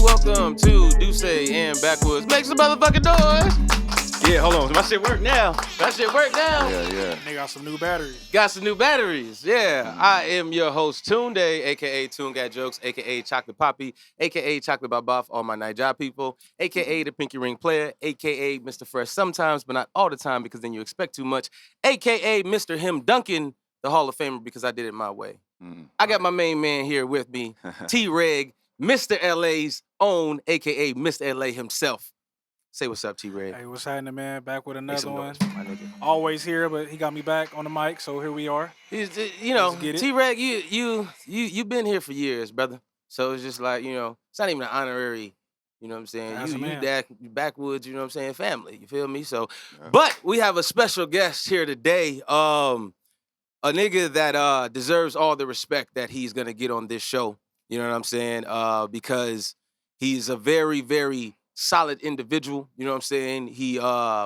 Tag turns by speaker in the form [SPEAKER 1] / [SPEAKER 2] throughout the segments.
[SPEAKER 1] welcome to Dussé and Backwoods. Make some motherfucking noise. Yeah, hold on. My shit work now.
[SPEAKER 2] Yeah.
[SPEAKER 3] They got some new batteries.
[SPEAKER 1] Got some new batteries. Yeah. I am your host, Tunde, a.k.a. TunGotJokes, a.k.a. Chocolate Papí, a.k.a. Chocolate Babaf, all my night job people, a.k.a. the Pinky Ring Player, a.k.a. Mr. Fresh sometimes, but not all the time because then you expect too much, a.k.a. Mr. Him Duncan, the Hall of Famer because I did it my way. I got my main man here with me, T-Reg, Mr. LA's own, a.k.a. Mr. LA himself. Say what's up, T-Reg.
[SPEAKER 3] Hey, what's happening, man? Back with another one.
[SPEAKER 1] Noise, my nigga.
[SPEAKER 3] Always here, but he got me back on the mic, so here we are.
[SPEAKER 1] You know,
[SPEAKER 3] Let's get it.
[SPEAKER 1] T-Reg, you've been here for years, brother. So it's just like, it's not even an honorary, you know what I'm saying?
[SPEAKER 3] That's a man.
[SPEAKER 1] You Backwoods, you know what I'm saying, family. You feel me? So, but we have a special guest here today. A nigga that deserves all the respect that he's gonna get on this show. You know what I'm saying? Because he's a very, very solid individual. You know what I'm saying? He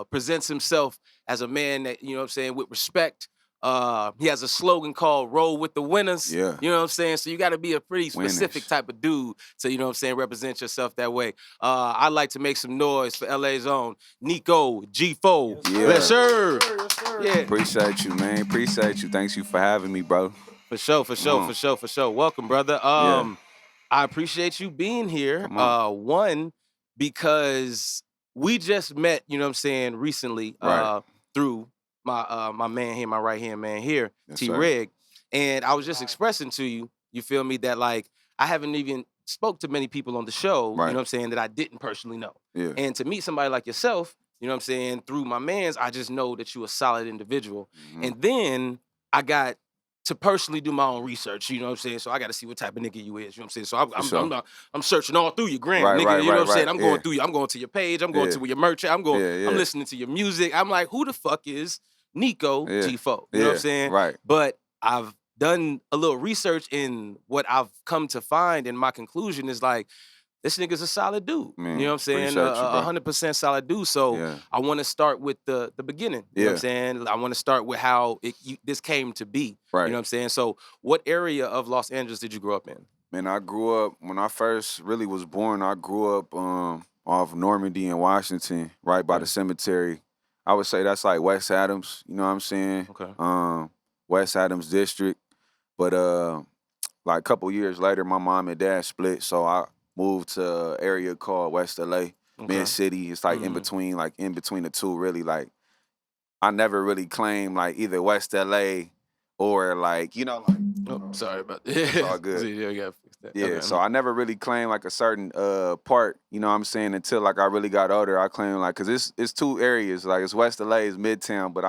[SPEAKER 1] presents himself as a man that, you know what I'm saying, with respect. He has a slogan called "Roll with the Winners."
[SPEAKER 2] Yeah.
[SPEAKER 1] You know what I'm saying? So you got to be a pretty specific
[SPEAKER 2] Winners.
[SPEAKER 1] type of dude to, you know what I'm saying, represent yourself that way. I'd like to make some noise for LA's own Niko G4.
[SPEAKER 2] Yeah.
[SPEAKER 1] Yes, sir.
[SPEAKER 3] Yes, sir.
[SPEAKER 1] Yeah.
[SPEAKER 2] Appreciate you, man. Appreciate you. Thanks you for having me, bro.
[SPEAKER 1] For sure. Welcome, brother.
[SPEAKER 2] Yeah.
[SPEAKER 1] I appreciate you being here.
[SPEAKER 2] Come on.
[SPEAKER 1] One, because we just met, you know what I'm saying, recently
[SPEAKER 2] Right.
[SPEAKER 1] through my man here, my right-hand man here,
[SPEAKER 2] Yes,
[SPEAKER 1] T-Reg. And I was just expressing to you, you feel me, that like I haven't even spoke to many people on the show,
[SPEAKER 2] Right.
[SPEAKER 1] you know what I'm saying, that I didn't personally know.
[SPEAKER 2] Yeah.
[SPEAKER 1] And to meet somebody like yourself, you know what I'm saying, through my mans, I just know that you're a solid individual.
[SPEAKER 2] Mhm.
[SPEAKER 1] And then I got to personally do my own research, you know what I'm saying? So I got to see what type of nigga you is, you know what I'm saying? So I'm searching all through your gram,
[SPEAKER 2] Right,
[SPEAKER 1] nigga,
[SPEAKER 2] right,
[SPEAKER 1] you know what I'm
[SPEAKER 2] right,
[SPEAKER 1] saying?
[SPEAKER 2] right,
[SPEAKER 1] I'm going
[SPEAKER 2] yeah.
[SPEAKER 1] through you. I'm going to your page. I'm going
[SPEAKER 2] Yeah.
[SPEAKER 1] to your merch. I'm
[SPEAKER 2] Yeah.
[SPEAKER 1] I'm listening to your music. I'm like, who the fuck is Niko
[SPEAKER 2] Yeah.
[SPEAKER 1] G4? You know what I'm
[SPEAKER 2] Yeah.
[SPEAKER 1] saying?
[SPEAKER 2] Right.
[SPEAKER 1] But I've done a little research, in what I've come to find, and my conclusion is like, this nigga's a solid dude.
[SPEAKER 2] Man,
[SPEAKER 1] you know what I'm saying?
[SPEAKER 2] appreciate you, bro.
[SPEAKER 1] 100% solid dude. So
[SPEAKER 2] Yeah.
[SPEAKER 1] I want to start with the beginning. You know what I'm
[SPEAKER 2] Yeah.
[SPEAKER 1] saying? I want to start with how this came to be.
[SPEAKER 2] Right.
[SPEAKER 1] You know what I'm saying? So what area of Los Angeles did you grow up in?
[SPEAKER 2] Man, I grew up, when I first really was born, I grew up off Normandy in Washington, right by the cemetery. I would say that's like West Adams, you know what I'm saying?
[SPEAKER 1] Okay.
[SPEAKER 2] West Adams District. But like a couple years later, my mom and dad split, so I moved to an area called West LA, Mid-City. It's like in between the two, really. Like, I never really claimed like either West LA or like, like,
[SPEAKER 1] Oh, sorry about that.
[SPEAKER 2] It's all good.
[SPEAKER 1] Yeah, you gotta fix that.
[SPEAKER 2] yeah,
[SPEAKER 1] Okay.
[SPEAKER 2] so I never really claimed like a certain part, you know what I'm saying, until like I really got older. I claimed like, cause it's two areas, like it's West LA, it's Midtown, but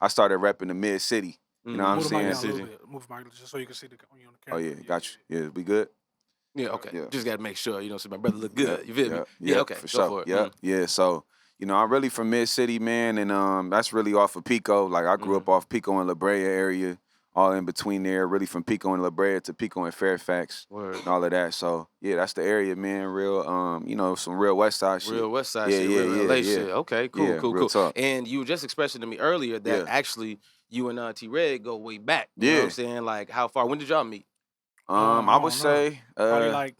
[SPEAKER 2] I started repping the Mid-City. You know what I'm
[SPEAKER 3] Move the mic
[SPEAKER 2] saying?
[SPEAKER 3] down a little bit. Move the mic just so you can see on the
[SPEAKER 2] Oh
[SPEAKER 3] camera.
[SPEAKER 2] yeah, got you. Yeah, we good?
[SPEAKER 1] Yeah, okay.
[SPEAKER 2] Yeah.
[SPEAKER 1] Just gotta make sure, so my brother look good. You feel me?
[SPEAKER 2] Yeah,
[SPEAKER 1] Okay.
[SPEAKER 2] for
[SPEAKER 1] Go
[SPEAKER 2] sure.
[SPEAKER 1] for it.
[SPEAKER 2] Yeah, yeah. So, I'm really from Mid-City, man, and that's really off of Pico. Like, I grew up off Pico and La Brea area, all in between there, really from Pico and La Brea to Pico and Fairfax,
[SPEAKER 1] Word.
[SPEAKER 2] and all of that. So, yeah, that's the area, man. Real, some real West Side shit.
[SPEAKER 1] Real West Side
[SPEAKER 2] Yeah,
[SPEAKER 1] shit,
[SPEAKER 2] yeah,
[SPEAKER 1] real
[SPEAKER 2] yeah,
[SPEAKER 1] LA
[SPEAKER 2] yeah.
[SPEAKER 1] shit. Okay, cool,
[SPEAKER 2] Yeah,
[SPEAKER 1] cool.
[SPEAKER 2] real talk.
[SPEAKER 1] And you were just expressing to me earlier that
[SPEAKER 2] Yeah.
[SPEAKER 1] actually you and T-Reg go way back. You know what
[SPEAKER 2] Yeah.
[SPEAKER 1] I'm saying? Like, how far? When did y'all meet?
[SPEAKER 2] I
[SPEAKER 3] don't
[SPEAKER 2] would
[SPEAKER 3] know.
[SPEAKER 2] say,
[SPEAKER 3] Probably like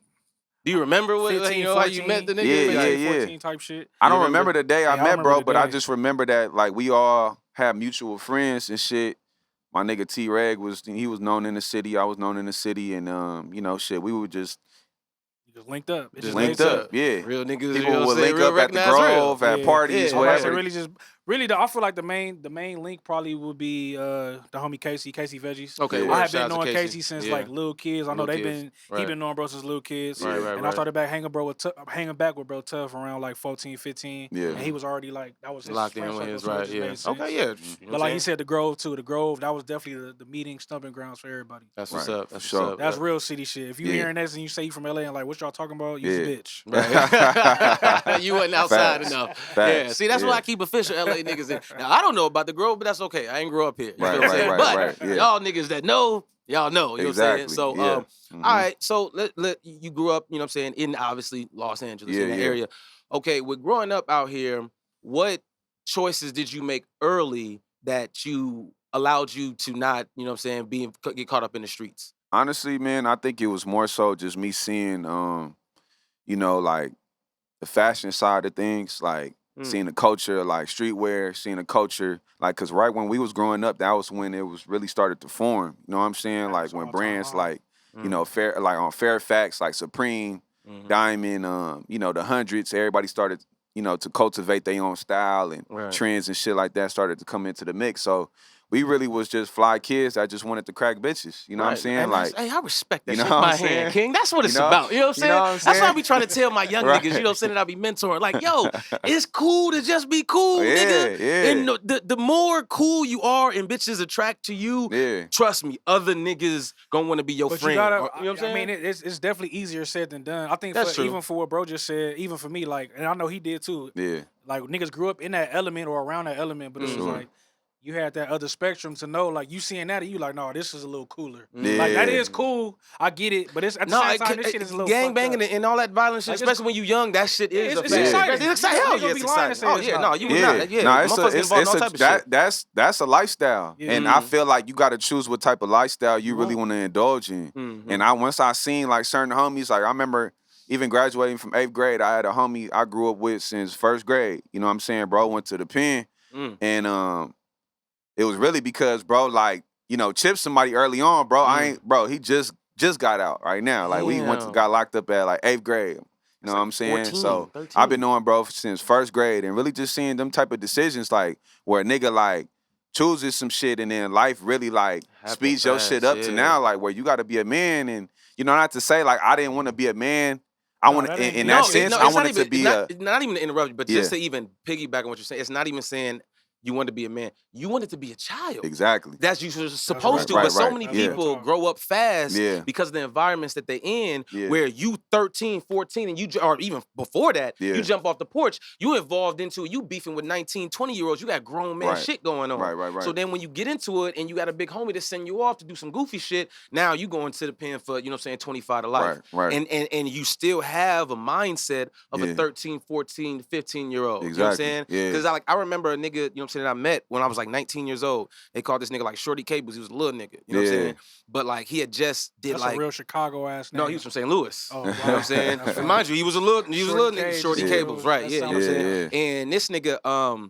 [SPEAKER 1] Do you remember what,
[SPEAKER 3] 15,
[SPEAKER 1] how you met the nigga?
[SPEAKER 2] Yeah,
[SPEAKER 3] 15,
[SPEAKER 2] yeah.
[SPEAKER 3] 14 type shit.
[SPEAKER 2] I
[SPEAKER 1] You
[SPEAKER 2] don't
[SPEAKER 1] remember?
[SPEAKER 2] remember the day
[SPEAKER 3] Yeah,
[SPEAKER 2] I
[SPEAKER 3] I
[SPEAKER 2] met,
[SPEAKER 3] remember
[SPEAKER 2] bro,
[SPEAKER 3] the
[SPEAKER 2] but I
[SPEAKER 3] day.
[SPEAKER 2] just remember that like we all had mutual friends and shit. My nigga T-Reg was known in the city. I was known in the city, and shit. We would just
[SPEAKER 3] You just linked up. It
[SPEAKER 1] Just
[SPEAKER 2] linked
[SPEAKER 3] made
[SPEAKER 2] up. Yeah,
[SPEAKER 1] Real niggas,
[SPEAKER 2] people
[SPEAKER 1] you know what I'm
[SPEAKER 2] would
[SPEAKER 1] saying?
[SPEAKER 2] link
[SPEAKER 1] Real
[SPEAKER 2] up at the
[SPEAKER 1] recognize real.
[SPEAKER 2] Grove, at parties,
[SPEAKER 3] I'm about to
[SPEAKER 2] whatever.
[SPEAKER 3] say I feel like the main link probably would be the homie Casey Veggies.
[SPEAKER 1] Okay,
[SPEAKER 2] Yeah.
[SPEAKER 1] word.
[SPEAKER 3] I have
[SPEAKER 1] Shout out
[SPEAKER 3] been
[SPEAKER 1] to
[SPEAKER 3] knowing Casey since
[SPEAKER 1] Yeah.
[SPEAKER 3] like little kids. I know
[SPEAKER 1] Little
[SPEAKER 3] he
[SPEAKER 1] kids. Right.
[SPEAKER 3] been knowing bro since little kids.
[SPEAKER 1] Right, right,
[SPEAKER 3] And
[SPEAKER 1] right.
[SPEAKER 3] I started back hanging back with bro Tough around like 14, 15.
[SPEAKER 2] Yeah.
[SPEAKER 3] And he was already like, that was his
[SPEAKER 1] Locked in
[SPEAKER 3] friend
[SPEAKER 1] with
[SPEAKER 3] circle,
[SPEAKER 1] his
[SPEAKER 3] so it
[SPEAKER 1] right,
[SPEAKER 3] just
[SPEAKER 1] yeah.
[SPEAKER 3] made sense.
[SPEAKER 1] Okay, yeah. You know
[SPEAKER 3] But
[SPEAKER 1] what
[SPEAKER 3] like
[SPEAKER 1] I'm
[SPEAKER 3] he
[SPEAKER 1] saying?
[SPEAKER 3] said, the Grove, that was definitely the meeting, stumping grounds for everybody.
[SPEAKER 1] That's what's
[SPEAKER 2] Right,
[SPEAKER 1] up.
[SPEAKER 2] for
[SPEAKER 1] That's
[SPEAKER 2] sure.
[SPEAKER 1] what's up.
[SPEAKER 3] That's real city shit. If you
[SPEAKER 2] Yeah.
[SPEAKER 3] hearing this and you say you from LA and like, what y'all talking about? You's
[SPEAKER 2] Yeah.
[SPEAKER 3] a bitch.
[SPEAKER 1] Right. You wasn't outside
[SPEAKER 2] Facts.
[SPEAKER 1] enough.
[SPEAKER 2] Facts.
[SPEAKER 1] Yeah. See, that's
[SPEAKER 2] Yeah.
[SPEAKER 1] why I keep official LA niggas in. Now, I don't know about the Grove, but that's okay. I ain't grow up here. You
[SPEAKER 2] Right,
[SPEAKER 1] know what I'm
[SPEAKER 2] right,
[SPEAKER 1] saying?
[SPEAKER 2] right,
[SPEAKER 1] But
[SPEAKER 2] right, yeah.
[SPEAKER 1] y'all niggas that know, y'all know. You know what I'm saying?
[SPEAKER 2] Exactly.
[SPEAKER 1] So,
[SPEAKER 2] Yeah. Mhm.
[SPEAKER 1] all right. So let you grew up, you know what I'm saying, in obviously Los Angeles, in
[SPEAKER 2] Yeah,
[SPEAKER 1] that
[SPEAKER 2] yeah.
[SPEAKER 1] area. Okay, with growing up out here, what choices did you make early that you allowed you to not, you know what I'm saying, get caught up in the streets?
[SPEAKER 2] Honestly, man, I think it was more so just me seeing, you know, like the fashion side of things, like seeing the culture, like streetwear, seeing the culture, like, cause right when we was growing up, that was when it was really started to form. You know what I'm saying? Like when brands like, you know, like on Fairfax, like Supreme, Diamond, you know, the hundreds, everybody started, you know, to cultivate their own style and trends and shit like that started to come into the mix. So we really was just fly kids that just wanted to crack bitches. You know what I'm saying?
[SPEAKER 1] And
[SPEAKER 2] like,
[SPEAKER 1] hey, I respect that
[SPEAKER 2] you know
[SPEAKER 1] shit
[SPEAKER 2] what
[SPEAKER 1] my
[SPEAKER 2] I'm saying?
[SPEAKER 1] hand, King. That's what it's
[SPEAKER 2] You know?
[SPEAKER 1] about. You know what I'm
[SPEAKER 2] You
[SPEAKER 1] saying?
[SPEAKER 2] know what I'm
[SPEAKER 1] That's why I
[SPEAKER 2] saying?
[SPEAKER 1] be trying to tell my young
[SPEAKER 2] Right.
[SPEAKER 1] niggas, you know what I'm saying, that I be mentoring. Like, yo, it's cool to just be cool, nigga.
[SPEAKER 2] Yeah.
[SPEAKER 1] And the more cool you are and bitches attract to you, trust me, other niggas gonna want to be your
[SPEAKER 3] But
[SPEAKER 1] friend.
[SPEAKER 3] you gotta,
[SPEAKER 1] you know what I'm saying?
[SPEAKER 3] I mean, it's definitely easier said than done. I think
[SPEAKER 1] That's true.
[SPEAKER 3] even for what bro just said, even for me, like, and I know he did too.
[SPEAKER 2] Yeah.
[SPEAKER 3] Like niggas grew up in that element or around that element, but it was like you had that other spectrum to know, like you seeing that and you like, no, this is a little cooler. Like that is cool. I get it, but it's at the same time, this shit is a little
[SPEAKER 1] gang
[SPEAKER 3] fucked
[SPEAKER 1] banging
[SPEAKER 3] up.
[SPEAKER 1] and all that violent shit,
[SPEAKER 3] Like,
[SPEAKER 1] especially when you young, that shit is
[SPEAKER 3] it's exciting.
[SPEAKER 1] It's exciting. Hell yeah,
[SPEAKER 3] Niggas
[SPEAKER 1] it's
[SPEAKER 3] be lying and
[SPEAKER 1] exciting.
[SPEAKER 3] say
[SPEAKER 1] Oh
[SPEAKER 3] it's
[SPEAKER 1] yeah,
[SPEAKER 3] not.
[SPEAKER 1] no, you would not. Yeah,
[SPEAKER 2] no,
[SPEAKER 1] motherfuckers involved in all type of shit.
[SPEAKER 2] That's a lifestyle, and I feel like you got to choose what type of lifestyle you really want to indulge in. And once I seen like certain homies, like I remember even graduating from 8th grade, I had a homie I grew up with since 1st grade. You know what I'm saying? Bro went to the pen, and it was really because bro, like, you know, chipped somebody early on, bro. He just got out right now. Like we got locked up at like 8th grade. You know what I'm saying?
[SPEAKER 1] 14,
[SPEAKER 2] so
[SPEAKER 1] 13.
[SPEAKER 2] I've been knowing bro since 1st grade, and really just seeing them type of decisions, like where a nigga like chooses some shit and then life really like speeds your shit up to now, like where you got to be a man. And you know, not to say like I didn't want to be a man. I want to, in that sense, I wanted to be
[SPEAKER 1] not even to interrupt you, but just to even piggyback on what you're saying, it's not even saying you want to be a man. You wanted to be a child.
[SPEAKER 2] Exactly.
[SPEAKER 1] That's you supposed to. But so many people grow up fast because of the environments that they're in, where you 13, 14, and or even before that, you jump off the porch, you involved into it, you beefing with 19, 20-year-olds, you got grown man shit going on.
[SPEAKER 2] Right.
[SPEAKER 1] So then when you get into it and you got a big homie to send you off to do some goofy shit, now you go into the pen for, you know what I'm saying, 25 to life.
[SPEAKER 2] Right.
[SPEAKER 1] And you still have a mindset of a 13, 14, 15-year-old.
[SPEAKER 2] Exactly.
[SPEAKER 1] You know what I'm saying? Because I remember a nigga, you know what I'm saying, that I met when I was like 19 years old. They called this nigga like Shorty Cables. He was a little nigga. You know what I'm saying? But like he had just did
[SPEAKER 3] That's
[SPEAKER 1] like
[SPEAKER 3] a real Chicago ass name.
[SPEAKER 1] No, he was from St. Louis.
[SPEAKER 3] Oh, wow.
[SPEAKER 1] You know what I'm saying? And mind you, he was a little nigga, Shorty Cables, right? Yeah, you know what I'm saying? And this nigga,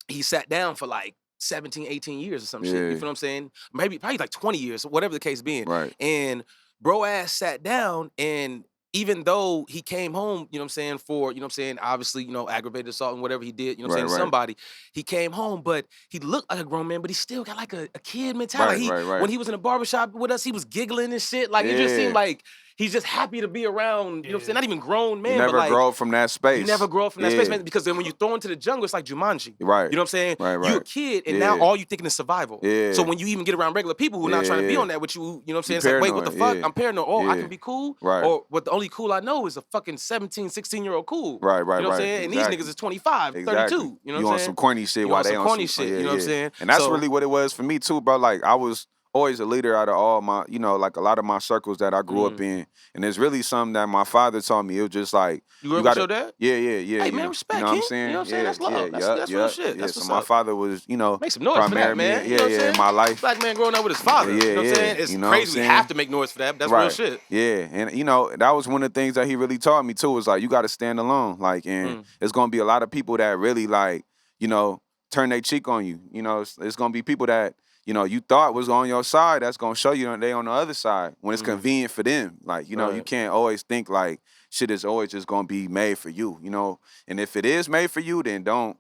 [SPEAKER 1] he sat down for like 17, 18 years or some shit. You feel what I'm saying? Probably like 20 years, whatever the case being.
[SPEAKER 2] Right.
[SPEAKER 1] And bro ass sat down, and even though he came home, you know what I'm saying, for, you know what I'm saying, obviously, you know, aggravated assault and whatever he did, you know what I'm saying, somebody, he came home, but he looked like a grown man, but he still got like a kid mentality. When he was in the barbershop with us, he was giggling and shit. Like, it just seemed like he's just happy to be around, you know what I'm saying, not even grown man,
[SPEAKER 2] you never
[SPEAKER 1] but like,
[SPEAKER 2] grow from that space.
[SPEAKER 1] You never grow up from that space, man, because then when you throw into the jungle, it's like Jumanji.
[SPEAKER 2] Right.
[SPEAKER 1] You know what I'm saying?
[SPEAKER 2] Right.
[SPEAKER 1] You a kid, and now all you thinking is survival. So when you even get around regular people who are not trying to be on that with you, you know what I'm saying? It's like, wait, what the fuck? I'm paranoid. Oh, I can be cool?
[SPEAKER 2] Right.
[SPEAKER 1] Or what the only cool I know is a fucking 17, 16-year-old cool.
[SPEAKER 2] Right.
[SPEAKER 1] You know what I'm saying? And these niggas is 25, 32. You know what I'm saying?
[SPEAKER 2] You on some corny shit while they on
[SPEAKER 1] corny shit, you know what I'm saying?
[SPEAKER 2] And that's really what it was for me too, bro. Like I was always a leader out of all my, you know, like a lot of my circles that I grew up in. And it's really something that my father taught me. It was just like,
[SPEAKER 1] you grew up with your dad?
[SPEAKER 2] Yeah.
[SPEAKER 1] Hey, man, respect,
[SPEAKER 2] you know what I'm saying?
[SPEAKER 1] You know what I'm saying? That's love. That's real shit. That's
[SPEAKER 2] so my father was, you know,
[SPEAKER 1] make some noise for that, man.
[SPEAKER 2] in my life.
[SPEAKER 1] Black man growing up with his father. You know what I'm saying? It's
[SPEAKER 2] you know
[SPEAKER 1] crazy we have to make noise for that, but that's real shit.
[SPEAKER 2] Yeah, and you know, that was one of the things that he really taught me too, was like, you got to stand alone. Like, and it's going to be a lot of people that really like, you know, turn their cheek on you. You know, it's going to be people that, you know, you thought was on your side, that's going to show you that they on the other side when it's convenient for them. Like, you know, you can't always think like shit is always just going to be made for you, you know? And if it is made for you, then don't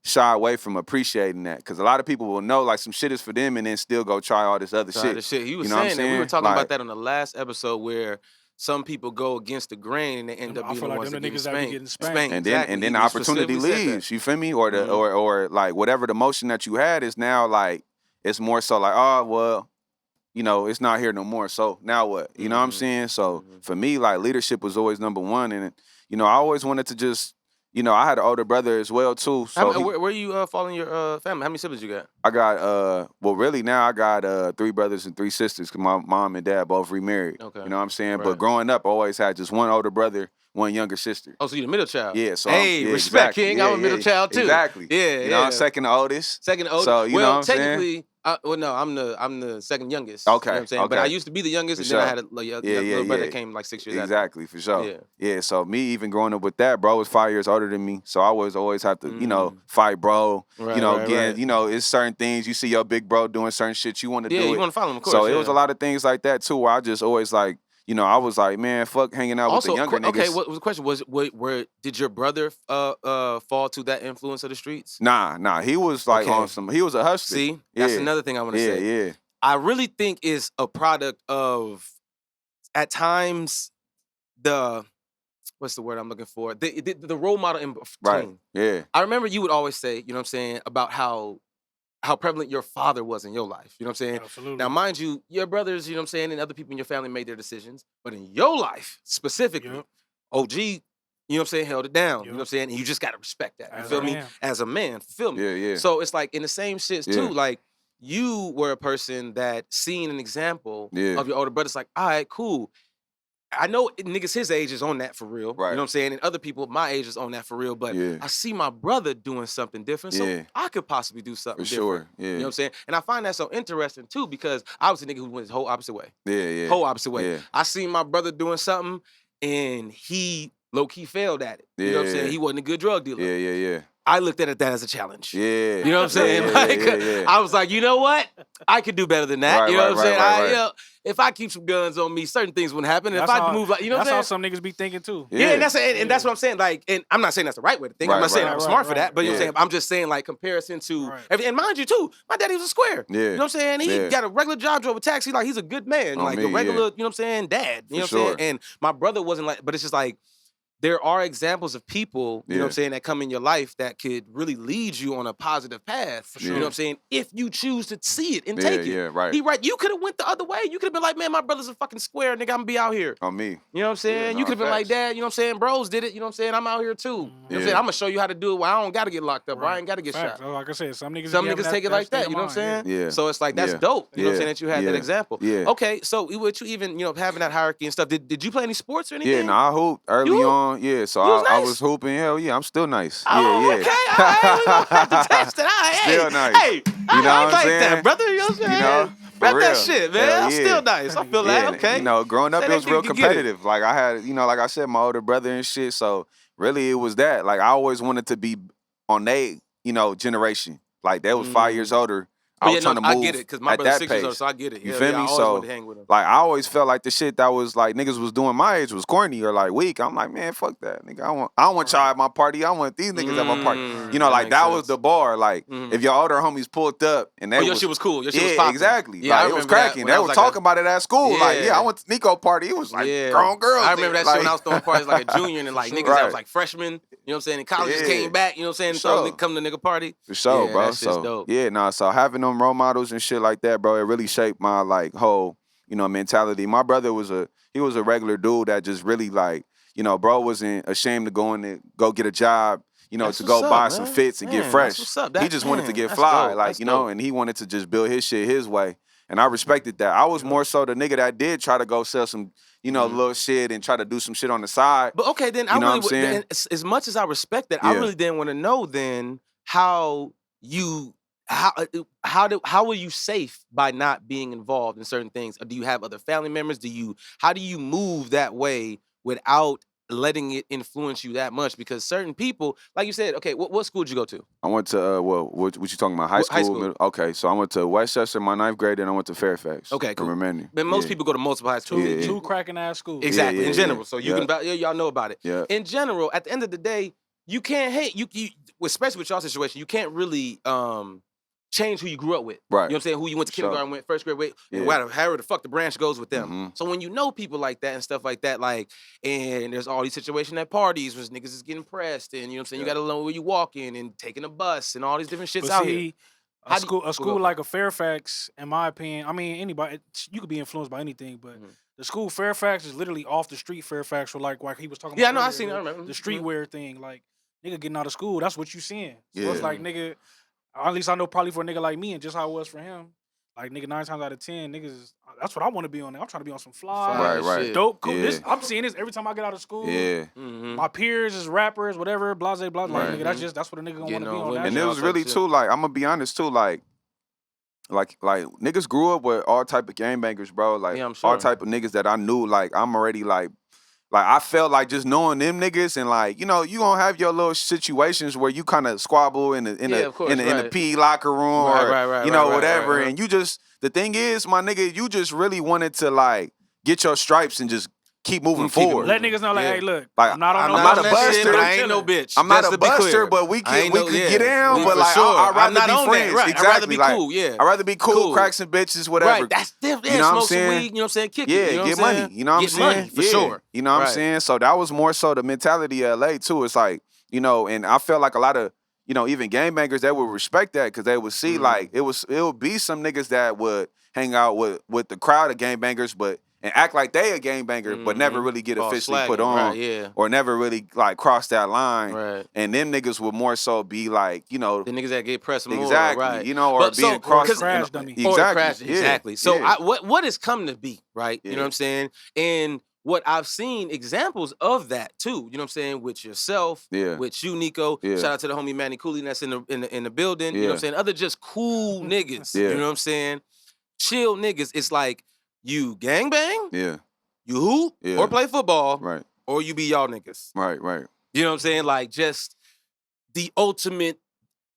[SPEAKER 2] shy away from appreciating that. Because a lot of people will know like some shit is for them and then still go try all this other shit.
[SPEAKER 1] He was
[SPEAKER 2] you know
[SPEAKER 1] saying that. We were talking about that on the last episode where some people go against the grain and they end up being the ones that get spanked.
[SPEAKER 2] And then the opportunity leaves. You feel me? Or the or like whatever the motion that you had is now like it's more so like, oh well, you know, it's not here no more. So now what? You know what I'm saying? So for me, like leadership was always number one, and you know, I always wanted to just. You know, I had an older brother as well too. So
[SPEAKER 1] where you following your family? How many siblings you got?
[SPEAKER 2] I got well, really now I got 3 brothers and 3 sisters. Cause my mom and dad both remarried. Okay. You know what I'm saying? Right. But growing up, I always had just one older brother, one younger sister.
[SPEAKER 1] Oh, so you're the middle child?
[SPEAKER 2] Yeah. So
[SPEAKER 1] hey, respect,
[SPEAKER 2] exactly.
[SPEAKER 1] King. I'm a middle child too.
[SPEAKER 2] Exactly.
[SPEAKER 1] Yeah,
[SPEAKER 2] you know, I'm second oldest.
[SPEAKER 1] Second oldest.
[SPEAKER 2] So you know what I'm
[SPEAKER 1] technically, well, no, I'm the second youngest.
[SPEAKER 2] Okay.
[SPEAKER 1] You know what I'm saying? But I used to be the youngest, and then I had a little brother that came like 6 years
[SPEAKER 2] Exactly,
[SPEAKER 1] after.
[SPEAKER 2] for sure. Yeah. So me even growing up with that, bro was 5 years older than me. So I always have to, you know, fight bro.
[SPEAKER 1] Right,
[SPEAKER 2] you know,
[SPEAKER 1] right,
[SPEAKER 2] again,
[SPEAKER 1] right.
[SPEAKER 2] you know, it's certain things you see your big bro doing certain shit you want to do.
[SPEAKER 1] Yeah,
[SPEAKER 2] it.
[SPEAKER 1] you want to follow him, of course.
[SPEAKER 2] So it was a lot of things like that too, where I just always like, you know, I was like, man, fuck hanging out with the younger niggas.
[SPEAKER 1] Okay, what was the question? Where did your brother fall to that influence of the streets?
[SPEAKER 2] Nah. He was like on some. He was a hustler.
[SPEAKER 1] See, that's another thing I want to say.
[SPEAKER 2] Yeah.
[SPEAKER 1] I really think it's a product of, at times, what's the word I'm looking for? The role model in between.
[SPEAKER 2] Right. Yeah.
[SPEAKER 1] I remember you would always say, you know what I'm saying, about how prevalent your father was in your life. You know what I'm saying?
[SPEAKER 3] Absolutely.
[SPEAKER 1] Now, mind you, your brothers, you know what I'm saying, and other people in your family made their decisions. But in your life, specifically, OG, you know what I'm saying, held it down. You know what I'm saying? And you just got to respect that. You feel me? As a man, feel me?
[SPEAKER 2] Yeah.
[SPEAKER 1] So it's like in the same shits too, like you were a person that seen an example of your older brother. It's like, all right, cool. I know niggas his age is on that for real.
[SPEAKER 2] Right.
[SPEAKER 1] You know what I'm saying? And other people my age is on that for real. But I see my brother doing something different. So I could possibly do something different.
[SPEAKER 2] Sure. Yeah.
[SPEAKER 1] You know what I'm saying? And I find that so interesting too, because I was a nigga who went the whole opposite way.
[SPEAKER 2] Yeah.
[SPEAKER 1] Whole opposite way.
[SPEAKER 2] Yeah.
[SPEAKER 1] I seen my brother doing something and he low-key failed at it. You know what I'm saying? He wasn't a good drug dealer.
[SPEAKER 2] Yeah.
[SPEAKER 1] I looked at that as a challenge.
[SPEAKER 2] Yeah.
[SPEAKER 1] You know what I'm saying? I was like, you know what? I could do better than that. You know what I'm saying?
[SPEAKER 2] Right.
[SPEAKER 1] You know, if I keep some guns on me, certain things wouldn't happen. And if I move like, you know what I'm saying?
[SPEAKER 3] That's how some niggas be thinking too.
[SPEAKER 1] Yeah, and that's what I'm saying. Like, and I'm not saying that's the right way to think. I'm not saying I'm smart for that, but you know what I'm saying? I'm just saying, like, comparison to everything. And mind you, too, my daddy was a square.
[SPEAKER 2] Yeah.
[SPEAKER 1] You know what I'm saying? He got a regular job, drove a taxi. Like, he's a good man. Like, a regular, you know what I'm saying, dad. You know what I'm saying? And my brother wasn't like, but it's just like, there are examples of people, you know what I'm saying, that come in your life that could really lead you on a positive path. For sure. You know what I'm saying? If you choose to see it and take it.
[SPEAKER 2] Yeah, right.
[SPEAKER 1] You could have went the other way. You could have been like, man, my brother's a fucking square, nigga. I'm gonna be out here.
[SPEAKER 2] On me.
[SPEAKER 1] You know what I'm saying?
[SPEAKER 2] Yeah,
[SPEAKER 1] you could have been like,
[SPEAKER 2] facts.
[SPEAKER 1] Dad, you know what I'm saying? Bros did it. You know what I'm saying? I'm out here too. You know what I'm saying? I'm gonna show you how to do it where I don't gotta get locked up. Right. I ain't gotta get shot.
[SPEAKER 3] Like I said, some niggas
[SPEAKER 1] take it like that. You know what I'm saying?
[SPEAKER 2] Yeah.
[SPEAKER 1] So it's like, that's dope. You know what I'm saying? That you had that example.
[SPEAKER 2] Yeah.
[SPEAKER 1] Okay, so with you even, you know, having that hierarchy and stuff, did you play any sports or anything?
[SPEAKER 2] Yeah, I hooped early on. Yeah, so I was hooping. Hell yeah, I'm still nice.
[SPEAKER 1] Oh,
[SPEAKER 2] yeah.
[SPEAKER 1] Okay, all right, we gonna have to test it. All right,
[SPEAKER 2] Still nice.
[SPEAKER 1] Hey,
[SPEAKER 2] you know
[SPEAKER 1] I
[SPEAKER 2] what I'm
[SPEAKER 1] like
[SPEAKER 2] saying?
[SPEAKER 1] that, brother. You know what I'm saying?
[SPEAKER 2] You know,
[SPEAKER 1] Rep
[SPEAKER 2] for
[SPEAKER 1] that
[SPEAKER 2] real.
[SPEAKER 1] shit, man.
[SPEAKER 2] Hell
[SPEAKER 1] I'm
[SPEAKER 2] yeah.
[SPEAKER 1] still nice. I feel that. Okay.
[SPEAKER 2] You know, growing up,
[SPEAKER 1] Say
[SPEAKER 2] it was
[SPEAKER 1] that
[SPEAKER 2] real
[SPEAKER 1] nigga can get it.
[SPEAKER 2] competitive. Like I had, you know, like I said, my older brother and shit. So really, it was that. Like I always wanted to be on their, you know, generation. Like they was 5 years older. I was trying to move.
[SPEAKER 1] I get it, because my
[SPEAKER 2] at
[SPEAKER 1] brother's
[SPEAKER 2] that
[SPEAKER 1] 6 years old,
[SPEAKER 2] pace.
[SPEAKER 1] so I get it.
[SPEAKER 2] You
[SPEAKER 1] Yeah,
[SPEAKER 2] feel
[SPEAKER 1] I
[SPEAKER 2] me?
[SPEAKER 1] always
[SPEAKER 2] So
[SPEAKER 1] wanted to hang with him.
[SPEAKER 2] like I always felt like the shit that was like niggas was doing my age was corny or like weak. I'm like, man, fuck that, nigga. I don't want y'all at my party. I want these niggas at my party. You know, like that was the bar. Like if your older homies pulled up and they
[SPEAKER 1] your shit was cool. Your shit was
[SPEAKER 2] yeah,
[SPEAKER 1] popping.
[SPEAKER 2] exactly.
[SPEAKER 1] Yeah,
[SPEAKER 2] like, it was cracking. They were talking about it at school. Like, I went to Niko party. It was like grown girls.
[SPEAKER 1] I remember
[SPEAKER 2] there.
[SPEAKER 1] that shit when I was throwing parties like a junior and like niggas that was like freshmen. You know what I'm saying? And college just came back. You know what I'm saying? So come to nigga party.
[SPEAKER 2] For sure, bro.
[SPEAKER 1] That shit's
[SPEAKER 2] So
[SPEAKER 1] dope.
[SPEAKER 2] so having them role models and shit like that, bro, it really shaped my like whole, you know, mentality. My brother was a regular dude that just really like, you know, bro wasn't ashamed to go get a job, you know,
[SPEAKER 1] That's
[SPEAKER 2] to go
[SPEAKER 1] what's
[SPEAKER 2] buy
[SPEAKER 1] up,
[SPEAKER 2] some
[SPEAKER 1] man.
[SPEAKER 2] fits and
[SPEAKER 1] Man,
[SPEAKER 2] get fresh.
[SPEAKER 1] that's what's up.
[SPEAKER 2] He just wanted to get
[SPEAKER 1] That's
[SPEAKER 2] fly,
[SPEAKER 1] dope.
[SPEAKER 2] like,
[SPEAKER 1] That's
[SPEAKER 2] you know,
[SPEAKER 1] dope.
[SPEAKER 2] and he wanted to just build his shit his way. And I respected that. I was more so the nigga that did try to go sell some, you know, little shit and try to do some shit on the side.
[SPEAKER 1] But okay, then
[SPEAKER 2] You know what I'm saying?
[SPEAKER 1] as much as I respect that, I really didn't want to know then how were you safe by not being involved in certain things? Or do you have other family members? How do you move that way without letting it influence you that much? Because certain people, like you said, okay, what school did you go to?
[SPEAKER 2] I went to what you talking about? High school? Okay, so I went to Westchester my 9th grade, and I went to Fairfax.
[SPEAKER 1] Okay, cool.
[SPEAKER 2] Remember.
[SPEAKER 1] But most people go to multiple high schools.
[SPEAKER 3] Two cracking ass schools.
[SPEAKER 1] Exactly, in general. So you can y'all know about it.
[SPEAKER 2] Yeah.
[SPEAKER 1] In general, at the end of the day, you can't hate you especially with y'all situation. You can't really change who you grew up with.
[SPEAKER 2] Right.
[SPEAKER 1] You know what I'm saying? Who you went to kindergarten with, first grade with, however the fuck the branch goes with them. So when you know people like that and stuff like that, like, and there's all these situations at parties where niggas is getting pressed, and you know what I'm saying, you gotta know where you walk in and taking a bus and all these different shits out here.
[SPEAKER 3] A school like a Fairfax, in my opinion, I mean, anybody, you could be influenced by anything, but the school Fairfax is literally off the street Fairfax, or like he was talking about.
[SPEAKER 1] Yeah, I know, I remember.
[SPEAKER 3] The streetwear thing, like, nigga getting out of school, that's what you seeing. So it's like, nigga, at least I know probably for a nigga like me and just how it was for him, Like, nigga, 9 times out of 10, niggas, that's what I want to be on. I'm trying to be on some fly,
[SPEAKER 2] right.
[SPEAKER 3] dope, cool.
[SPEAKER 2] Yeah.
[SPEAKER 3] I'm seeing this every time I get out of school.
[SPEAKER 2] Yeah.
[SPEAKER 3] My peers is rappers, whatever, blase, blah,
[SPEAKER 2] Right.
[SPEAKER 3] like, nigga, that's what a nigga gonna want to be on.
[SPEAKER 1] women.
[SPEAKER 2] And it was really too, like, I'm gonna be honest too, like niggas grew up with all type of gangbangers, bro. Like,
[SPEAKER 1] I'm sure.
[SPEAKER 2] all type of niggas that I knew. Like, I'm already like I felt like just knowing them niggas and like, you know, you gonna have your little situations where you kind of squabble in the PE locker room or you know whatever. And you just, the thing is, my nigga, you just really wanted to like get your stripes and just keep moving forward.
[SPEAKER 3] Let niggas know, like, hey, look,
[SPEAKER 2] like,
[SPEAKER 3] I'm not
[SPEAKER 2] a buster.
[SPEAKER 1] But I ain't no bitch.
[SPEAKER 2] I'm not a buster, but we could get down. But like, I'd rather be friends.
[SPEAKER 1] Right.
[SPEAKER 2] Exactly.
[SPEAKER 1] I'd rather be cool. Yeah.
[SPEAKER 2] I'd rather be cool, crack some bitches, whatever.
[SPEAKER 1] Right. That's different.
[SPEAKER 2] You know what I'm
[SPEAKER 1] Smoke some
[SPEAKER 2] saying?
[SPEAKER 1] weed. You know what I'm saying? Kick
[SPEAKER 2] yeah,
[SPEAKER 1] it. You know
[SPEAKER 2] get
[SPEAKER 1] what I'm
[SPEAKER 2] money.
[SPEAKER 1] saying?
[SPEAKER 2] You know what I'm
[SPEAKER 1] get
[SPEAKER 2] saying?
[SPEAKER 1] Money, for sure.
[SPEAKER 2] You know what I'm saying? So that was more so the mentality of LA too. It's like, you know, and I felt like a lot of, you know, even gangbangers, they would respect that because they would see like it would be some niggas that would hang out with the crowd of gangbangers, but and act like they a gangbanger, but never really get officially put on, or never really like cross that line.
[SPEAKER 1] Right.
[SPEAKER 2] And them niggas would more so be like, you know,
[SPEAKER 1] the niggas that get pressed more,
[SPEAKER 2] exactly,
[SPEAKER 1] right?
[SPEAKER 2] You know, or being crossed,
[SPEAKER 3] crash dummy,
[SPEAKER 1] exactly. So what has come to be, right? You know what I'm saying? And what I've seen examples of that too, you know what I'm saying, with yourself, with you, Niko. Shout out to the homie Manny Cooley that's in the building. You know what I'm saying? Other just cool niggas. You know what I'm saying? Chill niggas. It's like you gangbang, you hoop, or play football,
[SPEAKER 2] right?
[SPEAKER 1] Or you be y'all niggas,
[SPEAKER 2] right?
[SPEAKER 1] You know what I'm saying? Like just the ultimate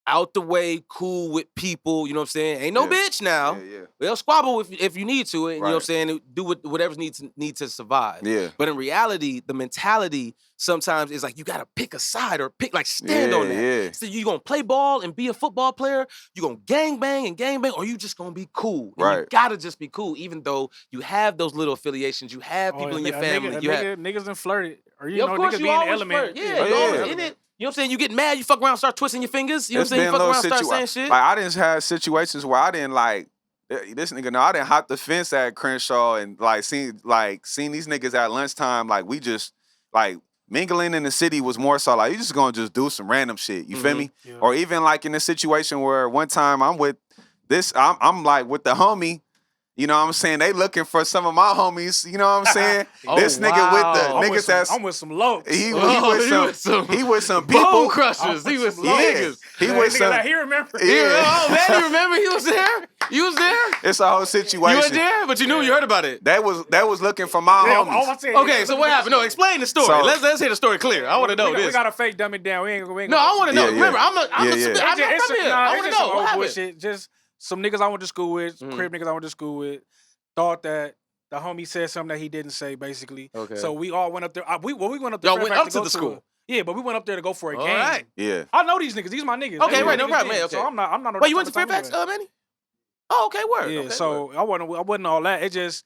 [SPEAKER 1] out the way, cool with people, you know what I'm saying? Ain't no bitch now. They'll squabble if you need to, and you know what I'm saying? Do whatever's need to survive. But in reality, the mentality sometimes is like you gotta pick a side or stand on that. So you gonna play ball and be a football player, you gonna gangbang, or you just gonna be cool. And you gotta just be cool, even though you have those little affiliations, you have people in your family.
[SPEAKER 3] Niggas done flirted. Or you know,
[SPEAKER 1] of course
[SPEAKER 3] niggas
[SPEAKER 1] you
[SPEAKER 3] be in the
[SPEAKER 1] always
[SPEAKER 3] element.
[SPEAKER 1] flirt. In it. You know what I'm saying? You get mad, you fuck around, start twisting your fingers. You know what I'm saying? You fuck around, start saying shit.
[SPEAKER 2] Like, I didn't have situations where I didn't like, this nigga, no, I didn't hop the fence at Crenshaw and like seen these niggas at lunchtime. Like, we just, like, mingling in the city was more so like, you just gonna just do some random shit. You feel me? Yeah. Or even like in a situation where one time I'm like with the homie. You know what I'm saying? They looking for some of my homies. You know what I'm saying? This nigga with the niggas that's...
[SPEAKER 3] I'm with some locs.
[SPEAKER 2] He with some people.
[SPEAKER 1] Bone crushers. He with some niggas.
[SPEAKER 2] He with some...
[SPEAKER 3] He remember.
[SPEAKER 1] Oh, man, you remember? He was there? You was there?
[SPEAKER 2] It's a whole situation.
[SPEAKER 1] You were there? But you knew you heard about it.
[SPEAKER 2] That was looking for my homies.
[SPEAKER 1] Okay, so what happened? No, explain the story. So, let's hear the story clear. I want to know this.
[SPEAKER 3] We got to fake dumb it down. We ain't gonna...
[SPEAKER 1] No, I want to know. Remember, I'm not from here. I want to know. What happened?
[SPEAKER 3] Just some niggas I went to school with, crib niggas I went to school with, thought that the homie said something that he didn't say, basically. Okay. So we all went up there. We went up there.
[SPEAKER 1] Y'all went up to the school.
[SPEAKER 3] Yeah, but we went up there to go for a game.
[SPEAKER 1] Right.
[SPEAKER 2] Yeah.
[SPEAKER 3] I know these niggas. These my niggas.
[SPEAKER 1] Okay, right, no problem. Okay.
[SPEAKER 3] So I'm not.
[SPEAKER 1] Wait, you went to Fairfax, Manny? Oh, okay, word.
[SPEAKER 3] Yeah.
[SPEAKER 1] Okay,
[SPEAKER 3] so word. I wasn't all that. It just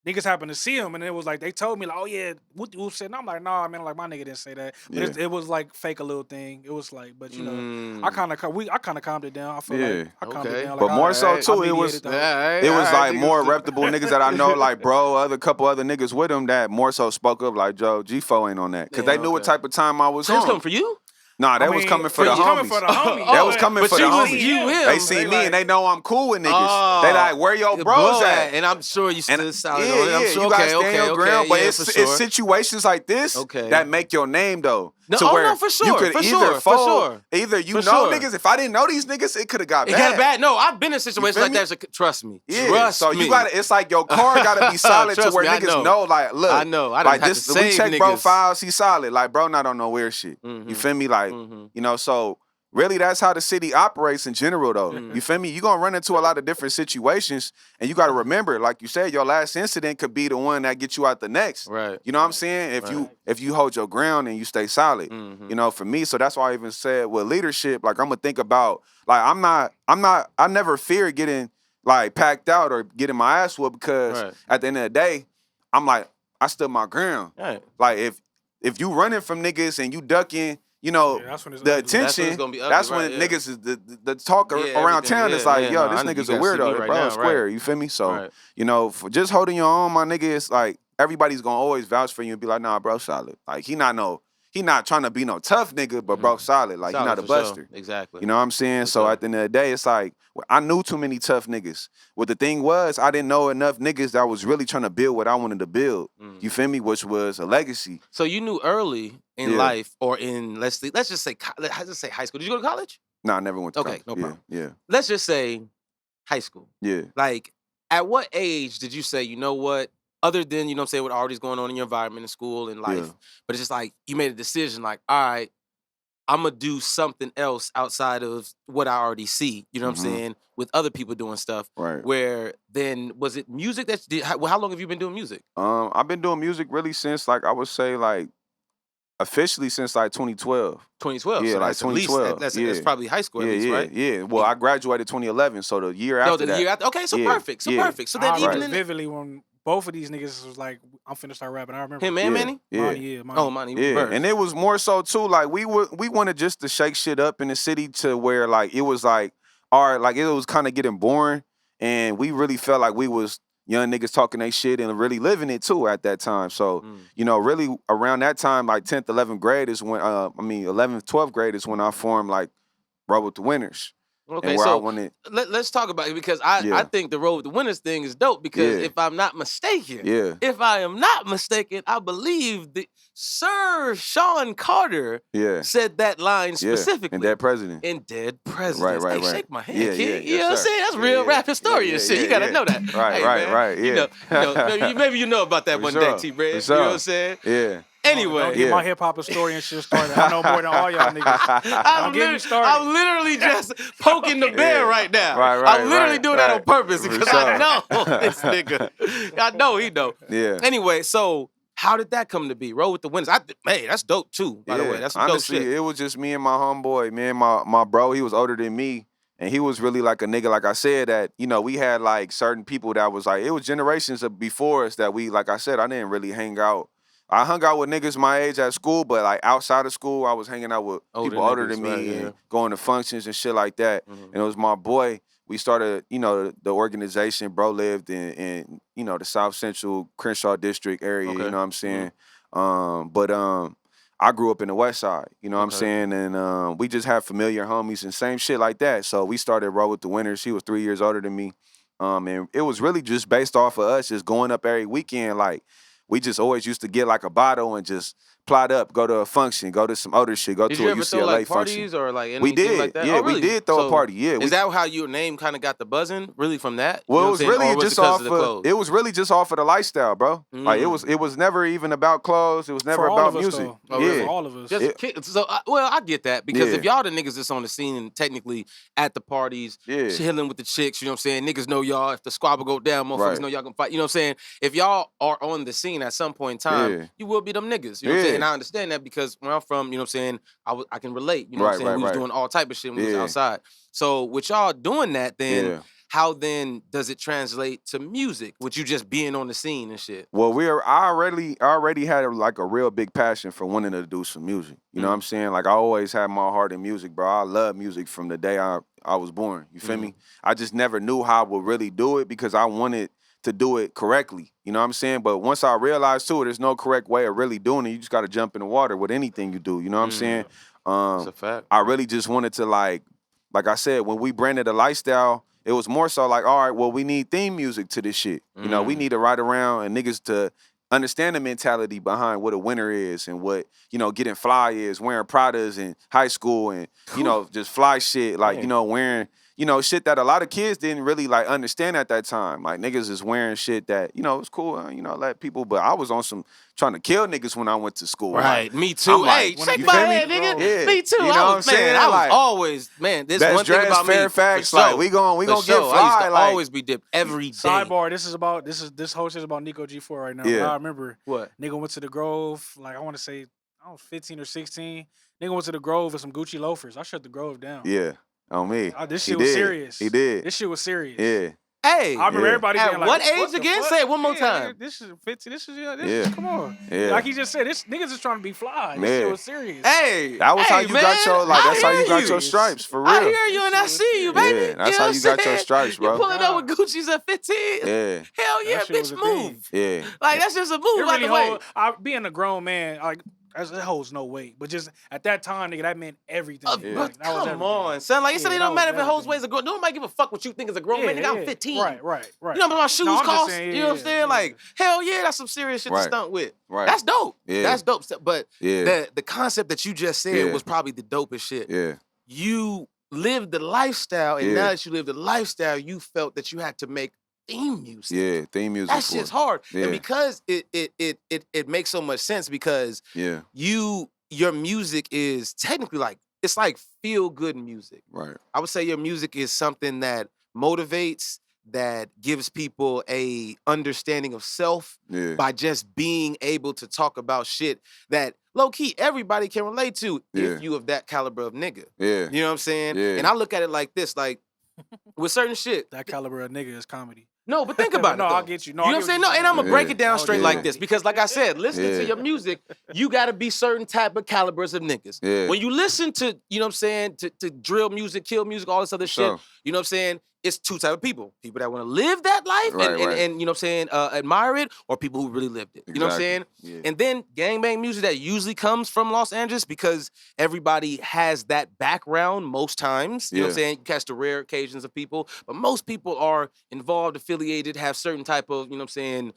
[SPEAKER 3] niggas happened to see him, and it was like they told me like, oh yeah, Whoop said. And I'm like, nah, man, like my nigga didn't say that. But it was like fake a little thing. It was like, but you know, I kind of calmed it down. I feel like I calmed it down. Like,
[SPEAKER 2] but more so too, it was like more reputable niggas that I know, like bro, couple other niggas with him that more so spoke up like Joe G4 ain't on that because they knew what type of time I was on.
[SPEAKER 1] So was coming for you?
[SPEAKER 2] Nah, that was coming for the homies. That was coming for the homies. They see me and they know I'm cool with niggas. They like, where your bros at?
[SPEAKER 1] And I'm sure you stood solid.
[SPEAKER 2] Yeah,
[SPEAKER 1] I'm sure.
[SPEAKER 2] You guys stand your ground. But it's situations like this that make your name though.
[SPEAKER 1] No, for sure.
[SPEAKER 2] You could either fold, either you know niggas. If I didn't know these niggas, it could have got bad.
[SPEAKER 1] It got bad. No, I've been in situations like that. So trust me.
[SPEAKER 2] Yeah. So you gotta. It's like your car gotta be solid to where niggas know. Like, look,
[SPEAKER 1] I know.
[SPEAKER 2] Like this, we check bro files. He's solid. Like, bro, not on no weird shit. You feel me? Like, you know. So really, that's how the city operates in general, though. You feel me? You're gonna run into a lot of different situations, and you gotta remember, like you said, your last incident could be the one that gets you out the next.
[SPEAKER 1] Right.
[SPEAKER 2] You know what I'm saying? If you hold your ground and you stay solid, you know, for me. So that's why I even said with leadership, like I'm gonna think about, like I never fear getting like packed out or getting my ass whooped because at the end of the day, I'm like, I stood my ground.
[SPEAKER 1] Right.
[SPEAKER 2] Like if you running from niggas and you ducking, you know, the attention, that's when niggas is the talk around town is like, yo, this nigga's a weirdo, bro, square, you feel me? So, you know, for just holding your own, my nigga, it's like, everybody's gonna always vouch for you and be like, nah, bro, solid. Like, he not no he not trying to be no tough nigga, but bro, solid. Like, he not a buster.
[SPEAKER 1] Sure. Exactly.
[SPEAKER 2] You know what I'm saying? So at the end of the day, it's like, I knew too many tough niggas. What the thing was, I didn't know enough niggas that was really trying to build what I wanted to build. You feel me? Which was a legacy.
[SPEAKER 1] So you knew early in life, or in let's just say high school. Did you go to college?
[SPEAKER 2] No, I never went to college.
[SPEAKER 1] Okay, no problem.
[SPEAKER 2] Yeah.
[SPEAKER 1] Let's just say high school.
[SPEAKER 2] Yeah.
[SPEAKER 1] Like, at what age did you say, you know what? Other than, you know what I'm saying, what already is going on in your environment in school and life, but it's just like you made a decision, like, all right, I'm gonna do something else outside of what I already see. You know what I'm saying? With other people doing stuff.
[SPEAKER 2] Right.
[SPEAKER 1] Where then was it music that you did? How long have you been doing music?
[SPEAKER 2] I've been doing music really since, like, I would say, like, officially since like 2012.
[SPEAKER 1] 2012.
[SPEAKER 2] Yeah,
[SPEAKER 1] so
[SPEAKER 2] like
[SPEAKER 1] that's
[SPEAKER 2] 2012.
[SPEAKER 1] That's probably high school at least, right?
[SPEAKER 2] Yeah. Well, I graduated 2011, so the year after that.
[SPEAKER 1] Year after. Okay, so perfect. So perfect. So then
[SPEAKER 3] I
[SPEAKER 1] even
[SPEAKER 3] remember vividly when both of these niggas was like, I'm finna start rapping. I remember
[SPEAKER 1] him and Manny?
[SPEAKER 2] Yeah.
[SPEAKER 3] Monty.
[SPEAKER 1] Oh, Monty.
[SPEAKER 2] Yeah, and it was more so too, like, we wanted just to shake shit up in the city to where, like, it was like, all right, like, it was kind of getting boring, and we really felt like we was young niggas talking they shit and really living it too at that time. So, you know, really around that time, like 10th, 11th grade is when, 11th, 12th grade is when I formed, like, Roll with the Winners.
[SPEAKER 1] Okay, so let's talk about it, because I think the Roll with the Winners thing is dope, because if I'm not mistaken, if I am not mistaken, I believe the Sir Sean Carter said that line specifically.
[SPEAKER 2] In Dead President.
[SPEAKER 1] In Dead President.
[SPEAKER 2] Right.
[SPEAKER 1] Shake my hand, kid.
[SPEAKER 2] Yeah,
[SPEAKER 1] you know what I'm saying? That's real rap historian shit. You gotta know that.
[SPEAKER 2] Right. Yeah.
[SPEAKER 1] You know, maybe you know about that one day, T-Bread. You know what I'm saying?
[SPEAKER 2] Yeah.
[SPEAKER 1] Anyway,
[SPEAKER 3] don't get my hip hop historian shit started. I know more than all y'all niggas.
[SPEAKER 1] I'm literally just poking the bear right now.
[SPEAKER 2] Right.
[SPEAKER 1] I'm literally doing that on purpose, because I know this nigga. I know he know.
[SPEAKER 2] Yeah.
[SPEAKER 1] Anyway, so how did that come to be? Roll with the Winners. Hey, that's dope too. By the way, that's some
[SPEAKER 2] honestly,
[SPEAKER 1] dope shit.
[SPEAKER 2] It was just me and my homeboy, me and my bro. He was older than me. And he was really like a nigga, like I said, that, you know, we had like certain people that was like, it was generations of before us that we, like I said, I didn't really hang out. I hung out with niggas my age at school, but like outside of school, I was hanging out with people older than me and going to functions and shit like that. And it was my boy. We started, you know, the organization. Bro lived in you know, the South Central Crenshaw District area, you know what I'm saying? I grew up in the West Side, you know what I'm saying? And we just had familiar homies and same shit like that. So we started Roll with the Winners. He was 3 years older than me. And it was really just based off of us just going up every weekend. Like, we just always used to get like a bottle and just plot up, go to a function, go to some other shit, go to a UCLA function. Did you ever throw like
[SPEAKER 1] parties or like anything
[SPEAKER 2] we did,
[SPEAKER 1] like that?
[SPEAKER 2] Yeah,
[SPEAKER 1] really?
[SPEAKER 2] We did throw a party. Yeah,
[SPEAKER 1] is that how your name kind of got the buzzing? Really from that?
[SPEAKER 2] Well, it was really just off of it was really just off of the lifestyle, bro. Like it was never even about clothes. It was never about music.
[SPEAKER 3] For all of us.
[SPEAKER 1] I get that, because if y'all the niggas that's on the scene and technically at the parties, chilling with the chicks, you know what I'm saying? Niggas know y'all. If the squabble go down, motherfuckers know y'all can fight. You know what I'm saying? If y'all are on the scene at some point in time, you will be them niggas. You know what I'm saying? And I understand that, because where I'm from, you know what I'm saying, I can relate. You know what I'm saying? We was doing all type of shit when we was outside. So with y'all doing that, then how then does it translate to music? With you just being on the scene and shit?
[SPEAKER 2] Well, I already had like a real big passion for wanting to do some music. You know what I'm saying? Like, I always had my heart in music, bro. I love music from the day I was born. You feel me? I just never knew how I would really do it, because I wanted to do it correctly. You know what I'm saying? But once I realized too, there's no correct way of really doing it. You just got to jump in the water with anything you do. You know what I'm saying?
[SPEAKER 1] That's a fact.
[SPEAKER 2] I really just wanted to, like I said, when we branded a lifestyle, it was more so like, all right, well, we need theme music to this shit. You know, we need to ride around and niggas to understand the mentality behind what a winner is and what, you know, getting fly is, wearing Pradas in high school and, you know, just fly shit, like, you know, wearing, you know, shit that a lot of kids didn't really, like, understand at that time. Like, niggas is wearing shit that, you know, it's cool, you know, let people, but I was on some trying to kill niggas when I went to school.
[SPEAKER 1] Right, me too. Hey, shake my head, nigga.
[SPEAKER 2] Yeah.
[SPEAKER 1] Me too.
[SPEAKER 2] You know what I'm saying?
[SPEAKER 1] I was always, man, this one thing about
[SPEAKER 2] Fairfax,
[SPEAKER 1] me.
[SPEAKER 2] like, we gonna get fly.
[SPEAKER 1] I used to always be dipped every day.
[SPEAKER 3] Sidebar, this whole shit is about Niko G4 right now.
[SPEAKER 2] Yeah.
[SPEAKER 3] I remember nigga went to the Grove, like, I want to say, I was 15 or 16. Nigga went to the Grove with some Gucci loafers. I shut the Grove down.
[SPEAKER 2] Yeah. On me.
[SPEAKER 3] This shit was serious.
[SPEAKER 2] He did.
[SPEAKER 3] This shit was serious.
[SPEAKER 2] Yeah.
[SPEAKER 1] Hey,
[SPEAKER 3] I remember everybody being like,
[SPEAKER 1] what age again? Say it one more time.
[SPEAKER 3] This is 15. This is come on.
[SPEAKER 2] Yeah.
[SPEAKER 3] Like he just said, this niggas is trying to be fly. This shit was serious.
[SPEAKER 1] Hey,
[SPEAKER 2] that was how you got your, like, that's how you got your stripes, for real.
[SPEAKER 1] I hear you and I see you, baby.
[SPEAKER 2] Yeah, that's how you got your stripes, bro.
[SPEAKER 1] You pulling up with Gucci's at 15.
[SPEAKER 2] Yeah.
[SPEAKER 1] Hell yeah, bitch, move.
[SPEAKER 2] Yeah.
[SPEAKER 1] Like, that's just a move, by the way.
[SPEAKER 3] Being a grown man, like, that holds no weight. But just at that time, nigga, that meant everything.
[SPEAKER 1] But
[SPEAKER 3] that was
[SPEAKER 1] come on, son. Like you said, it don't matter if it holds weight as a grown. Nobody give a fuck what you think is a grown man. Nigga, I'm 15.
[SPEAKER 3] Right.
[SPEAKER 1] You know what my shoes cost?
[SPEAKER 3] Saying,
[SPEAKER 1] you know what I'm saying? Like, hell yeah, that's some serious shit to stunt with.
[SPEAKER 2] Right.
[SPEAKER 1] That's dope.
[SPEAKER 2] Yeah.
[SPEAKER 1] That's dope. But the concept that you just said was probably the dopest shit.
[SPEAKER 2] Yeah.
[SPEAKER 1] You lived the lifestyle, and now that you live the lifestyle, you felt that you had to make theme music.
[SPEAKER 2] Yeah, theme music.
[SPEAKER 1] That shit's hard.
[SPEAKER 2] Yeah.
[SPEAKER 1] And because it makes so much sense because your music is technically like, it's like feel-good music.
[SPEAKER 2] Right.
[SPEAKER 1] I would say your music is something that motivates, that gives people a understanding of self by just being able to talk about shit that low-key everybody can relate to if you of that caliber of nigga.
[SPEAKER 2] Yeah.
[SPEAKER 1] You know what I'm saying?
[SPEAKER 2] Yeah.
[SPEAKER 1] And I look at it like this, like with certain shit.
[SPEAKER 3] That caliber of nigga is comedy.
[SPEAKER 1] No, but think about it.
[SPEAKER 3] No,
[SPEAKER 1] though.
[SPEAKER 3] I'll get you. No,
[SPEAKER 1] You know what I'm saying? No, and I'm gonna break it down straight like this because, like I said, listening to your music, you gotta be certain type of calibers of niggas.
[SPEAKER 2] Yeah.
[SPEAKER 1] When you listen to, you know what I'm saying, to drill music, kill music, all this other shit, you know what I'm saying? It's two type of people. People that want to live that life and you know what I'm saying, admire it, or people who really lived it. You know what I'm saying?
[SPEAKER 2] Yeah.
[SPEAKER 1] And then gangbang music that usually comes from Los Angeles because everybody has that background most times. You know what I'm saying? You catch the rare occasions of people, but most people are involved, affiliated, have certain type of, you know what I'm saying,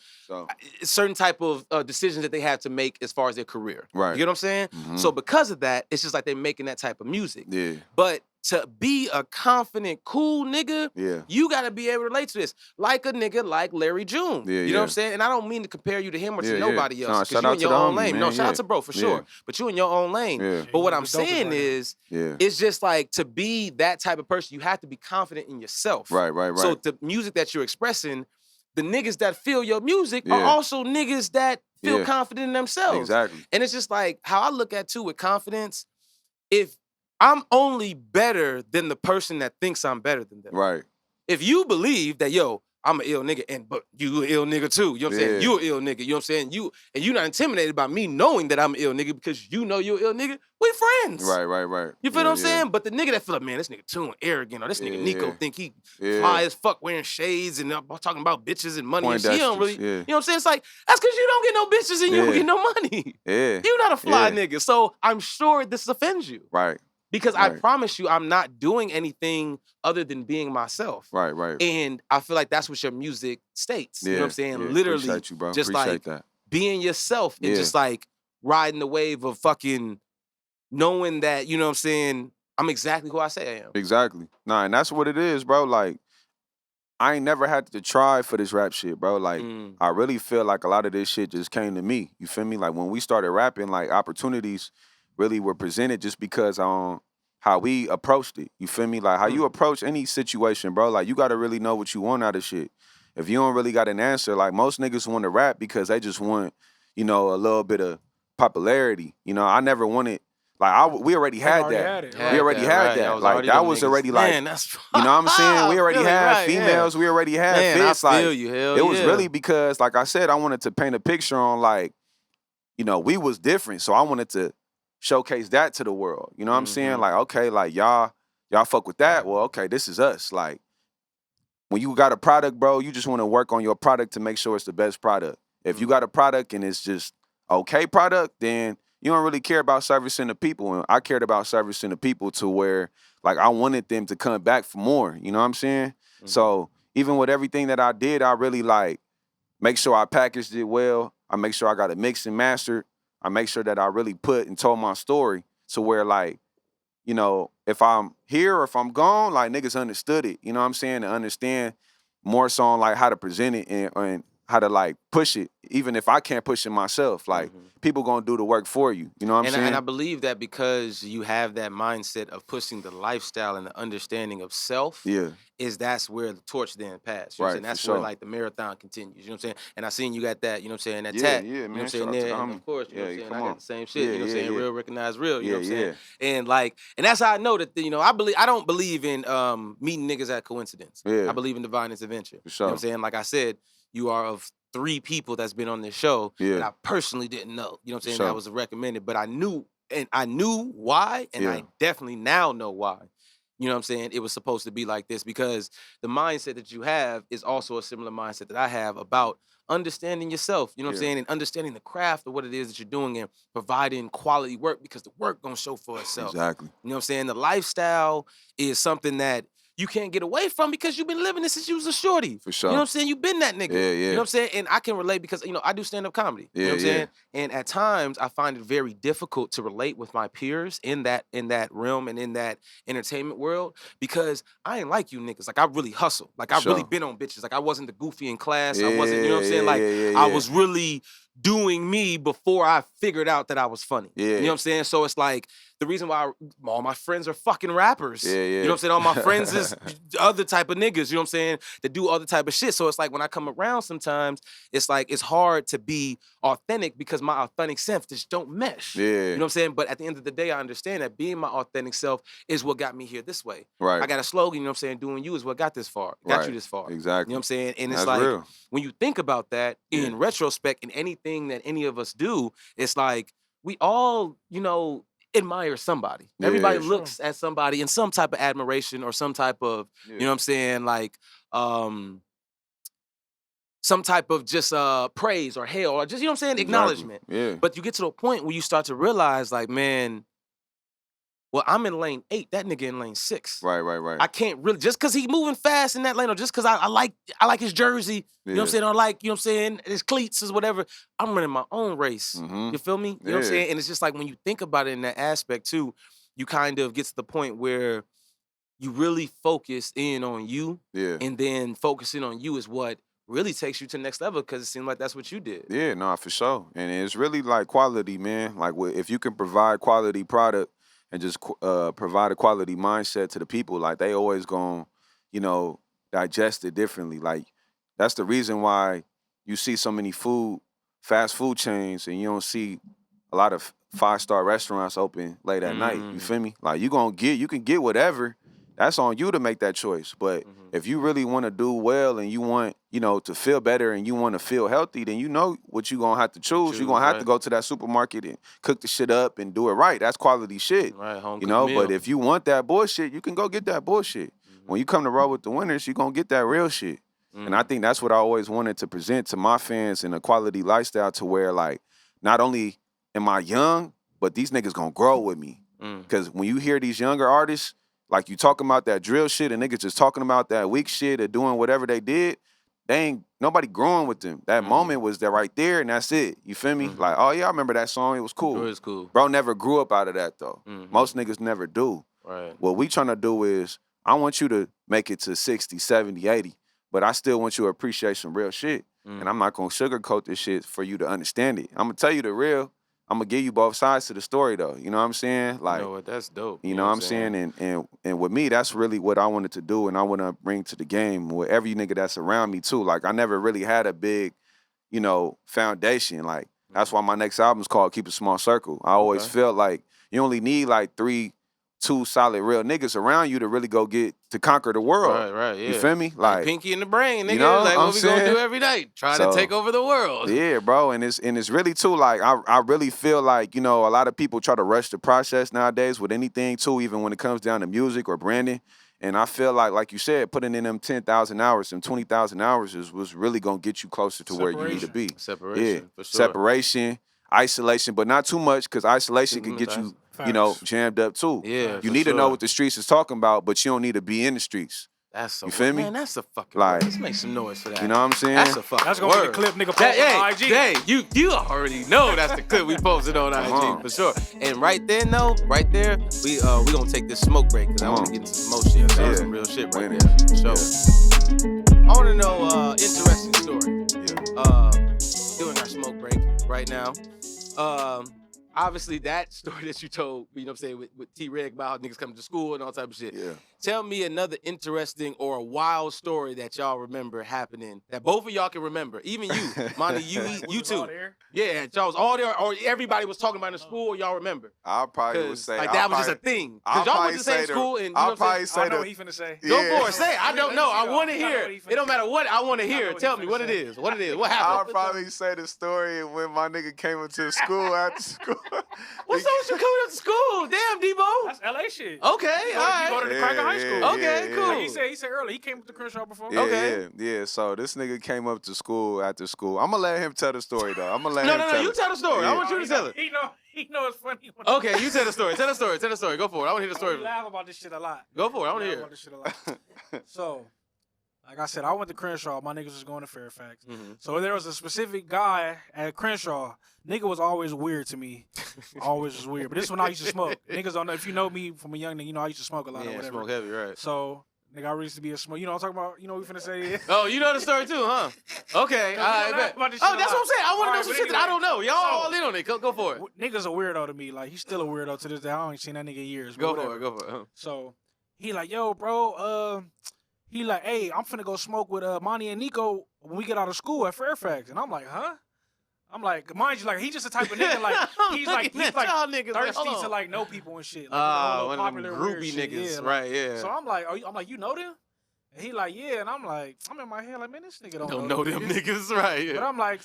[SPEAKER 1] certain type of decisions that they have to make as far as their career.
[SPEAKER 2] Right.
[SPEAKER 1] You know what I'm saying?
[SPEAKER 2] Mm-hmm.
[SPEAKER 1] So because of that, it's just like they're making that type of music.
[SPEAKER 2] Yeah.
[SPEAKER 1] But to be a confident, cool nigga, you gotta be able to relate to this. Like a nigga like Larry June. You know what I'm saying? And I don't mean to compare you to him or to nobody else. Because you in your own lane. No, shout out to bro for sure. But you in your own lane. But what I'm saying is, it's just like to be that type of person, you have to be confident in yourself.
[SPEAKER 2] Right.
[SPEAKER 1] So the music that you're expressing, the niggas that feel your music are also niggas that feel confident in themselves.
[SPEAKER 2] Exactly.
[SPEAKER 1] And it's just like how I look at too with confidence, if I'm only better than the person that thinks I'm better than them.
[SPEAKER 2] Right.
[SPEAKER 1] If you believe that, yo, I'm an ill nigga, but you an ill nigga too. You know what I'm saying? You an ill nigga. You know what I'm saying? You're not intimidated by me knowing that I'm an ill nigga because you know you're an ill nigga. We friends.
[SPEAKER 2] Right.
[SPEAKER 1] You feel what I'm saying? But the nigga that feel like, man, this nigga too arrogant, or this nigga Niko think he fly as fuck wearing shades and talking about bitches and money and shit. He don't really, you know what I'm saying? It's like, that's because you don't get no bitches and you don't get no money. You not a fly nigga. So I'm sure this offends you.
[SPEAKER 2] Right.
[SPEAKER 1] Because I promise you, I'm not doing anything other than being myself.
[SPEAKER 2] Right.
[SPEAKER 1] And I feel like that's what your music states. You know what I'm saying? Literally,
[SPEAKER 2] appreciate you, bro.
[SPEAKER 1] just
[SPEAKER 2] appreciate
[SPEAKER 1] like
[SPEAKER 2] that.
[SPEAKER 1] being yourself and just like riding the wave of fucking knowing that, you know what I'm saying, I'm exactly who I say I am.
[SPEAKER 2] Exactly. Nah, and that's what it is, bro. Like, I ain't never had to try for this rap shit, bro. Like, I really feel like a lot of this shit just came to me. You feel me? Like, when we started rapping, like, opportunities really were presented just because how we approached it. You feel me? Like how you approach any situation, bro. Like you gotta really know what you want out of shit. If you don't really got an answer, like most niggas want to rap because they just want, you know, a little bit of popularity. You know, I never wanted. Like we already had that. We already had that. Like that was already like, you know what I'm saying? We already had females. We already had fits. Like it was really because, like I said, I wanted to paint a picture on like, you know, we was different. So I wanted to showcase that to the world. You know what I'm saying? Like, okay, like y'all fuck with that. Well, okay, this is us. Like when you got a product, bro, you just want to work on your product to make sure it's the best product. If you got a product and it's just okay product, then you don't really care about servicing the people. And I cared about servicing the people to where like I wanted them to come back for more. You know what I'm saying? So even with everything that I did, I really like make sure I packaged it well. I make sure I got it mixed and mastered. I make sure that I really put and told my story to where like, you know, if I'm here or if I'm gone, like niggas understood it. You know what I'm saying? To understand more so on like how to present it and how to like push it, even if I can't push it myself. Like people gonna do the work for you. You know what I'm saying?
[SPEAKER 1] And I believe that because you have that mindset of pushing the lifestyle and the understanding of self, that's where the torch then passed. You know what I'm saying? That's where like the marathon continues. You know what I'm saying? And I seen you got that, you know what I'm saying, that tat. You know what I'm saying? There, and of course, you know what I'm saying? I got the same shit, you know what I'm saying? Real recognize real, you know what I'm saying? And like, and that's how I know that, you know, I don't believe in meeting niggas at coincidence. I believe in divine intervention. You know what I'm saying? Like I said, you are of 3 people that's been on this show that I personally didn't know. You know what I'm saying? That was recommended, but I knew why, and I definitely now know why. You know what I'm saying? It was supposed to be like this because the mindset that you have is also a similar mindset that I have about understanding yourself, you know what I'm saying? And understanding the craft of what it is that you're doing and providing quality work because the work gonna show for itself.
[SPEAKER 2] Exactly.
[SPEAKER 1] You know what I'm saying? The lifestyle is something that you can't get away from because you've been living this since you was a shorty.
[SPEAKER 2] For sure.
[SPEAKER 1] You know what I'm saying? You've been that nigga.
[SPEAKER 2] Yeah, yeah.
[SPEAKER 1] You know what I'm saying? And I can relate because, you know, I do stand-up comedy.
[SPEAKER 2] Yeah,
[SPEAKER 1] you know what I'm
[SPEAKER 2] yeah.
[SPEAKER 1] saying? And at times I find it very difficult to relate with my peers in that realm and in that entertainment world because I ain't like you niggas. Like I really hustle. Like I really been on bitches. Like I wasn't the goofy in class. I wasn't, you know what I'm saying? Like I was really doing me before I figured out that I was funny.
[SPEAKER 2] Yeah.
[SPEAKER 1] You know what I'm saying? So it's like the reason why all my friends are fucking rappers.
[SPEAKER 2] Yeah, yeah.
[SPEAKER 1] You know what I'm saying? All my friends is other type of niggas, you know what I'm saying, that do other type of shit. So it's like when I come around sometimes, it's like it's hard to be authentic because my authentic self just don't mesh.
[SPEAKER 2] Yeah.
[SPEAKER 1] You know what I'm saying? But at the end of the day, I understand that being my authentic self is what got me here this way.
[SPEAKER 2] Right.
[SPEAKER 1] I got a slogan, you know what I'm saying? Doing you is what got this far. Got you this far.
[SPEAKER 2] Exactly.
[SPEAKER 1] You know what I'm saying? And it's
[SPEAKER 2] That's
[SPEAKER 1] like
[SPEAKER 2] real.
[SPEAKER 1] when you think about that in retrospect in anything that any of us do, it's like we all, you know, admire somebody.
[SPEAKER 2] Yeah,
[SPEAKER 1] Everybody
[SPEAKER 2] sure.
[SPEAKER 1] looks at somebody in some type of admiration or some type of, you know what I'm saying, like some type of just praise or hail or just, you know what I'm saying, acknowledgement.
[SPEAKER 2] Yeah.
[SPEAKER 1] But you get to a point where you start to realize like, man, well, I'm in lane 8, that nigga in lane 6.
[SPEAKER 2] Right.
[SPEAKER 1] I can't really, just because he moving fast in that lane or just because I like his jersey, you know what I'm saying, or like, you know what I'm saying, his cleats or whatever, I'm running my own race. You feel me? You know what I'm saying? And it's just like when you think about it in that aspect too, you kind of get to the point where you really focus in on you.
[SPEAKER 2] Yeah.
[SPEAKER 1] And then focusing on you is what really takes you to the next level because it seemed like that's what you did.
[SPEAKER 2] Yeah, no, for sure. And it's really like quality, man. Like if you can provide quality product and just provide a quality mindset to the people, like they always gonna, you know, digest it differently. Like that's the reason why you see so many fast food chains and you don't see a lot of 5-star restaurants open late at night. You feel me? Like you can get whatever. That's on you to make that choice. But if you really want to do well and you want, you know, to feel better and you want to feel healthy, then you know what you're going to have to choose. You're going to have to go to that supermarket and cook the shit up and do it right. That's quality shit.
[SPEAKER 1] Right, home
[SPEAKER 2] you know,
[SPEAKER 1] meal.
[SPEAKER 2] but if you want that bullshit, you can go get that bullshit. When you come to roll with the winners, you're going to get that real shit. And I think that's what I always wanted to present to my fans in a quality lifestyle to where, like, not only am I young, but these niggas going to grow with me. Because when you hear these younger artists, like you talking about that drill shit and niggas just talking about that weak shit or doing whatever they did, they ain't nobody growing with them. That moment was there right there and that's it. You feel me? Like, oh yeah, I remember that song. It was cool.
[SPEAKER 1] It was cool.
[SPEAKER 2] Bro never grew up out of that though. Most niggas never do.
[SPEAKER 1] Right.
[SPEAKER 2] What we trying to do is, I want you to make it to 60, 70, 80, but I still want you to appreciate some real shit. And I'm not going to sugarcoat this shit for you to understand it. I'm going to tell you the real. I'm gonna give you both sides to the story though. You know what I'm saying? Like,
[SPEAKER 1] you know what? That's dope.
[SPEAKER 2] You know what I'm saying? And with me, that's really what I wanted to do and I want to bring to the game with every nigga that's around me too. Like I never really had a big, you know, foundation. Like that's why my next album's called Keep a Small Circle. I always felt like you only need like 2 solid real niggas around you to really go get to conquer the world.
[SPEAKER 1] Right, yeah.
[SPEAKER 2] You feel me? Like
[SPEAKER 1] pinky in the brain, nigga.
[SPEAKER 2] You know,
[SPEAKER 1] like
[SPEAKER 2] I'm
[SPEAKER 1] what we gonna
[SPEAKER 2] saying?
[SPEAKER 1] do every night? Try to take over the world.
[SPEAKER 2] Yeah, bro. And it's really too, like, I really feel like, you know, a lot of people try to rush the process nowadays with anything too, even when it comes down to music or branding. And I feel like you said, putting in them 10,000 hours, them 20,000 hours was really gonna get you closer to where you need to be.
[SPEAKER 1] Separation, for sure.
[SPEAKER 2] Separation, isolation, but not too much, because isolation can get you, you know, jammed up too.
[SPEAKER 1] Yeah,
[SPEAKER 2] you need to know what the streets is talking about, but you don't need to be in the streets.
[SPEAKER 1] That's a
[SPEAKER 2] you feel me?
[SPEAKER 1] Man, that's a fucking
[SPEAKER 2] like,
[SPEAKER 1] word. Let's make some noise for that.
[SPEAKER 2] You know what I'm saying?
[SPEAKER 1] That's a fucking
[SPEAKER 3] That's gonna
[SPEAKER 1] word.
[SPEAKER 3] be the clip nigga post on IG.
[SPEAKER 1] Hey, you already know that's the clip we posted on IG for sure. And right there, right there, we gonna take this smoke break because I want to get into some more shit. That's some real shit right there. For sure. I want to know interesting story. Doing our smoke break right now. Obviously, that story that you told, you know what I'm saying, with T-Reg about how niggas coming to school and all type of shit.
[SPEAKER 2] Yeah.
[SPEAKER 1] Tell me another interesting or a wild story that y'all remember happening that both of y'all can remember. Even you, Monty, you too. Yeah, y'all was all there, or everybody was talking about in the school, or y'all remember.
[SPEAKER 2] I probably would say
[SPEAKER 1] like that was just a thing. Because y'all went to the same school, and you know what I'm saying?
[SPEAKER 3] I know what he finna say.
[SPEAKER 1] Go for it. Say it. I don't know. I want to hear it. It don't matter what I want to hear. Tell me what it is. What it is. What happened?
[SPEAKER 2] I'll probably say the story when my nigga came into the school after school.
[SPEAKER 1] What's up with you coming up to school? Damn, Debo.
[SPEAKER 3] That's LA shit.
[SPEAKER 1] Okay, all right.
[SPEAKER 3] You go to the cracker high high school.
[SPEAKER 1] Okay, cool.
[SPEAKER 3] Like he said earlier, he came up to Crenshaw before.
[SPEAKER 2] Yeah. So this nigga came up to school after school. I'm gonna let him tell the story though. I'm gonna let him tell
[SPEAKER 1] No, you tell the story. I want you to tell it.
[SPEAKER 3] He know it's funny.
[SPEAKER 1] Okay, you tell the story. Tell the story. Go for it. I want to hear the story.
[SPEAKER 3] We laugh about this shit a lot.
[SPEAKER 1] Go for it. I want to hear
[SPEAKER 3] about this shit a lot. So, like I said, I went to Crenshaw. My niggas was going to Fairfax. So there was a specific guy at Crenshaw. Nigga was always weird to me. Always was weird. But this is when I used to smoke. Niggas don't know. If you know me from a young nigga, you know I used to smoke a lot or whatever.
[SPEAKER 1] Smoke heavy, right.
[SPEAKER 3] So, nigga, I really used to be a smoke. You know what I'm talking about? You know what we finna say?
[SPEAKER 1] Oh, you know the story too, huh? Okay. All right. Oh, that's what I'm saying. I want to know some shit that I don't know. Y'all all in on it. Go for it.
[SPEAKER 3] Nigga's a weirdo to me. Like, he's still a weirdo to this day. I ain't seen that nigga in years.
[SPEAKER 1] Go for it.
[SPEAKER 3] So, he like, yo, bro, he like, hey, I'm finna go smoke with Monty and Niko when we get out of school at Fairfax. And I'm like, huh? I'm like, mind you, like, he's just the type of nigga, like, he's like thirsty to, like, know people and shit. Like,
[SPEAKER 1] one of them groupie niggas.
[SPEAKER 3] Yeah,
[SPEAKER 1] right, yeah.
[SPEAKER 3] So I'm like, you know them? And he like, yeah. And I'm like, I'm in my head like, man, this nigga
[SPEAKER 1] don't know them niggas, right, yeah.
[SPEAKER 3] But I'm like,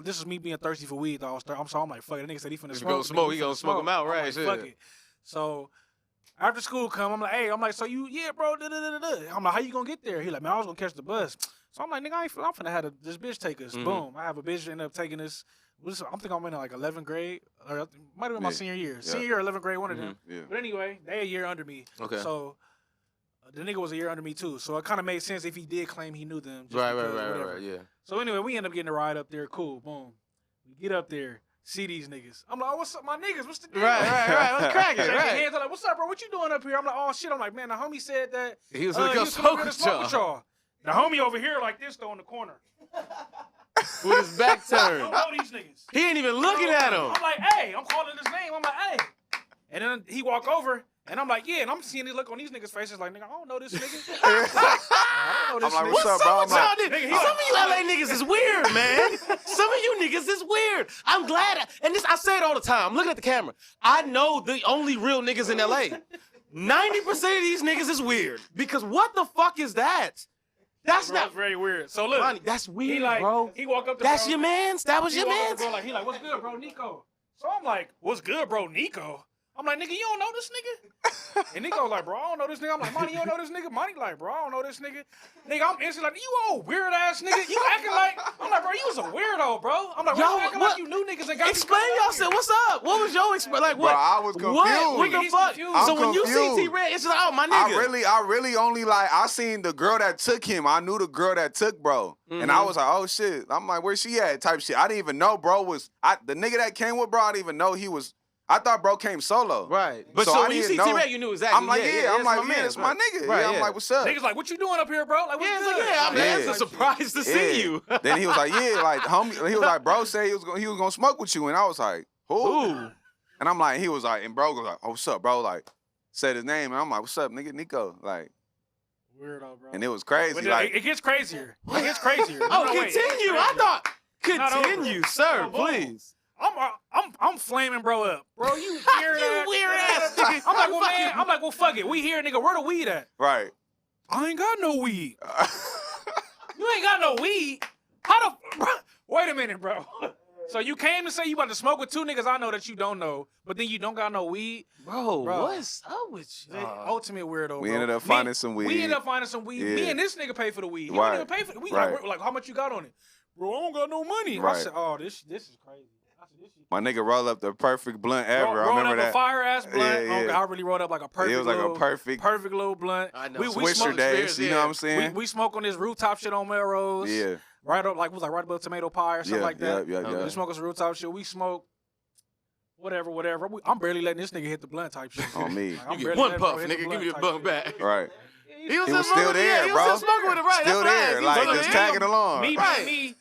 [SPEAKER 3] this is me being thirsty for weed, though. I'm like, fuck it. The nigga said he finna
[SPEAKER 1] If
[SPEAKER 3] smoke.
[SPEAKER 1] He gonna smoke him out, right,
[SPEAKER 3] like,
[SPEAKER 1] shit.
[SPEAKER 3] Fuck it. So after school come, I'm like, hey, so you, yeah, bro, I'm like, how you gonna get there? He like, man, I was gonna catch the bus. So I'm like, nigga, I'm finna have this bitch take us. Boom. I have a bitch end up taking us. I'm thinking I'm in like 11th grade. Or might have been my senior year.
[SPEAKER 2] Yeah.
[SPEAKER 3] Senior year, 11th grade, one of them.
[SPEAKER 2] Yeah.
[SPEAKER 3] But anyway, they a year under me.
[SPEAKER 1] Okay.
[SPEAKER 3] So the nigga was a year under me too. So it kind of made sense if he did claim he knew them.
[SPEAKER 1] Right, yeah.
[SPEAKER 3] So anyway, we end up getting a ride up there. Cool, boom. We get up there. See these niggas. I'm like, oh, what's up, my niggas? What's the deal?
[SPEAKER 1] Right. What's cracking?
[SPEAKER 3] Shaking
[SPEAKER 1] Right.
[SPEAKER 3] hands. I'm like, what's up, bro? What you doing up here? I'm like, oh shit. I'm like, man, the homie said that
[SPEAKER 1] He was gonna go
[SPEAKER 3] he
[SPEAKER 1] smoke
[SPEAKER 3] gonna
[SPEAKER 1] with
[SPEAKER 3] smoke with y'all. The homie over here like this though in the corner.
[SPEAKER 1] With his back turned.
[SPEAKER 3] I don't know these niggas.
[SPEAKER 1] He ain't even looking at him.
[SPEAKER 3] I'm like, hey, I'm calling his name. I'm like, hey. And then he walk over, and I'm like, yeah, and I'm seeing this look on these niggas' faces like, nigga, I don't know this nigga. I don't know this
[SPEAKER 2] I'm like,
[SPEAKER 3] nigga.
[SPEAKER 2] what's up, bro?
[SPEAKER 1] What's up with y'all niggas? Some of you LA niggas is weird, man. Some of you niggas is weird. I'm glad, I say it all the time. I'm looking at the camera. I know the only real niggas in LA. 90% of these niggas is weird. Because what the fuck is that? That's
[SPEAKER 3] Bro,
[SPEAKER 1] not
[SPEAKER 3] it's very weird. So look,
[SPEAKER 1] Ronnie, that's weird,
[SPEAKER 3] he like,
[SPEAKER 1] bro.
[SPEAKER 3] he walk up to
[SPEAKER 1] That's
[SPEAKER 3] bro.
[SPEAKER 1] your mans? That was
[SPEAKER 3] He
[SPEAKER 1] your
[SPEAKER 3] walk up
[SPEAKER 1] mans?
[SPEAKER 3] to bro, like, he like, what's good, bro, Niko? So I'm like, what's good, bro, Niko? I'm like, nigga, you don't know this nigga? And Niko like, bro, I don't know this nigga. I'm like, Monty, you don't know this nigga? Monty like, bro, I don't know this nigga. Nigga, I'm instantly like, you old weird ass nigga. You acting like, I'm like, bro, you was a weirdo, bro. I'm like, bro, you acting like you knew niggas and got
[SPEAKER 1] Explain yourself. What's up? What was your experience? Like, what?
[SPEAKER 2] Bro, I was confused.
[SPEAKER 1] What the
[SPEAKER 3] He's
[SPEAKER 1] fuck?
[SPEAKER 3] confused.
[SPEAKER 1] So when you see
[SPEAKER 2] confused.
[SPEAKER 1] T-Red, it's like, oh, my nigga.
[SPEAKER 2] I really only like, I seen the girl that took him. I knew the girl that took bro. And I was like, oh shit. I'm like, where's she at? Type shit. I didn't even know bro was, the nigga that came with bro, I didn't even know he was, I thought bro came solo.
[SPEAKER 1] Right. But
[SPEAKER 2] So
[SPEAKER 1] so
[SPEAKER 2] I
[SPEAKER 1] when you
[SPEAKER 2] didn't
[SPEAKER 1] see
[SPEAKER 2] know.
[SPEAKER 1] T-Red, you knew exactly.
[SPEAKER 2] I'm like, I'm like, yeah, it's my
[SPEAKER 1] right.
[SPEAKER 2] nigga.
[SPEAKER 1] Right,
[SPEAKER 2] yeah, I'm like, what's up?
[SPEAKER 3] Niggas like, what you doing up here, bro? Like, what's
[SPEAKER 1] Yeah, it's
[SPEAKER 3] good?
[SPEAKER 1] like, yeah, I'm
[SPEAKER 2] Yeah.
[SPEAKER 1] yeah. surprised to see you.
[SPEAKER 2] Then he was like, yeah, like, homie, he was like, bro said he was gonna smoke with you. And I was like, who?
[SPEAKER 1] Ooh.
[SPEAKER 2] And I'm like, he was like, and bro was like, oh, what's up, bro? Like, said his name. And I'm like, what's up, nigga? Niko. Like,
[SPEAKER 3] Weirdo, bro.
[SPEAKER 2] and it was crazy.
[SPEAKER 3] But
[SPEAKER 2] Like,
[SPEAKER 3] it gets crazier. It gets crazier.
[SPEAKER 1] Oh,
[SPEAKER 3] No, wait,
[SPEAKER 1] continue.
[SPEAKER 3] it's
[SPEAKER 1] I
[SPEAKER 3] crazier.
[SPEAKER 1] thought,
[SPEAKER 3] Not over.
[SPEAKER 1] continue, sir,
[SPEAKER 3] No, boom.
[SPEAKER 1] please.
[SPEAKER 3] I'm flaming bro up. Bro, you weird ass.
[SPEAKER 1] You weird ass nigga.
[SPEAKER 3] I'm like, well, man, I'm like, well, fuck it. We here, nigga. Where the weed at?
[SPEAKER 2] right.
[SPEAKER 3] I ain't got no weed. You ain't got no weed? How the... Wait a minute, bro. So you came to say you about to smoke with two niggas I know that you don't know, but then you don't got no weed?
[SPEAKER 1] Bro,
[SPEAKER 3] Bro.
[SPEAKER 1] what's up with you?
[SPEAKER 3] Ultimate weirdo,
[SPEAKER 2] We
[SPEAKER 3] bro.
[SPEAKER 2] ended up finding some weed.
[SPEAKER 3] We ended up finding some weed.
[SPEAKER 2] Yeah.
[SPEAKER 3] Me and this nigga paid for the weed. He
[SPEAKER 2] Right.
[SPEAKER 3] didn't even pay for the weed.
[SPEAKER 2] Right.
[SPEAKER 3] Like, how much you got on it? Bro, I don't got no money. I
[SPEAKER 2] Right.
[SPEAKER 3] said, oh, this is crazy. I said, this shit.
[SPEAKER 2] My nigga rolled up the perfect blunt ever. I
[SPEAKER 3] Rolled
[SPEAKER 2] remember
[SPEAKER 3] up
[SPEAKER 2] that.
[SPEAKER 3] a fire ass blunt.
[SPEAKER 2] Yeah, yeah.
[SPEAKER 3] I really rolled up like a perfect.
[SPEAKER 2] It was like
[SPEAKER 3] little,
[SPEAKER 2] a perfect
[SPEAKER 3] little blunt.
[SPEAKER 1] I know.
[SPEAKER 3] We
[SPEAKER 2] Swisher
[SPEAKER 3] smoked-
[SPEAKER 2] days. You know what I'm saying?
[SPEAKER 3] We smoke on this rooftop shit on Melrose.
[SPEAKER 2] Yeah.
[SPEAKER 3] Right up, like, was like right above tomato pie or something
[SPEAKER 2] Yeah,
[SPEAKER 3] like that.
[SPEAKER 2] yeah.
[SPEAKER 3] We smoke on some rooftop shit. We smoke whatever. I'm barely letting this nigga hit the blunt type shit.
[SPEAKER 2] On me.
[SPEAKER 3] Like, I'm
[SPEAKER 1] You
[SPEAKER 3] barely
[SPEAKER 1] get one
[SPEAKER 3] letting bro
[SPEAKER 1] puff,
[SPEAKER 3] hit the
[SPEAKER 1] nigga. Give
[SPEAKER 3] blunt
[SPEAKER 1] me the
[SPEAKER 3] type
[SPEAKER 1] bunk
[SPEAKER 3] shit.
[SPEAKER 1] back.
[SPEAKER 2] Right.
[SPEAKER 1] He was
[SPEAKER 2] He was still there,
[SPEAKER 1] he
[SPEAKER 2] bro.
[SPEAKER 1] was still smoking with it, right?
[SPEAKER 2] Still
[SPEAKER 1] That's
[SPEAKER 2] there,
[SPEAKER 1] right.
[SPEAKER 2] like,
[SPEAKER 1] He was
[SPEAKER 2] just
[SPEAKER 1] still there.
[SPEAKER 2] tagging along.
[SPEAKER 3] Me,
[SPEAKER 1] Right.
[SPEAKER 3] me.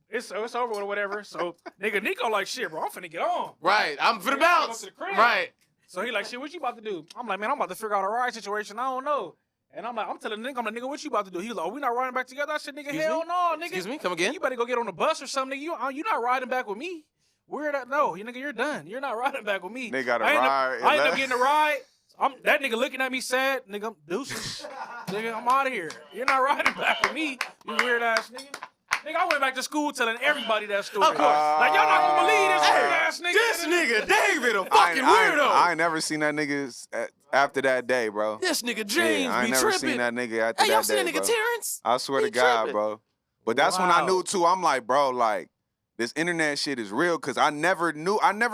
[SPEAKER 3] It's over with or whatever. So, nigga, Niko like, shit, bro, I'm finna get on.
[SPEAKER 1] Right. I'm for the
[SPEAKER 3] We gotta go
[SPEAKER 1] bounce.
[SPEAKER 3] to the crib.
[SPEAKER 1] Right.
[SPEAKER 3] So he like, shit, what you about to do? I'm like, man, I'm about to figure out a ride situation. I don't know. And I'm telling the nigga, nigga, what you about to do? He like, oh, we not riding back together. I said, nigga,
[SPEAKER 1] Excuse
[SPEAKER 3] hell
[SPEAKER 1] me?
[SPEAKER 3] no, nigga.
[SPEAKER 1] Excuse me, come again?
[SPEAKER 3] You better go get on the bus or something, nigga. You not riding back with me. Weird. No, you nigga, you're done. You're not riding back with me.
[SPEAKER 2] They got a
[SPEAKER 3] I
[SPEAKER 2] ride.
[SPEAKER 3] end up getting a ride. That nigga looking at me sad. Nigga, I'm deuces. Nigga, I'm out of here. You're not riding back with me, you weird ass nigga. Nigga, I went back to school telling everybody that story. Like, y'all not gonna believe this weird ass nigga.
[SPEAKER 1] This nigga David a fucking weirdo.
[SPEAKER 2] I ain't never seen that nigga after that day, bro.
[SPEAKER 1] This nigga James
[SPEAKER 2] I ain't
[SPEAKER 1] be
[SPEAKER 2] never
[SPEAKER 1] tripping.
[SPEAKER 2] seen that nigga after
[SPEAKER 1] Hey, y'all
[SPEAKER 2] that
[SPEAKER 1] seen
[SPEAKER 2] day,
[SPEAKER 1] that nigga
[SPEAKER 2] bro.
[SPEAKER 1] Terrence?
[SPEAKER 2] I swear
[SPEAKER 1] He
[SPEAKER 2] to God,
[SPEAKER 1] tripping.
[SPEAKER 2] bro. But that's when I
[SPEAKER 3] Wow.
[SPEAKER 2] knew too. I'm like, bro, like this internet shit is real because I never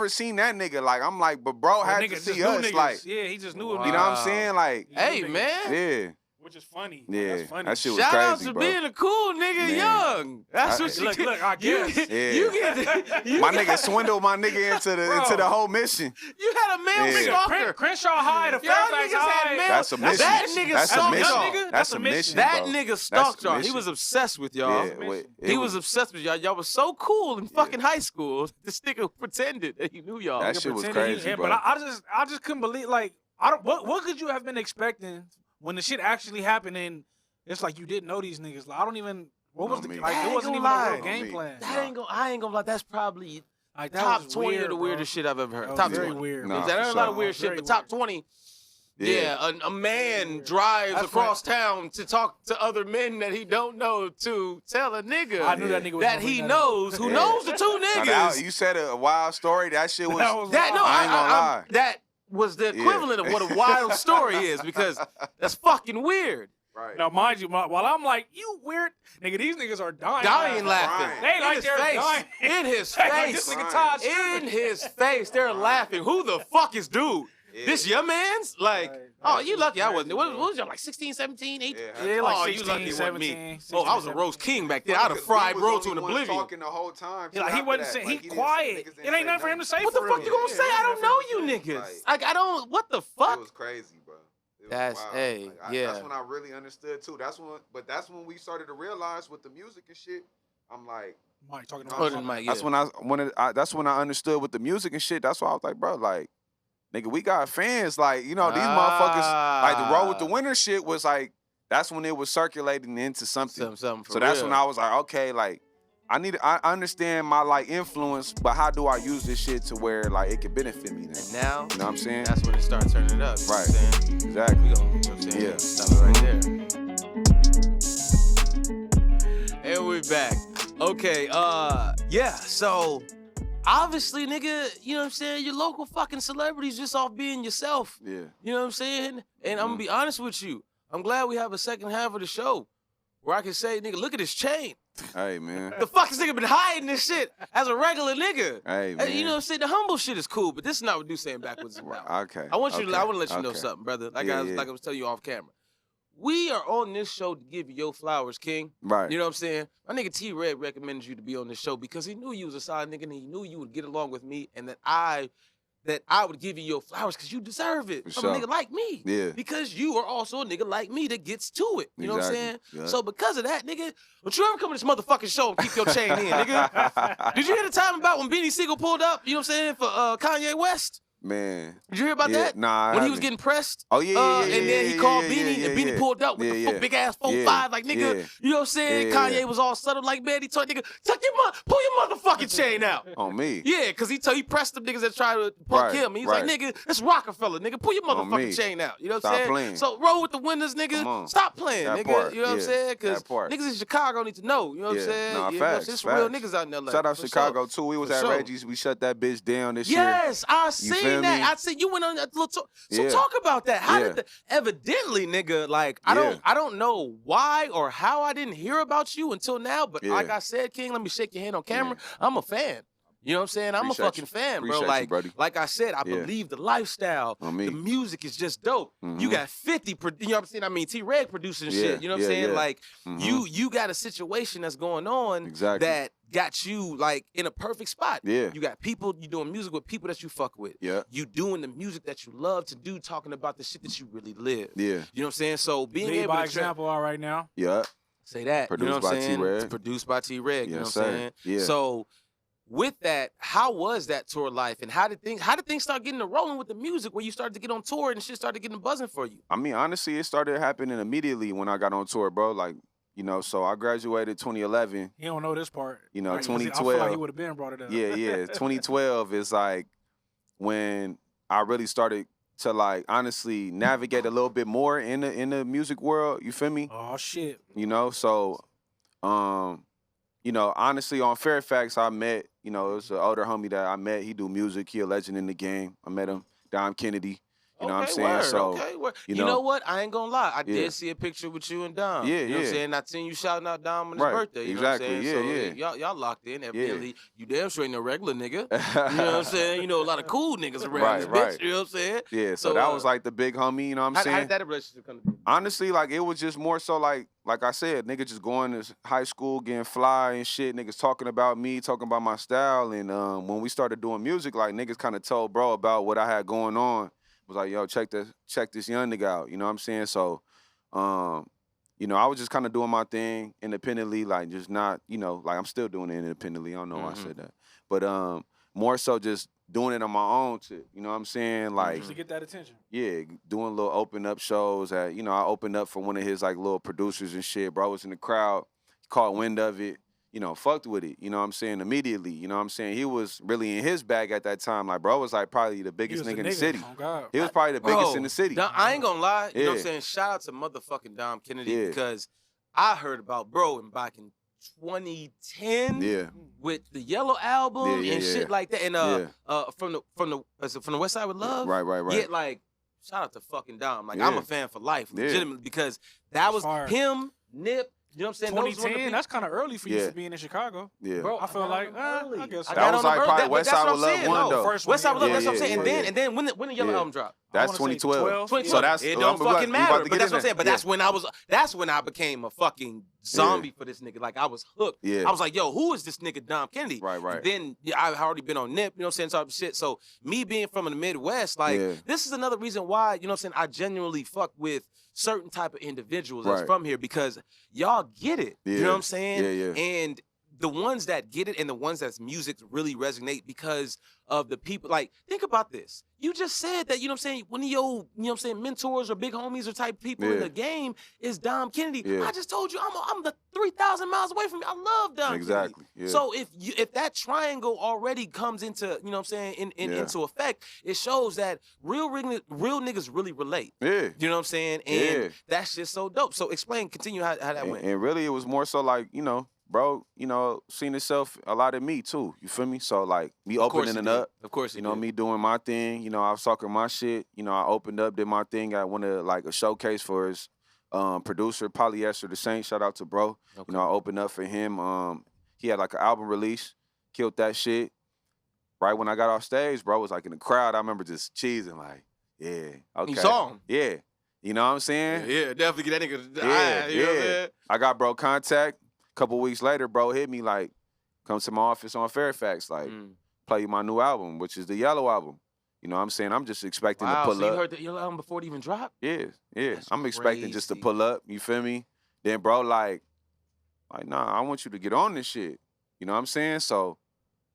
[SPEAKER 2] seen that nigga. Like, I'm like, but bro had
[SPEAKER 3] Nigga
[SPEAKER 2] to
[SPEAKER 3] just
[SPEAKER 2] see
[SPEAKER 3] knew
[SPEAKER 2] us.
[SPEAKER 3] niggas.
[SPEAKER 2] Like,
[SPEAKER 3] Yeah, he just knew
[SPEAKER 1] Wow.
[SPEAKER 2] you know what I'm saying? Like,
[SPEAKER 1] Hey,
[SPEAKER 3] niggas.
[SPEAKER 1] man.
[SPEAKER 2] yeah.
[SPEAKER 3] Which is funny.
[SPEAKER 2] Yeah,
[SPEAKER 3] That's funny.
[SPEAKER 2] that shit was
[SPEAKER 1] Shout
[SPEAKER 2] crazy,
[SPEAKER 1] out to
[SPEAKER 2] bro.
[SPEAKER 1] being a cool nigga
[SPEAKER 2] Man.
[SPEAKER 1] young. That's what you
[SPEAKER 3] Look, I guess.
[SPEAKER 1] You get you
[SPEAKER 2] My
[SPEAKER 1] get-
[SPEAKER 2] nigga swindled my nigga into the whole mission.
[SPEAKER 1] You had a male
[SPEAKER 2] Yeah.
[SPEAKER 1] stalker.
[SPEAKER 3] Crenshaw High to
[SPEAKER 1] Y'all
[SPEAKER 3] Fairfax
[SPEAKER 1] niggas had
[SPEAKER 3] High.
[SPEAKER 1] male-
[SPEAKER 2] That's a mission.
[SPEAKER 1] That nigga
[SPEAKER 2] That's a
[SPEAKER 1] stalked
[SPEAKER 2] mission.
[SPEAKER 1] y'all.
[SPEAKER 3] Nigga,
[SPEAKER 2] That's a mission.
[SPEAKER 1] That
[SPEAKER 2] bro.
[SPEAKER 1] nigga stalked
[SPEAKER 2] That's a
[SPEAKER 1] y'all. He
[SPEAKER 2] mission.
[SPEAKER 1] was obsessed with y'all.
[SPEAKER 2] Yeah, wait,
[SPEAKER 1] He
[SPEAKER 2] it
[SPEAKER 1] was obsessed with y'all. Y'all was so cool in fucking high school. This nigga pretended that he knew y'all.
[SPEAKER 2] That shit was
[SPEAKER 3] Pretending
[SPEAKER 2] crazy,
[SPEAKER 3] yeah,
[SPEAKER 2] bro.
[SPEAKER 3] but I just couldn't believe, like, what could you have been expecting when the shit actually happened and it's like you didn't know these niggas? Like, I don't even, what was
[SPEAKER 2] Not
[SPEAKER 3] the,
[SPEAKER 2] me.
[SPEAKER 3] like,
[SPEAKER 1] I
[SPEAKER 3] it
[SPEAKER 1] ain't
[SPEAKER 3] wasn't
[SPEAKER 1] gonna
[SPEAKER 3] even a
[SPEAKER 1] lie.
[SPEAKER 3] real game
[SPEAKER 2] Me.
[SPEAKER 3] plan.
[SPEAKER 1] That ain't gonna, I ain't gonna lie. That's probably
[SPEAKER 3] Like, that
[SPEAKER 1] top
[SPEAKER 3] was
[SPEAKER 1] 20
[SPEAKER 3] weird,
[SPEAKER 1] of the
[SPEAKER 3] bro.
[SPEAKER 1] weirdest shit I've ever heard.
[SPEAKER 3] That was
[SPEAKER 1] Top
[SPEAKER 3] very
[SPEAKER 1] 20.
[SPEAKER 3] weird.
[SPEAKER 2] Nah,
[SPEAKER 1] There
[SPEAKER 2] for
[SPEAKER 1] are a lot of
[SPEAKER 2] sure.
[SPEAKER 1] weird shit,
[SPEAKER 3] Very
[SPEAKER 1] but top
[SPEAKER 3] weird.
[SPEAKER 1] 20. Yeah, a man drives
[SPEAKER 3] That's
[SPEAKER 1] across town to talk to other men that he don't know to tell a nigga
[SPEAKER 3] I knew that nigga was
[SPEAKER 1] that
[SPEAKER 3] gonna
[SPEAKER 1] he
[SPEAKER 3] bring that up.
[SPEAKER 1] knows, who
[SPEAKER 2] Yeah.
[SPEAKER 1] knows the two
[SPEAKER 2] Now,
[SPEAKER 1] niggas.
[SPEAKER 2] you said a wild story. That shit was.
[SPEAKER 3] That was
[SPEAKER 1] That no,
[SPEAKER 3] wild.
[SPEAKER 2] I ain't gonna lie.
[SPEAKER 1] that was the
[SPEAKER 2] Yeah.
[SPEAKER 1] equivalent of what a wild story is because that's fucking weird.
[SPEAKER 2] Right.
[SPEAKER 3] Now, mind you, while I'm like, you weird nigga, these niggas are dying.
[SPEAKER 1] Dying
[SPEAKER 2] laughing.
[SPEAKER 1] laughing.
[SPEAKER 3] They
[SPEAKER 1] In
[SPEAKER 3] like
[SPEAKER 1] his
[SPEAKER 3] they're
[SPEAKER 1] face.
[SPEAKER 3] dying.
[SPEAKER 1] In his
[SPEAKER 3] Like,
[SPEAKER 1] face.
[SPEAKER 3] this nigga Todd
[SPEAKER 1] In
[SPEAKER 3] tripping.
[SPEAKER 1] his face. They're laughing. Who the fuck is dude? This your man's? Like,
[SPEAKER 3] Right.
[SPEAKER 1] oh, you lucky I wasn't.
[SPEAKER 3] Crazy,
[SPEAKER 1] What
[SPEAKER 3] bro.
[SPEAKER 1] was y'all, like 16, 17, 18?
[SPEAKER 2] Yeah,
[SPEAKER 3] Yeah, like
[SPEAKER 1] oh,
[SPEAKER 3] 16,
[SPEAKER 1] you lucky it wasn't me.
[SPEAKER 3] 17,
[SPEAKER 1] Oh, I was a
[SPEAKER 3] 16,
[SPEAKER 1] roast king back then. I'd have fried bro to an oblivion.
[SPEAKER 2] Talking the whole time.
[SPEAKER 3] Yeah, like, he wasn't saying, he quiet. It ain't nothing for him to say.
[SPEAKER 1] What the
[SPEAKER 3] for
[SPEAKER 1] fuck
[SPEAKER 3] real.
[SPEAKER 1] you gonna
[SPEAKER 3] Yeah,
[SPEAKER 1] say? I
[SPEAKER 3] ain't
[SPEAKER 1] don't
[SPEAKER 3] nothing
[SPEAKER 1] know
[SPEAKER 3] for him
[SPEAKER 1] you
[SPEAKER 3] to say.
[SPEAKER 1] niggas. Like, I don't, what the
[SPEAKER 2] It
[SPEAKER 1] fuck?
[SPEAKER 2] was crazy, bro. It was
[SPEAKER 1] That's-
[SPEAKER 2] wild.
[SPEAKER 1] hey,
[SPEAKER 2] Like,
[SPEAKER 1] yeah.
[SPEAKER 2] That's when I really understood too. That's when we started to realize with the music and shit. I'm like,
[SPEAKER 3] Mike talking
[SPEAKER 1] Hold
[SPEAKER 3] about
[SPEAKER 1] on, Mike,
[SPEAKER 2] that's
[SPEAKER 1] yeah.
[SPEAKER 2] that's when I understood with the music and shit. That's why I was like, bro, like, nigga, we got fans. Like, you know, these motherfuckers. Like the Roll with the Winner shit was like. That's when it was circulating into something.
[SPEAKER 1] Something for
[SPEAKER 2] So that's
[SPEAKER 1] real.
[SPEAKER 2] when I was like, okay, like. I understand my like influence, but how do I use this shit to where like it can benefit me now?
[SPEAKER 1] And now,
[SPEAKER 2] You know what I'm saying?
[SPEAKER 1] that's when it starts turning it up. You know
[SPEAKER 2] Right.
[SPEAKER 1] what I'm saying?
[SPEAKER 2] Exactly.
[SPEAKER 1] We gonna, you know what I'm saying?
[SPEAKER 2] Yeah.
[SPEAKER 1] Stop it right there. And we're back. Okay, yeah, so obviously, nigga, you know what I'm saying? Your local fucking celebrities just off being yourself.
[SPEAKER 2] Yeah.
[SPEAKER 1] You know what I'm saying? And I'm gonna be honest with you. I'm glad we have a second half of the show where I can say, nigga, look at this chain.
[SPEAKER 2] Hey man.
[SPEAKER 1] The fuck this nigga been hiding this shit as a regular nigga.
[SPEAKER 2] Hey man.
[SPEAKER 1] You know what I'm saying? The humble shit is cool, but this is not what Dussé and Backwoods is about.
[SPEAKER 2] Okay.
[SPEAKER 1] I want you to,
[SPEAKER 2] okay,
[SPEAKER 1] I want to let you know
[SPEAKER 2] okay.
[SPEAKER 1] something, brother. Like
[SPEAKER 2] Yeah,
[SPEAKER 1] like I was telling you off camera. We are on this show to give you your flowers, King.
[SPEAKER 2] Right.
[SPEAKER 1] You know what I'm saying? My nigga T-Red recommended you to be on this show because he knew you was a solid nigga and he knew you would get along with me and that I would give you your flowers because you deserve it
[SPEAKER 2] For
[SPEAKER 1] from a
[SPEAKER 2] sure.
[SPEAKER 1] nigga like me.
[SPEAKER 2] Yeah.
[SPEAKER 1] Because you are also a nigga like me that gets to it. You know what I'm saying?
[SPEAKER 2] Exactly. Yeah.
[SPEAKER 1] So because of that, nigga, don't you ever come to this motherfucking show and keep your chain in, nigga. Did you hear the time about when Beanie Siegel pulled up, you know what I'm saying, for Kanye West?
[SPEAKER 2] Man.
[SPEAKER 1] Did you hear about
[SPEAKER 2] Yeah,
[SPEAKER 1] that?
[SPEAKER 2] nah, I
[SPEAKER 1] When he was
[SPEAKER 2] haven't.
[SPEAKER 1] getting pressed.
[SPEAKER 2] Oh, yeah, yeah,
[SPEAKER 1] And then
[SPEAKER 2] yeah,
[SPEAKER 1] he called
[SPEAKER 2] yeah,
[SPEAKER 1] Beanie,
[SPEAKER 2] yeah,
[SPEAKER 1] and Beanie
[SPEAKER 2] yeah.
[SPEAKER 1] pulled up with
[SPEAKER 2] Yeah,
[SPEAKER 1] the
[SPEAKER 2] yeah.
[SPEAKER 1] big ass 4'5",
[SPEAKER 2] Yeah,
[SPEAKER 1] like nigga.
[SPEAKER 2] yeah.
[SPEAKER 1] You know what I'm saying?
[SPEAKER 2] Yeah,
[SPEAKER 1] Kanye
[SPEAKER 2] yeah.
[SPEAKER 1] was all subtle, like man. He told nigga, pull your motherfucking chain out.
[SPEAKER 2] On me.
[SPEAKER 1] Yeah, cause he pressed them niggas that tried to punk
[SPEAKER 2] Right,
[SPEAKER 1] him. He's
[SPEAKER 2] right.
[SPEAKER 1] like, nigga, it's Rockefeller, nigga. Pull your
[SPEAKER 2] On me.
[SPEAKER 1] motherfucking chain out. You know what
[SPEAKER 2] Stop
[SPEAKER 1] I'm saying?
[SPEAKER 2] playing.
[SPEAKER 1] So roll with the winners,
[SPEAKER 2] Come
[SPEAKER 1] nigga.
[SPEAKER 2] on.
[SPEAKER 1] Stop playing,
[SPEAKER 2] That
[SPEAKER 1] nigga.
[SPEAKER 2] part,
[SPEAKER 1] You know what I'm
[SPEAKER 2] yeah,
[SPEAKER 1] saying? Cause
[SPEAKER 2] that part.
[SPEAKER 1] niggas in Chicago need to know. You know what I'm
[SPEAKER 2] Yeah,
[SPEAKER 1] saying?
[SPEAKER 2] nah,
[SPEAKER 1] You know what I'm
[SPEAKER 2] facts,
[SPEAKER 1] saying? It's real
[SPEAKER 2] facts.
[SPEAKER 1] niggas out in LA.
[SPEAKER 2] Shout out
[SPEAKER 1] for
[SPEAKER 2] Chicago
[SPEAKER 1] sure.
[SPEAKER 2] too. We was
[SPEAKER 1] For
[SPEAKER 2] at
[SPEAKER 1] sure.
[SPEAKER 2] Reggie's. We shut that bitch down this year.
[SPEAKER 1] Yes, I
[SPEAKER 2] You
[SPEAKER 1] seen
[SPEAKER 2] feel
[SPEAKER 1] that.
[SPEAKER 2] me?
[SPEAKER 1] I see you went on that little tour. So
[SPEAKER 2] Yeah.
[SPEAKER 1] talk about that. How
[SPEAKER 2] Yeah.
[SPEAKER 1] did evidently, nigga, like I don't know why or how I didn't hear about you until now, but
[SPEAKER 2] Yeah.
[SPEAKER 1] like I said, King, let me shake your hand on camera. I'm a fan. You know what I'm saying? I'm
[SPEAKER 2] Appreciate
[SPEAKER 1] a fucking
[SPEAKER 2] you.
[SPEAKER 1] fan, bro.
[SPEAKER 2] Appreciate you,
[SPEAKER 1] Like,
[SPEAKER 2] buddy.
[SPEAKER 1] like I said, I
[SPEAKER 2] Yeah.
[SPEAKER 1] believe the lifestyle.
[SPEAKER 2] On me.
[SPEAKER 1] The music is just dope. You
[SPEAKER 2] Mhm.
[SPEAKER 1] got 50, you know what I'm saying? I mean, T-Reg producing
[SPEAKER 2] Yeah,
[SPEAKER 1] shit. You know what I'm
[SPEAKER 2] yeah,
[SPEAKER 1] saying?
[SPEAKER 2] yeah.
[SPEAKER 1] Like,
[SPEAKER 2] Mhm.
[SPEAKER 1] you got a situation that's going on
[SPEAKER 2] Exactly.
[SPEAKER 1] that got you like in a perfect spot.
[SPEAKER 2] Yeah.
[SPEAKER 1] You got people, you doing music with people that you fuck with.
[SPEAKER 2] Yeah.
[SPEAKER 1] You doing the music that you love to do, talking about the shit that you really live.
[SPEAKER 2] Yeah.
[SPEAKER 1] You know what I'm saying? So being
[SPEAKER 3] Lead
[SPEAKER 1] able
[SPEAKER 3] by
[SPEAKER 1] to
[SPEAKER 3] example all right now.
[SPEAKER 2] Yeah.
[SPEAKER 1] say that, you know
[SPEAKER 2] Produced
[SPEAKER 1] what I'm
[SPEAKER 2] by
[SPEAKER 1] saying?
[SPEAKER 2] T-Reg.
[SPEAKER 1] It's produced by T-Reg, you know
[SPEAKER 2] Yes,
[SPEAKER 1] what I'm
[SPEAKER 2] sir.
[SPEAKER 1] saying?
[SPEAKER 2] Yeah.
[SPEAKER 1] So with that, how was that tour life and how did things start getting to rolling with the music where you started to get on tour and shit started getting buzzing for you?
[SPEAKER 2] I mean, honestly, it started happening immediately when I got on tour, bro. Like, you know, so I graduated 2011.
[SPEAKER 3] He don't know this part.
[SPEAKER 2] You know,
[SPEAKER 3] Like, 'cause I feel
[SPEAKER 2] 2012.
[SPEAKER 3] like he would have been brought it up.
[SPEAKER 2] Yeah, yeah. 2012 is like when I really started to like honestly navigate a little bit more in the music world. You feel me?
[SPEAKER 3] Oh shit.
[SPEAKER 2] You know, so you know, honestly, on Fairfax, I met, you know, it was an older homie that I met. He do music. He a legend in the game. I met him, Dom Kennedy. You know what I'm saying?
[SPEAKER 1] Word,
[SPEAKER 2] So,
[SPEAKER 1] word.
[SPEAKER 2] you
[SPEAKER 1] know,
[SPEAKER 2] know
[SPEAKER 1] what? I ain't gonna lie. I
[SPEAKER 2] Yeah.
[SPEAKER 1] did see a picture with you and Dom.
[SPEAKER 2] Yeah,
[SPEAKER 1] you know what I'm
[SPEAKER 2] yeah.
[SPEAKER 1] saying? I seen you shouting out Dom on his
[SPEAKER 2] Right,
[SPEAKER 1] birthday. You
[SPEAKER 2] exactly,
[SPEAKER 1] know what I'm saying?
[SPEAKER 2] yeah,
[SPEAKER 1] so y'all locked in. Evidently, you damn sure ain't no regular nigga. You know what I'm saying? You know, a lot of cool niggas around this bitch. You know what I'm saying?
[SPEAKER 2] Yeah, so that was like the big homie, you know what I'm saying?
[SPEAKER 1] How did that relationship come to be?
[SPEAKER 2] Honestly, like it was just more so like I said, niggas just going to high school, getting fly and shit. Niggas talking about me, talking about my style. And when we started doing music, like niggas kind of told bro about what I had going on. Was like, yo, check this young nigga out. You know what I'm saying? So, you know, I was just kind of doing my thing independently, like just not, you know, like I'm still doing it independently. I don't know why I said that. But more so just doing it on my own to, you know what I'm saying? Like
[SPEAKER 3] to get that attention.
[SPEAKER 2] Yeah, doing little open up shows. You know, I opened up for one of his like little producers and shit. Bro was in the crowd, caught wind of it, you know, fucked with it. You know what I'm saying? Immediately, you know what I'm saying? He was really in his bag at that time. Like, bro was like probably the biggest nigga in the city.
[SPEAKER 3] Oh, God.
[SPEAKER 2] He was probably the biggest in the city.
[SPEAKER 1] I ain't gonna lie. You know what I'm
[SPEAKER 2] Yeah.
[SPEAKER 1] saying? Shout out to motherfucking Dom Kennedy
[SPEAKER 2] Yeah.
[SPEAKER 1] because I heard about bro back in 2010
[SPEAKER 2] Yeah.
[SPEAKER 1] with the Yellow album
[SPEAKER 2] Yeah,
[SPEAKER 1] and
[SPEAKER 2] yeah.
[SPEAKER 1] shit like that. And
[SPEAKER 2] Yeah.
[SPEAKER 1] from the West Side with Love.
[SPEAKER 2] Right.
[SPEAKER 1] Yeah, like shout out to fucking Dom. Like
[SPEAKER 2] Yeah.
[SPEAKER 1] I'm a fan for life,
[SPEAKER 2] Yeah.
[SPEAKER 1] legitimately, because that was
[SPEAKER 3] Fire.
[SPEAKER 1] him, Nip. You know what I'm saying? Those were the
[SPEAKER 3] 2010,
[SPEAKER 1] people-
[SPEAKER 3] that's kind of early for you
[SPEAKER 2] Yeah.
[SPEAKER 3] to being in Chicago.
[SPEAKER 2] Yeah.
[SPEAKER 1] Bro,
[SPEAKER 3] I feel like,
[SPEAKER 1] early.
[SPEAKER 3] I guess so.
[SPEAKER 1] I
[SPEAKER 2] That
[SPEAKER 1] got
[SPEAKER 2] was
[SPEAKER 1] on them
[SPEAKER 2] like
[SPEAKER 1] early.
[SPEAKER 2] probably
[SPEAKER 1] But
[SPEAKER 2] West
[SPEAKER 1] that's
[SPEAKER 2] Side
[SPEAKER 1] what
[SPEAKER 2] with
[SPEAKER 1] I'm
[SPEAKER 2] Love
[SPEAKER 1] saying.
[SPEAKER 2] 1
[SPEAKER 1] No,
[SPEAKER 2] though.
[SPEAKER 3] First
[SPEAKER 1] West Side with Love,
[SPEAKER 2] Yeah,
[SPEAKER 1] that's what I'm
[SPEAKER 2] yeah,
[SPEAKER 1] saying.
[SPEAKER 2] yeah.
[SPEAKER 1] And then when the Yellow
[SPEAKER 2] Yeah.
[SPEAKER 1] album dropped?
[SPEAKER 2] That's
[SPEAKER 3] I wanna say
[SPEAKER 2] 2012.
[SPEAKER 3] 12.
[SPEAKER 2] So that's
[SPEAKER 1] It don't fucking matter.
[SPEAKER 2] about to
[SPEAKER 1] But
[SPEAKER 2] get
[SPEAKER 1] that's what I'm
[SPEAKER 2] in
[SPEAKER 1] saying. But
[SPEAKER 2] there.
[SPEAKER 1] that's when I became a fucking zombie for this nigga. Like I was hooked.
[SPEAKER 2] Yeah.
[SPEAKER 1] I was like, yo, who is this nigga Dom Kennedy?
[SPEAKER 2] Right.
[SPEAKER 1] And then I've already been on Nip, you know what I'm saying, type of shit. So me being from the Midwest, like
[SPEAKER 2] Yeah.
[SPEAKER 1] this is another reason why, you know what I'm saying, I genuinely fuck with certain type of individuals that's
[SPEAKER 2] Right.
[SPEAKER 1] from here because y'all get it. You know
[SPEAKER 2] Yeah.
[SPEAKER 1] what I'm saying?
[SPEAKER 2] Yeah.
[SPEAKER 1] And the ones that get it and the ones that's music really resonate because of the people. Like, think about this. You just said that, you know what I'm saying, one of your, you know what I'm saying, mentors or big homies or type people in
[SPEAKER 2] Yeah.
[SPEAKER 1] the game is Dom Kennedy.
[SPEAKER 2] Yeah.
[SPEAKER 1] I just told you I'm the 3,000 miles away from you. I love Dom
[SPEAKER 2] Exactly.
[SPEAKER 1] Kennedy.
[SPEAKER 2] Yeah.
[SPEAKER 1] So if that triangle already comes into, you know what I'm saying, into effect, it shows that real niggas really relate.
[SPEAKER 2] Yeah.
[SPEAKER 1] You know what I'm saying? And
[SPEAKER 2] Yeah.
[SPEAKER 1] that's just so dope. So continue how that went.
[SPEAKER 2] And really, it was more so like, you know, bro, you know, seen itself a lot of me too. You feel me? So like me
[SPEAKER 1] Of course
[SPEAKER 2] opening
[SPEAKER 1] he
[SPEAKER 2] it
[SPEAKER 1] did.
[SPEAKER 2] up.
[SPEAKER 1] Of course he
[SPEAKER 2] You know,
[SPEAKER 1] did.
[SPEAKER 2] me doing my thing. You know, I was talking my shit. You know, I opened up, did my thing. I wanted like a showcase for his producer, Polyester the Saint. Shout out to bro.
[SPEAKER 1] Okay.
[SPEAKER 2] You know, I opened up for him. He had like an album release, killed that shit. Right when I got off stage, bro was like in the crowd. I remember just cheesing like, yeah, okay.
[SPEAKER 1] You saw him?
[SPEAKER 2] Yeah. You know what I'm saying?
[SPEAKER 1] Yeah, definitely get that nigga.
[SPEAKER 2] Yeah,
[SPEAKER 1] You know what I'm saying?
[SPEAKER 2] I got bro contact. Couple weeks later, bro hit me like, come to my office on Fairfax, like, play you my new album, which is the Yellow album. You know what I'm saying? I'm just expecting to pull
[SPEAKER 1] so
[SPEAKER 2] up.
[SPEAKER 1] you heard the Yellow album before it even dropped?
[SPEAKER 2] Yeah.
[SPEAKER 1] That's
[SPEAKER 2] I'm expecting just to
[SPEAKER 1] crazy.
[SPEAKER 2] pull up, you feel me? Then bro like, nah, I want you to get on this shit. You know what I'm saying? So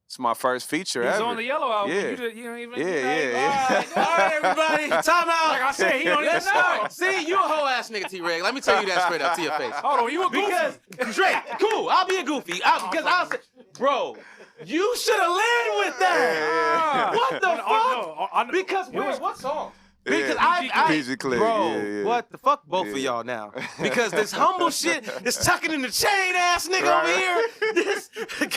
[SPEAKER 2] it's my first feature
[SPEAKER 3] He's
[SPEAKER 2] ever.
[SPEAKER 3] on the Yellow album.
[SPEAKER 2] Yeah.
[SPEAKER 3] You don't even.
[SPEAKER 2] Yeah.
[SPEAKER 1] All right, everybody, time out.
[SPEAKER 3] Like I said, he don't even know.
[SPEAKER 1] See, you a whole ass nigga, T-Reg. Let me tell you that straight up to your face.
[SPEAKER 3] Hold on, you a goofy.
[SPEAKER 1] Because Drake, cool, I'll be a goofy. Because I'll say, bro, you should have led with that. What the fuck? Because what song? Because
[SPEAKER 2] PG Click.
[SPEAKER 1] Bro,
[SPEAKER 2] Yeah.
[SPEAKER 1] what the fuck, both of y'all now? Because this humble shit, this tucking in the chain ass nigga over here, this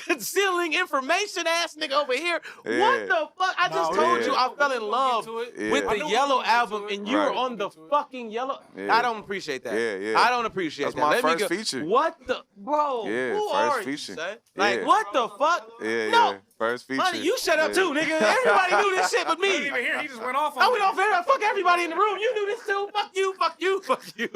[SPEAKER 1] concealing information ass nigga over here.
[SPEAKER 2] Yeah.
[SPEAKER 1] What the fuck? I just told you I fell in love with
[SPEAKER 2] Yeah.
[SPEAKER 1] the Yellow album, and you were
[SPEAKER 2] Right.
[SPEAKER 1] on the fucking Yellow.
[SPEAKER 2] Yeah.
[SPEAKER 1] I don't appreciate that.
[SPEAKER 2] Yeah.
[SPEAKER 1] I don't appreciate
[SPEAKER 2] That's
[SPEAKER 1] that.
[SPEAKER 2] my
[SPEAKER 1] Let me
[SPEAKER 2] first
[SPEAKER 1] go.
[SPEAKER 2] feature.
[SPEAKER 1] What the, bro?
[SPEAKER 2] Yeah,
[SPEAKER 1] who
[SPEAKER 2] first
[SPEAKER 1] are
[SPEAKER 2] feature.
[SPEAKER 1] you, son? Like,
[SPEAKER 2] Yeah.
[SPEAKER 1] what the fuck? No.
[SPEAKER 2] First feature.
[SPEAKER 1] Honey, you shut up too, nigga. Everybody knew this shit but
[SPEAKER 3] He didn't
[SPEAKER 1] me.
[SPEAKER 3] even hear. He just went off on
[SPEAKER 1] I went off there. Fuck everybody in the room. You knew this too. Fuck you. Fuck you. Fuck you.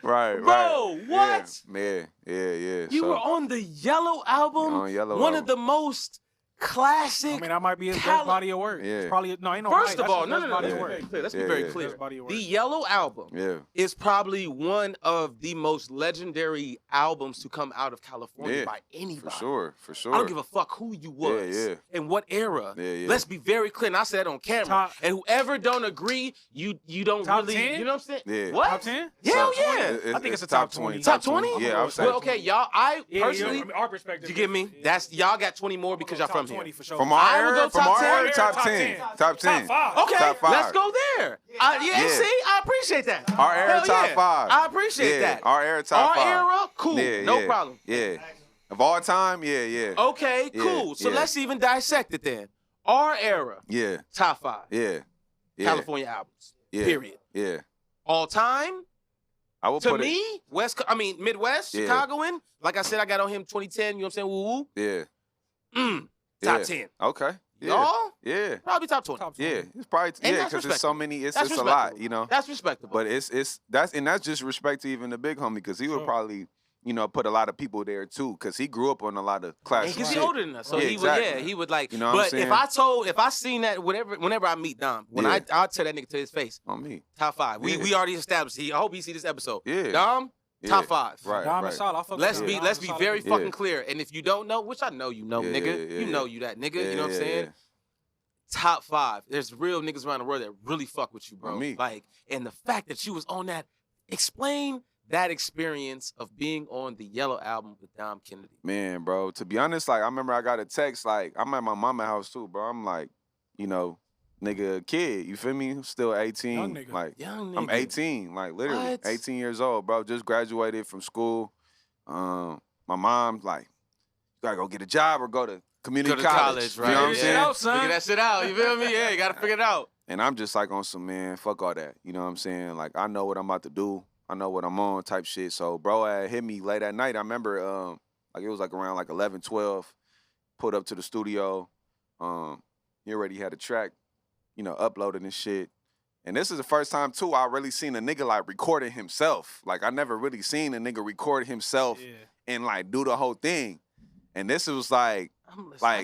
[SPEAKER 2] Right.
[SPEAKER 1] Bro, what?
[SPEAKER 2] Yeah.
[SPEAKER 1] You were on the Yellow album.
[SPEAKER 2] On Yellow
[SPEAKER 1] one of
[SPEAKER 2] album.
[SPEAKER 1] the most classic.
[SPEAKER 3] I mean, that might be his best body of work.
[SPEAKER 2] Yeah.
[SPEAKER 3] It's probably no. Ain't no.
[SPEAKER 1] First
[SPEAKER 3] right.
[SPEAKER 1] of all,
[SPEAKER 3] That's his
[SPEAKER 1] no.
[SPEAKER 3] best body of
[SPEAKER 1] Let's
[SPEAKER 3] work.
[SPEAKER 1] be very clear. Let's be
[SPEAKER 2] Yeah,
[SPEAKER 1] very
[SPEAKER 2] yeah.
[SPEAKER 1] clear.
[SPEAKER 3] Best body of work.
[SPEAKER 1] The Yellow album
[SPEAKER 2] Yeah.
[SPEAKER 1] is probably one of the most legendary albums to come out of California
[SPEAKER 2] Yeah.
[SPEAKER 1] by anybody.
[SPEAKER 2] For sure.
[SPEAKER 1] I don't give a fuck who you was
[SPEAKER 2] Yeah.
[SPEAKER 1] and what era.
[SPEAKER 2] Yeah.
[SPEAKER 1] Let's be very clear. And I said that on camera. And whoever don't agree, you don't
[SPEAKER 3] Top
[SPEAKER 1] really.
[SPEAKER 3] 10?
[SPEAKER 1] You know what I'm saying?
[SPEAKER 2] Yeah.
[SPEAKER 1] What?
[SPEAKER 3] Top 10?
[SPEAKER 1] Hell yeah.
[SPEAKER 3] I think it's a top 20.
[SPEAKER 1] Top 20?
[SPEAKER 2] Yeah, I would say.
[SPEAKER 1] Well, okay, y'all. I
[SPEAKER 3] Yeah,
[SPEAKER 1] personally,
[SPEAKER 3] our perspective.
[SPEAKER 1] you get me? That's y'all got 20 more because y'all from
[SPEAKER 3] top 20
[SPEAKER 1] here.
[SPEAKER 3] for sure.
[SPEAKER 2] From
[SPEAKER 1] I
[SPEAKER 2] our
[SPEAKER 1] would
[SPEAKER 2] era,
[SPEAKER 1] go top 10.
[SPEAKER 2] top 10. Top 10.
[SPEAKER 3] Top 5.
[SPEAKER 1] Okay,
[SPEAKER 2] Top 5.
[SPEAKER 1] let's go there. Yeah,
[SPEAKER 2] Yeah.
[SPEAKER 1] see, I appreciate that.
[SPEAKER 2] Our era
[SPEAKER 1] Hell
[SPEAKER 2] top
[SPEAKER 1] yeah.
[SPEAKER 2] 5.
[SPEAKER 1] I appreciate
[SPEAKER 2] Yeah,
[SPEAKER 1] that.
[SPEAKER 2] our era top 5.
[SPEAKER 1] Our era, cool,
[SPEAKER 2] Yeah,
[SPEAKER 1] no
[SPEAKER 2] yeah.
[SPEAKER 1] problem.
[SPEAKER 2] Yeah. Of all time, yeah.
[SPEAKER 1] Okay, cool. So let's even dissect it then. Our era.
[SPEAKER 2] Yeah.
[SPEAKER 1] Top 5.
[SPEAKER 2] Yeah.
[SPEAKER 1] California albums.
[SPEAKER 2] Yeah.
[SPEAKER 1] Period.
[SPEAKER 2] Yeah.
[SPEAKER 1] All time.
[SPEAKER 2] I would
[SPEAKER 1] to
[SPEAKER 2] put
[SPEAKER 1] me, Midwest, Chicagoan. Like I said, I got on him 2010. You know what I'm saying? Woo woo.
[SPEAKER 2] Yeah.
[SPEAKER 1] Top 10.
[SPEAKER 2] Okay. Yeah.
[SPEAKER 1] Y'all?
[SPEAKER 2] Yeah.
[SPEAKER 1] Probably top 20.
[SPEAKER 2] Yeah. It's probably because there's so many. It's a lot, you know.
[SPEAKER 1] That's respectable.
[SPEAKER 2] But that's just respect to even the big homie because he would probably, you know, put a lot of people there too because he grew up on a lot of classic.
[SPEAKER 1] Because
[SPEAKER 2] shit.
[SPEAKER 1] he older than us, so he would like.
[SPEAKER 2] You know what I'm saying?
[SPEAKER 1] If I seen that, whenever I meet Dom, I'll tell that nigga to his face.
[SPEAKER 2] On me.
[SPEAKER 1] Top 5. We already established. I hope he see this episode.
[SPEAKER 2] Yeah.
[SPEAKER 1] Dom. Top 5.
[SPEAKER 2] Right.
[SPEAKER 3] Dom is solid.
[SPEAKER 1] Let's be very fucking clear. And if you don't know, which I know you know, nigga, you know you that nigga. You know what I'm saying? Top 5. There's real niggas around the world that really fuck with you, bro. Like, and the fact that you was on that, explain that experience of being on the Yellow album with Dom Kennedy.
[SPEAKER 2] Man, bro, to be honest, like, I remember I got a text, like, I'm at my mama's house too, bro. I'm like, you know, nigga, kid, you feel me? Still 18.
[SPEAKER 3] Young nigga.
[SPEAKER 2] Like,
[SPEAKER 1] young nigga.
[SPEAKER 2] I'm 18, like, literally,
[SPEAKER 1] What?
[SPEAKER 2] 18 years old, bro. Just graduated from school. My mom's like, you gotta go get a job or go to community college.
[SPEAKER 1] Right?
[SPEAKER 2] You know what I'm saying?
[SPEAKER 1] Figure that shit out. You feel me? Yeah, you gotta figure it out.
[SPEAKER 2] And I'm just like on some, man, fuck all that. You know what I'm saying? Like, I know what I'm about to do. I know what I'm on type shit. So, bro, had hit me late at night. I remember, like, it was like around like 11, 12. Pulled up to the studio. He already had a track, you know, uploaded and shit. And this is the first time, too, I really seen a nigga, like, recording himself. Like, I never really seen a nigga record himself and, like, do the whole thing. And this was like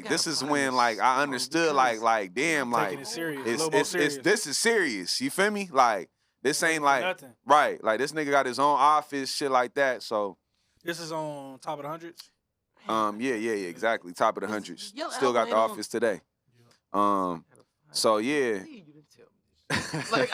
[SPEAKER 2] this is when, like, I understood, like, damn, like,
[SPEAKER 3] it serious.
[SPEAKER 2] this is serious. You feel me? Like, this ain't like,
[SPEAKER 3] nothing.
[SPEAKER 2] Right. Like, this nigga got his own office, shit like that. So.
[SPEAKER 3] This is on top of the hundreds?
[SPEAKER 2] Yeah, exactly. Top of the hundreds. Still got the office today. So, yeah.
[SPEAKER 1] Like,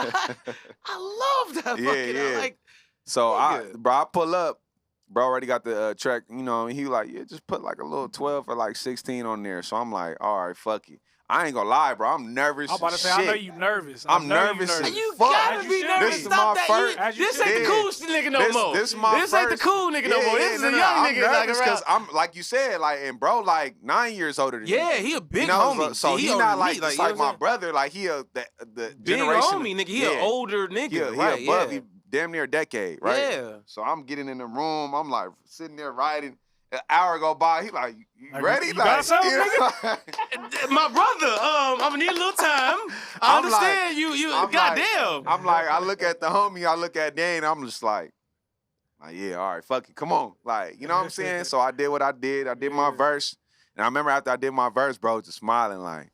[SPEAKER 1] I love that fucking, like.
[SPEAKER 2] So, I pull up. Bro already got the track, you know, and he like, yeah, just put like a little 12 or like 16 on there. So I'm like, all right, fuck it. I ain't gonna lie, bro. I'm nervous.
[SPEAKER 3] I'm about to say, I know you nervous.
[SPEAKER 2] I'm nervous as
[SPEAKER 1] You
[SPEAKER 2] fuck.
[SPEAKER 1] gotta be nervous.
[SPEAKER 2] This is my first.
[SPEAKER 1] This ain't the cool nigga no more.
[SPEAKER 2] This
[SPEAKER 1] ain't the cool nigga no more. This is a young nigga.
[SPEAKER 2] I'm nervous because I'm, like you said, like, and bro, like 9 years older than me.
[SPEAKER 1] Yeah, he a big
[SPEAKER 2] you know,
[SPEAKER 1] homie.
[SPEAKER 2] So he not like, just like my brother. Like, he the
[SPEAKER 1] big
[SPEAKER 2] generation.
[SPEAKER 1] homie, nigga. He an older nigga.
[SPEAKER 2] He above. He damn near a decade, right?
[SPEAKER 1] Yeah.
[SPEAKER 2] So I'm getting in the room. I'm like sitting there writing. An hour go by. He like, you ready?
[SPEAKER 3] You got something, nigga?
[SPEAKER 1] My brother, I'm gonna need a little time. I understand you. Goddamn.
[SPEAKER 2] I'm like, I look at the homie. I look at Dan. I'm just like, yeah, all right, fuck it, come on, like, you know what I'm saying? So I did what I did. I did my verse, and I remember after I did my verse, bro, just smiling like,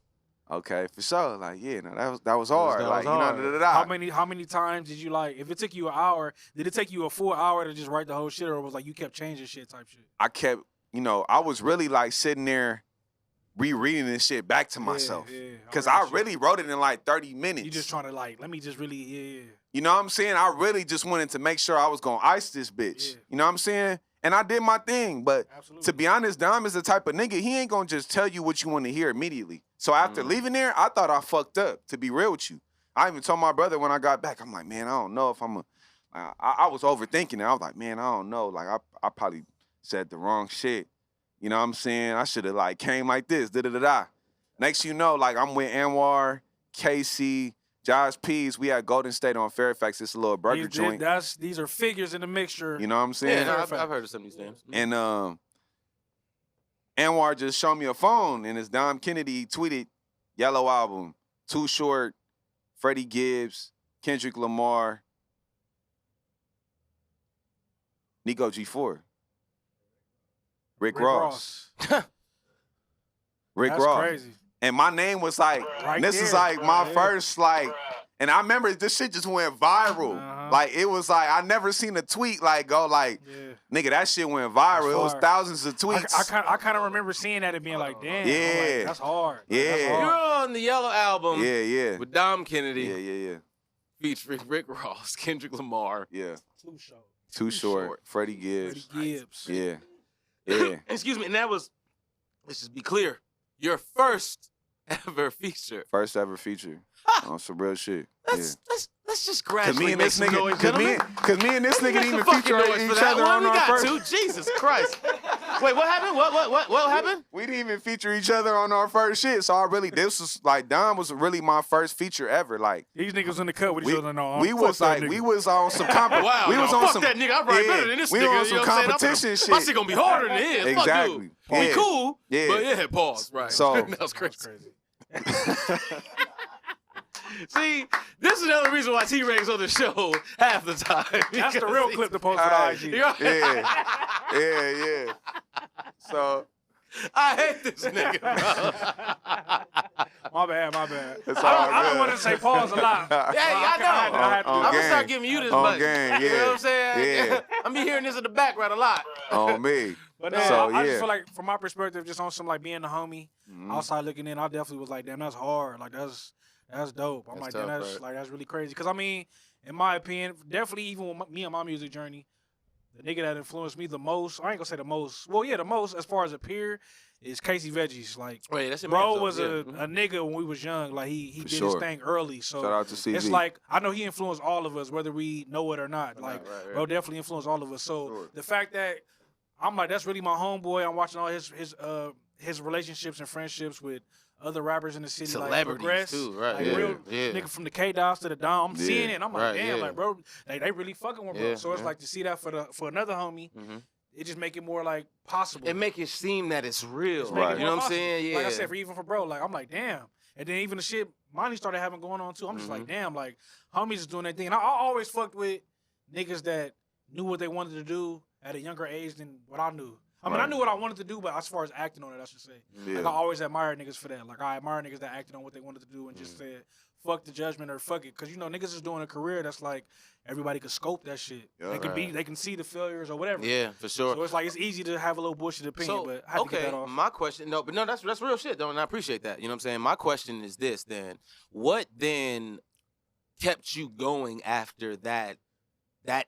[SPEAKER 2] okay, for sure. Like, yeah, no, that was hard. Like, you know,
[SPEAKER 3] How many times did you, like, if it took you an hour, did it take you a full hour to just write the whole shit, or was like you kept changing shit type shit?
[SPEAKER 2] I kept, you know, I was really like sitting there rereading this shit back to myself. Because I really wrote it in like 30 minutes.
[SPEAKER 3] You just trying to, like, let me just really,
[SPEAKER 2] You know what I'm saying? I really just wanted to make sure I was going to ice this bitch. You know what I'm saying? And I did my thing. But to be honest, Dom is the type of nigga, he ain't going to just tell you what you want to hear immediately. So after leaving there, I thought I fucked up, to be real with you. I even told my brother when I got back, I'm like, man, I don't know if I'm a... I was overthinking it. I was like, man, I don't know. Like, I probably said the wrong shit. You know what I'm saying? I should have, like, came like this, da-da-da-da. Next you know, like, I'm with Anwar, Casey, Josh Pease. We at Golden State on Fairfax. It's a little burger joint.
[SPEAKER 3] These are figures in the mixture.
[SPEAKER 2] You know what I'm saying?
[SPEAKER 1] Yeah, I've heard of some of these names.
[SPEAKER 2] And Anwar just showed me a phone, and it's Dom Kennedy tweeted, Yellow album, Too Short, Freddie Gibbs, Kendrick Lamar, Niko G4, Rick Ross. Rick
[SPEAKER 3] That's
[SPEAKER 2] Ross.
[SPEAKER 3] crazy.
[SPEAKER 2] And my name was like, this is like my first, like, and I remember this shit just went viral. Like, it was like, I never seen a tweet like go like, nigga, that shit went viral. It was thousands of tweets.
[SPEAKER 3] I kind of remember seeing that and being like, damn, like, that's hard.
[SPEAKER 2] Yeah.
[SPEAKER 1] You're on the Yellow album with Dom Kennedy.
[SPEAKER 2] Yeah.
[SPEAKER 1] Featuring Rick Ross, Kendrick Lamar.
[SPEAKER 2] Yeah.
[SPEAKER 3] Too
[SPEAKER 2] Short. Freddie Gibbs. Yeah.
[SPEAKER 1] Excuse me, and that was, let's just be clear, your first ever feature.
[SPEAKER 2] First ever feature on some real shit.
[SPEAKER 1] Let's just gradually
[SPEAKER 2] Cause me and this nigga didn't even feature each other on our first.
[SPEAKER 1] Jesus Christ. Wait, what happened? What happened?
[SPEAKER 2] We didn't even feature each other on our first shit. So this was like Dom was really my first feature ever. Like
[SPEAKER 3] these niggas in the cut with each other. No,
[SPEAKER 2] we was on some competition.
[SPEAKER 1] Wow,
[SPEAKER 2] we was
[SPEAKER 1] no,
[SPEAKER 2] on
[SPEAKER 1] fuck
[SPEAKER 2] some
[SPEAKER 1] that nigga. I'm right better than this
[SPEAKER 2] we
[SPEAKER 1] nigga.
[SPEAKER 2] on some competition shit.
[SPEAKER 1] My shit gonna be harder than his.
[SPEAKER 2] Exactly.
[SPEAKER 1] Fuck dude. We cool.
[SPEAKER 2] Yeah.
[SPEAKER 1] But yeah, pause. Right.
[SPEAKER 2] So
[SPEAKER 1] that was crazy. See, this is another reason why T-Reg's on the show half the time.
[SPEAKER 3] That's the real clip to post on IG.
[SPEAKER 2] Yeah. So
[SPEAKER 1] I hate this nigga, bro.
[SPEAKER 3] My bad.
[SPEAKER 2] It's all
[SPEAKER 3] I don't want to say pause a lot.
[SPEAKER 1] Yeah, I know. I'm going to start giving you this money. You know what I'm saying?
[SPEAKER 2] Yeah.
[SPEAKER 1] I'm be hearing this in the background a lot.
[SPEAKER 2] On me.
[SPEAKER 3] But
[SPEAKER 2] So,
[SPEAKER 3] I just feel like, from my perspective, just on some like being the homie, outside looking in, I definitely was like, damn, that's hard. Like that's dope. I'm like,
[SPEAKER 1] tough,
[SPEAKER 3] damn, that's really crazy. Because I mean, in my opinion, definitely even with me and my music journey, the nigga that influenced me the most, I ain't gonna say the most. Well, yeah, the most as far as a peer is Casey Veggies. Like,
[SPEAKER 1] Wait, that's
[SPEAKER 3] bro was a nigga when we was young. Like he did his thing early. So
[SPEAKER 2] shout out to CV.
[SPEAKER 3] It's like I know he influenced all of us, whether we know it or not. Like, bro definitely influenced all of us. So the fact that I'm like, that's really my homeboy. I'm watching all his relationships and friendships with other rappers in the city,
[SPEAKER 1] celebrities
[SPEAKER 3] like progress,
[SPEAKER 1] too, right?
[SPEAKER 3] like real nigga from the K-Dots to the Dom. I'm seeing it, and I'm like, damn, like bro, they really fucking with bro. So it's like to see that for another homie, it just make it more like possible.
[SPEAKER 1] It make it seem that it's real,
[SPEAKER 3] right?
[SPEAKER 1] You know what I'm saying? Yeah.
[SPEAKER 3] Like I said, even for bro, like I'm like, damn. And then even the shit Monty started having going on too. I'm just like, damn, like homies is doing that thing. And I always fucked with niggas that knew what they wanted to do at a younger age than what I knew. I mean, I knew what I wanted to do, but as far as acting on it, I should say.
[SPEAKER 2] Yeah.
[SPEAKER 3] Like, I always admired niggas for that. Like, I admire niggas that acted on what they wanted to do and just said, fuck the judgment or fuck it. Because, you know, niggas is doing a career that's like, everybody can scope that shit. They can see the failures or whatever.
[SPEAKER 1] Yeah, for sure.
[SPEAKER 3] So it's like, it's easy to have a little bullshit opinion, but I have to get that off.
[SPEAKER 1] My question, that's real shit, though, and I appreciate that. You know what I'm saying? My question is this, then. What then kept you going after that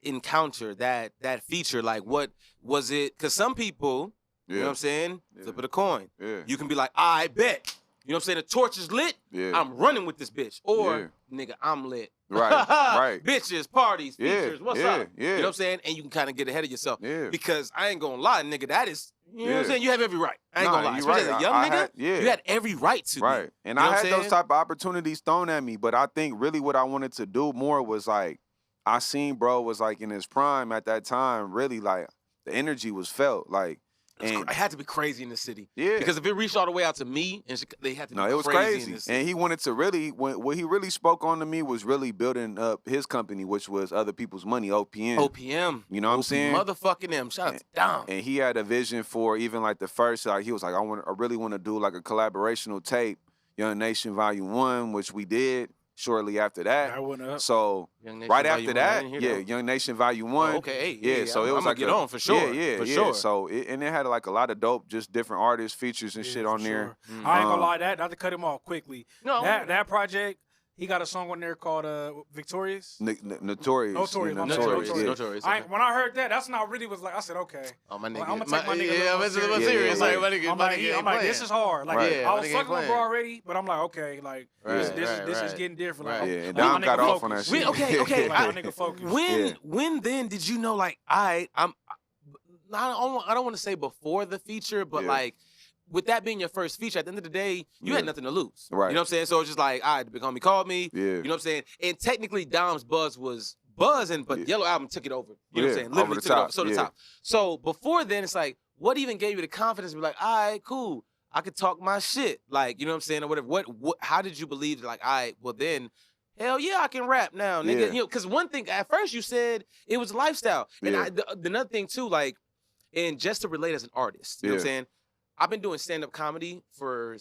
[SPEAKER 1] encounter, that feature? Like, what was it? Because some people, you know what I'm saying, flip of a coin.
[SPEAKER 2] Yeah.
[SPEAKER 1] You can be like, I bet. You know what I'm saying? The torch is lit.
[SPEAKER 2] Yeah.
[SPEAKER 1] I'm running with this bitch. Or, nigga, I'm lit.
[SPEAKER 2] Right.
[SPEAKER 1] Bitches, parties, features, what's up?
[SPEAKER 2] Yeah.
[SPEAKER 1] You know what I'm saying? And you can kind of get ahead of yourself.
[SPEAKER 2] Yeah.
[SPEAKER 1] Because I ain't gonna lie, nigga, that is, you know what I'm saying? You have every right. I ain't gonna lie.
[SPEAKER 2] You
[SPEAKER 1] Especially
[SPEAKER 2] right.
[SPEAKER 1] as a young nigga, you had every right to.
[SPEAKER 2] Right. And I had those type of opportunities thrown at me, but I think really what I wanted to do more was like, I seen bro was like in his prime at that time, really like the energy was felt like. And
[SPEAKER 1] it had to be crazy in the city.
[SPEAKER 2] Yeah.
[SPEAKER 1] Because if it reached all the way out to me, they had to be crazy.
[SPEAKER 2] No, it was crazy. And he wanted to really, what he really spoke on to me was really building up his company, which was Other People's Money, OPM.
[SPEAKER 1] OPM.
[SPEAKER 2] You know what I'm saying?
[SPEAKER 1] Motherfucking them. Shout out to Dom.
[SPEAKER 2] And he had a vision for even like the first, like he was like, I really want to do like a collaborational tape, Young Nation Volume 1, which we did. Shortly after that, so right after that, Young Nation Volume 1.
[SPEAKER 1] Oh, okay,
[SPEAKER 2] so it was like
[SPEAKER 1] get on for sure,
[SPEAKER 2] for sure. So and it had like a lot of dope, just different artists, features and shit on there.
[SPEAKER 3] I ain't gonna lie, not to cut him off quickly.
[SPEAKER 1] No,
[SPEAKER 3] that project. He got a song on there called Victorious.
[SPEAKER 2] Notorious.
[SPEAKER 3] When I heard that, that's when I really was like, I said, okay.
[SPEAKER 1] Oh, my nigga.
[SPEAKER 3] I'm going to take my nigga
[SPEAKER 1] a little serious.
[SPEAKER 3] I'm like, this is hard. Like, I was fucking with bro already, but I'm like, okay, like, this is getting different. Like,
[SPEAKER 2] yeah, and Dom got off on that shit.
[SPEAKER 1] Okay.
[SPEAKER 3] My nigga focus.
[SPEAKER 1] When then did you know, like, I don't want to say before the feature, but like, with that being your first feature, at the end of the day, you had nothing to lose.
[SPEAKER 2] Right.
[SPEAKER 1] You know what I'm saying? So it's just like, all right, the big homie called me.
[SPEAKER 2] Yeah.
[SPEAKER 1] You know what I'm saying? And technically, Dom's buzz was buzzing, but Yellow Album took it over. You know what I'm saying? Literally took it over. So the top. So before then, it's like, what even gave you the confidence to be like, all right, cool, I could talk my shit. Like, you know what I'm saying? Or whatever. What how did you believe, like, all right, well then, hell yeah, I can rap now, nigga.
[SPEAKER 2] Yeah.
[SPEAKER 1] You know, because one thing, at first you said it was a lifestyle. And another thing too, like, and just to relate as an artist, you know what I'm saying? I've been doing stand-up comedy for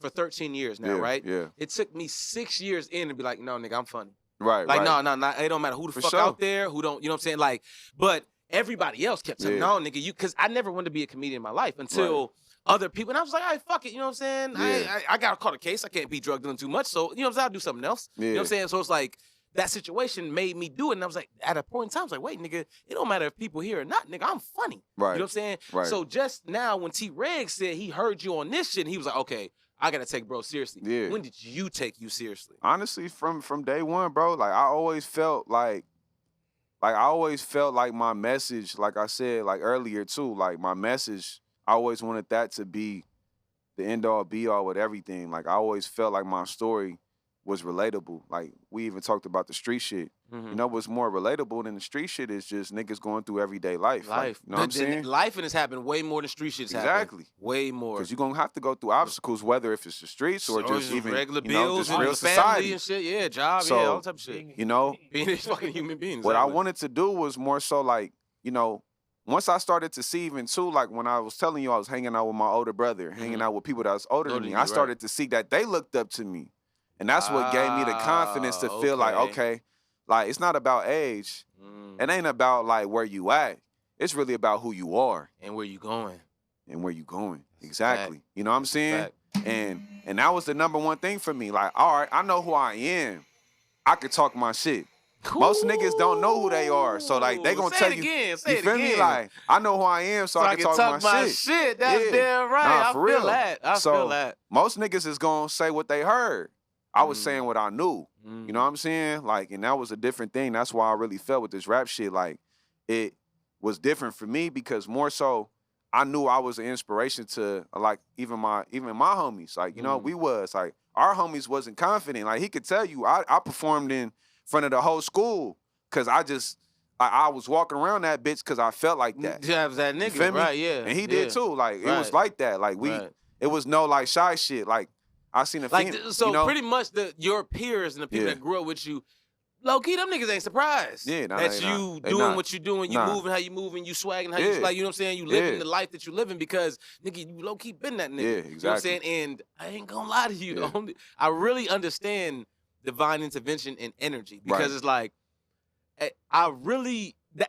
[SPEAKER 1] 13 years now, right?
[SPEAKER 2] Yeah.
[SPEAKER 1] It took me 6 years in to be like, no, nigga, I'm funny.
[SPEAKER 2] Right.
[SPEAKER 1] Like, no, it don't matter who the fuck out there, who don't, you know what I'm saying? Like, but everybody else kept saying, no, nigga, because I never wanted to be a comedian in my life until other people, and I was like, all right, fuck it, you know what I'm saying? I got caught a case, I can't be drug dealing too much, so, you know what I'm saying? I'll do something else. You know what I'm saying? So it's like, that situation made me do it. And I was like, at a point in time, I was like, wait, nigga, it don't matter if people hear or not, nigga, I'm funny.
[SPEAKER 2] Right.
[SPEAKER 1] You know what I'm saying?
[SPEAKER 2] Right.
[SPEAKER 1] So just now when T-Reg said he heard you on this shit, and he was like, okay, I got to take bro seriously.
[SPEAKER 2] Yeah.
[SPEAKER 1] When did you take you seriously?
[SPEAKER 2] Honestly, from day one, bro, like I always felt like my message, like I said like earlier too, like my message I always wanted that to be the end all be all with everything. Like I always felt like my story was relatable. Like we even talked about the street shit. You know what's more relatable than the street shit is just niggas going through everyday life. Like, you know what I'm saying?
[SPEAKER 1] Life and it's happened way more than street shit's
[SPEAKER 2] Exactly.
[SPEAKER 1] Way more.
[SPEAKER 2] Because you're going to have to go through obstacles, whether if it's the streets or just even,
[SPEAKER 1] regular
[SPEAKER 2] you know,
[SPEAKER 1] bills,
[SPEAKER 2] just real
[SPEAKER 1] family
[SPEAKER 2] society.
[SPEAKER 1] and shit. Yeah, job,
[SPEAKER 2] So,
[SPEAKER 1] yeah, all type of shit.
[SPEAKER 2] You know?
[SPEAKER 1] Being these fucking human beings.
[SPEAKER 2] What I wanted to do was more so like, you know, once I started to see even too, like when I was telling you I was hanging out with my older brother, hanging out with people that was older than me, I started to see that they looked up to me. And that's what gave me the confidence to feel like, okay, like it's not about age. It ain't about like where you at. It's really about who you are.
[SPEAKER 1] And where you going.
[SPEAKER 2] Exactly. You know what I'm saying? And that was the #1 thing for me. Like, all right, I know who I am. I could talk my shit. Cool. Most niggas don't know who they are. So like they gonna tell you. You feel me? Like, I know who I am, so I can talk my shit.
[SPEAKER 1] That's damn right.
[SPEAKER 2] Nah, for real.
[SPEAKER 1] I feel that.
[SPEAKER 2] Most niggas is gonna say what they heard. I was saying what I knew. You know what I'm saying? Like, and that was a different thing. That's why I really felt with this rap shit. Like, it was different for me because more so, I knew I was an inspiration to like even my homies. Like, you know, we was like our homies wasn't confident. Like he could tell you, I performed in front of the whole school because I was walking around that bitch because I felt like that.
[SPEAKER 1] Yeah, I was that nigga,
[SPEAKER 2] you feel me?
[SPEAKER 1] right? Yeah,
[SPEAKER 2] and he did too. Like it was like that. Like it was no like shy shit. Like I seen a
[SPEAKER 1] so
[SPEAKER 2] you know?
[SPEAKER 1] pretty much your peers and the people that grew up with you. Low key, them niggas ain't surprised.
[SPEAKER 2] Yeah,
[SPEAKER 1] that you doing what you doing, you moving how you moving, you swagging how you swag. You know what I'm saying? You living the life that you living because nigga, you low key been that nigga.
[SPEAKER 2] Yeah, exactly.
[SPEAKER 1] You know what I'm saying? And I ain't gonna lie to you. I really understand divine intervention and energy because it's like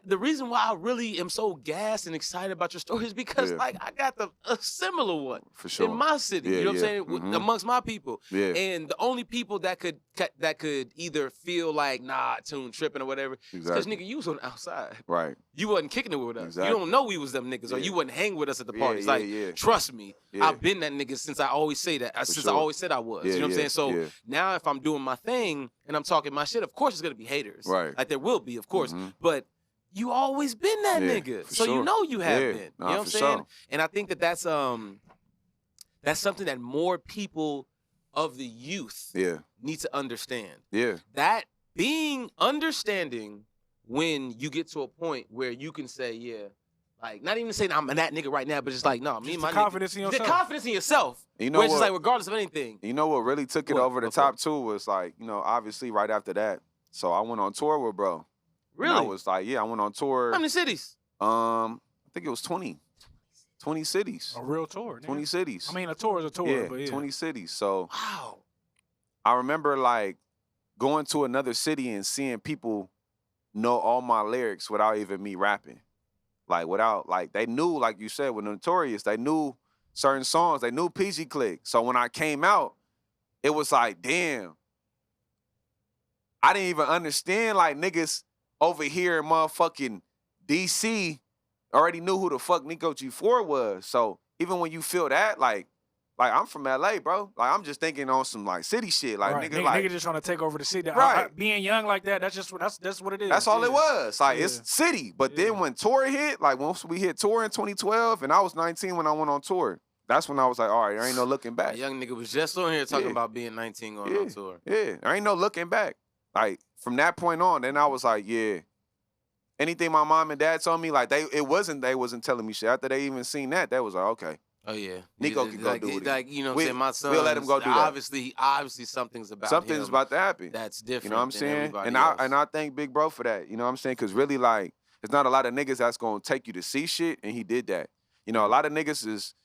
[SPEAKER 1] the reason why I really am so gassed and excited about your story is because like I got a similar one
[SPEAKER 2] for sure
[SPEAKER 1] in my city. You know what I'm saying? Amongst my people.
[SPEAKER 2] Yeah.
[SPEAKER 1] And the only people that could either feel like Tune tripping or whatever, because nigga, you was on the outside.
[SPEAKER 2] Right.
[SPEAKER 1] You wasn't kicking it with us.
[SPEAKER 2] Exactly.
[SPEAKER 1] You don't know we was them niggas or you wouldn't hang with us at the parties. Trust me, I've been that nigga since I always say that. I always said I was. You know what I'm saying? So now if I'm doing my thing and I'm talking my shit, of course it's gonna be haters.
[SPEAKER 2] Right.
[SPEAKER 1] Like there will be, of course. But you always been that nigga. So you know you have been. You know what I'm saying? Sure. And I think that's something that more people of the youth need to understand.
[SPEAKER 2] Yeah.
[SPEAKER 1] That being understanding when you get to a point where you can say, like not even saying I'm that nigga right now, but just like, no, me and my
[SPEAKER 3] confidence in yourself.
[SPEAKER 1] The confidence in yourself.
[SPEAKER 2] You know
[SPEAKER 1] where it's just like regardless of anything.
[SPEAKER 2] You know what really took it over the top too was like, you know, obviously right after that. So I went on tour with bro.
[SPEAKER 1] Really?
[SPEAKER 2] And I was like, I went on tour.
[SPEAKER 1] How many cities?
[SPEAKER 2] I think it was 20. 20 cities.
[SPEAKER 3] A real tour.
[SPEAKER 2] 20 cities.
[SPEAKER 3] I mean, a tour is a tour, but
[SPEAKER 2] 20 cities. So
[SPEAKER 1] wow.
[SPEAKER 2] I remember like going to another city and seeing people know all my lyrics without even me rapping. Like without, like they knew, like you said, with Notorious, they knew certain songs. They knew PG Click. So when I came out, it was like, damn. I didn't even understand like niggas over here in motherfucking DC already knew who the fuck NIKOG4 was. So even when you feel that, like I'm from LA, bro. Like I'm just thinking on some like city shit. Like
[SPEAKER 3] nigga just trying to take over the city.
[SPEAKER 2] Right.
[SPEAKER 3] Being young like that, that's what it is.
[SPEAKER 2] That's all it was. Like it's city. But then when tour hit, like once we hit tour in 2012, and I was 19 when I went on tour. That's when I was like, all right, there ain't no looking back.
[SPEAKER 1] A young nigga was just on here talking about being 19 going on tour.
[SPEAKER 2] Yeah, there ain't no looking back. Like from that point on, then I was like, anything my mom and dad told me, like they wasn't telling me shit. After they even seen that, they was like, okay.
[SPEAKER 1] Oh yeah,
[SPEAKER 2] Niko can go do it.
[SPEAKER 1] Like you know, what I'm saying my son.
[SPEAKER 2] We'll let him go do that.
[SPEAKER 1] Obviously, something's about
[SPEAKER 2] to happen.
[SPEAKER 1] That's different.
[SPEAKER 2] You know what I'm saying? And
[SPEAKER 1] else.
[SPEAKER 2] I thank Big Bro for that. You know what I'm saying? Because really, like, there's not a lot of niggas that's gonna take you to see shit, and he did that. You know, a lot of niggas is,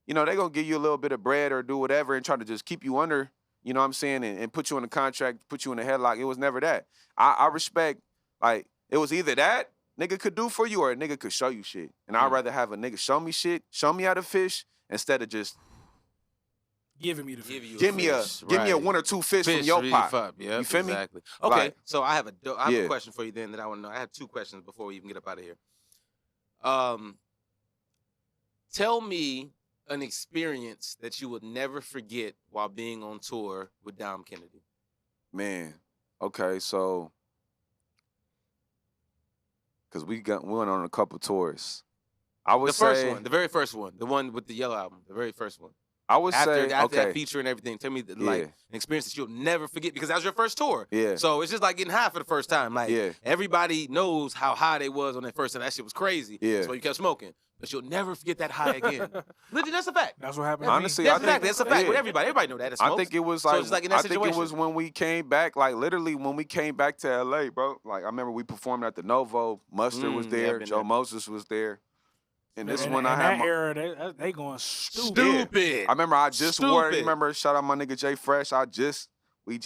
[SPEAKER 2] you know, they gonna give you a little bit of bread or do whatever and try to just keep you under. You know what I'm saying? And put you in a contract, put you in a headlock. It was never that. I respect, like, it was either that nigga could do for you or a nigga could show you shit. And I'd rather have a nigga show me shit, show me how to fish, instead of just
[SPEAKER 3] giving me the fish.
[SPEAKER 2] Give me a 1 or 2 fish from your pot.
[SPEAKER 1] Yeah,
[SPEAKER 2] you feel me?
[SPEAKER 1] Okay, like, so I have a question for you then that I want to know. I have 2 questions before we even get up out of here. Tell me an experience that you would never forget while being on tour with Dom Kennedy.
[SPEAKER 2] Man, okay, so because we went on a couple tours. I would say
[SPEAKER 1] the first one, the very first one, the one with the yellow album, the very first one.
[SPEAKER 2] I would say
[SPEAKER 1] after
[SPEAKER 2] okay.
[SPEAKER 1] that feature and everything, tell me like an experience that you'll never forget because that was your first tour.
[SPEAKER 2] Yeah.
[SPEAKER 1] So it's just like getting high for the first time. Like everybody knows how high they was on that first time. That shit was crazy.
[SPEAKER 2] Yeah.
[SPEAKER 1] That's why you kept smoking. But you'll never forget that high again. Legit, that's a fact.
[SPEAKER 3] That's what happened.
[SPEAKER 2] Honestly,
[SPEAKER 1] that's a fact with everybody. Everybody know that.
[SPEAKER 2] I think it was like, I think it was when we came back, like literally when we came back to LA, bro. Like I remember we performed at the Novo. Mustard was there. Joe Moses was there. And this one I had
[SPEAKER 3] that era, they going stupid.
[SPEAKER 1] Stupid.
[SPEAKER 2] I remember I just wore it. Remember, shout out my nigga Jay Fresh.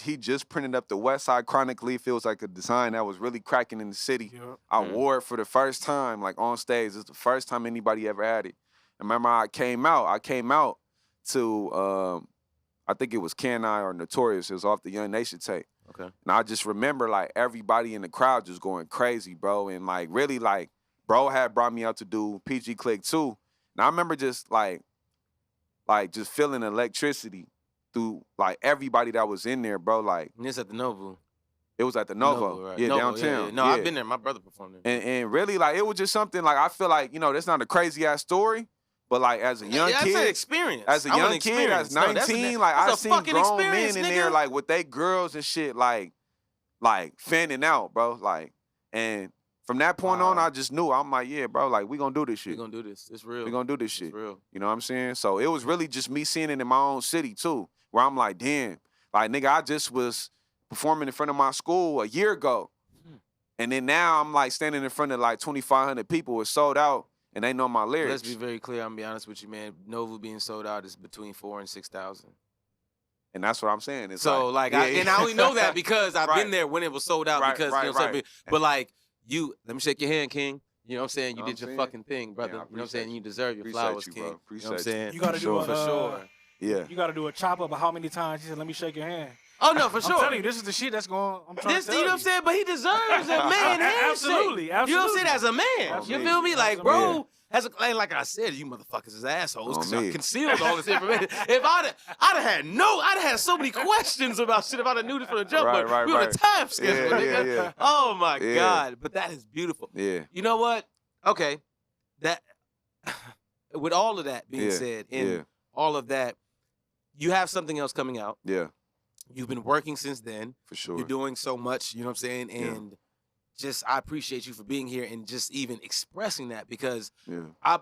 [SPEAKER 2] He just printed up the West Side Chronic Leaf. It was like a design that was really cracking in the city. Yep. I wore it for the first time, like on stage. It's the first time anybody ever had it. I remember I came out to I think it was Can I or Notorious. It was off the Young Nation tape.
[SPEAKER 1] Okay.
[SPEAKER 2] And I just remember like everybody in the crowd just going crazy, bro. And like really like bro had brought me out to do PG Click 2. And I remember just like just feeling electricity through like everybody that was in there, bro. Like
[SPEAKER 1] and it's at the Novo.
[SPEAKER 2] It was at the Novo,
[SPEAKER 1] right.
[SPEAKER 2] yeah,
[SPEAKER 1] Novo,
[SPEAKER 2] downtown.
[SPEAKER 1] Yeah. No, I've been there. My brother performed there.
[SPEAKER 2] And really, like, it was just something like I feel like that's not a crazy ass story, but like as a young kid,
[SPEAKER 1] that's an experience.
[SPEAKER 2] As a young kid, as 19, like I seen grown men in there like with they girls and shit, like fanning out, bro. Like, and from that point on, I just knew I'm like, yeah, bro, like we gonna do this shit.
[SPEAKER 1] We gonna do this. It's real.
[SPEAKER 2] We gonna do this shit.
[SPEAKER 1] It's real.
[SPEAKER 2] You know what I'm saying? So it was really just me seeing it in my own city too, where I'm like, damn, like nigga, I just was performing in front of my school a year ago. And then now I'm like standing in front of like 2,500 people. It's sold out and they know my lyrics.
[SPEAKER 1] Let's be very clear. I'm gonna be honest with you, man. Novo being sold out is between 4,000 and 6,000.
[SPEAKER 2] And that's what I'm saying. It's
[SPEAKER 1] so
[SPEAKER 2] like
[SPEAKER 1] and I only know that because I've been there when it was sold out because you know what I'm saying? But like let me shake your hand, King. You know what I'm saying? You did your fucking thing, brother. You know what I'm saying? You deserve your flowers, King. You know what I'm saying?
[SPEAKER 3] You gotta do it
[SPEAKER 1] for sure.
[SPEAKER 2] Yeah.
[SPEAKER 3] You gotta do a chop up of how many times he said, let me shake your hand.
[SPEAKER 1] Oh no, for sure.
[SPEAKER 3] I'm telling you, this is the shit that's going. I'm trying to tell
[SPEAKER 1] you know what I'm saying? But he deserves a man handshake.
[SPEAKER 3] Absolutely.
[SPEAKER 1] You know what I'm saying? As a man, you feel me? Like, bro, like I said, you motherfuckers is assholes because I concealed all this information. If I'd have had so many questions about shit if I'd have knew this from the jump. But we on a time schedule, nigga. Yeah. Oh my God! But that is beautiful.
[SPEAKER 2] Yeah.
[SPEAKER 1] You know what? Okay, that with all of that being said, and all of that, you have something else coming out.
[SPEAKER 2] Yeah.
[SPEAKER 1] You've been working since then.
[SPEAKER 2] For sure.
[SPEAKER 1] You're doing so much, you know what I'm saying? And just I appreciate you for being here and just even expressing that because I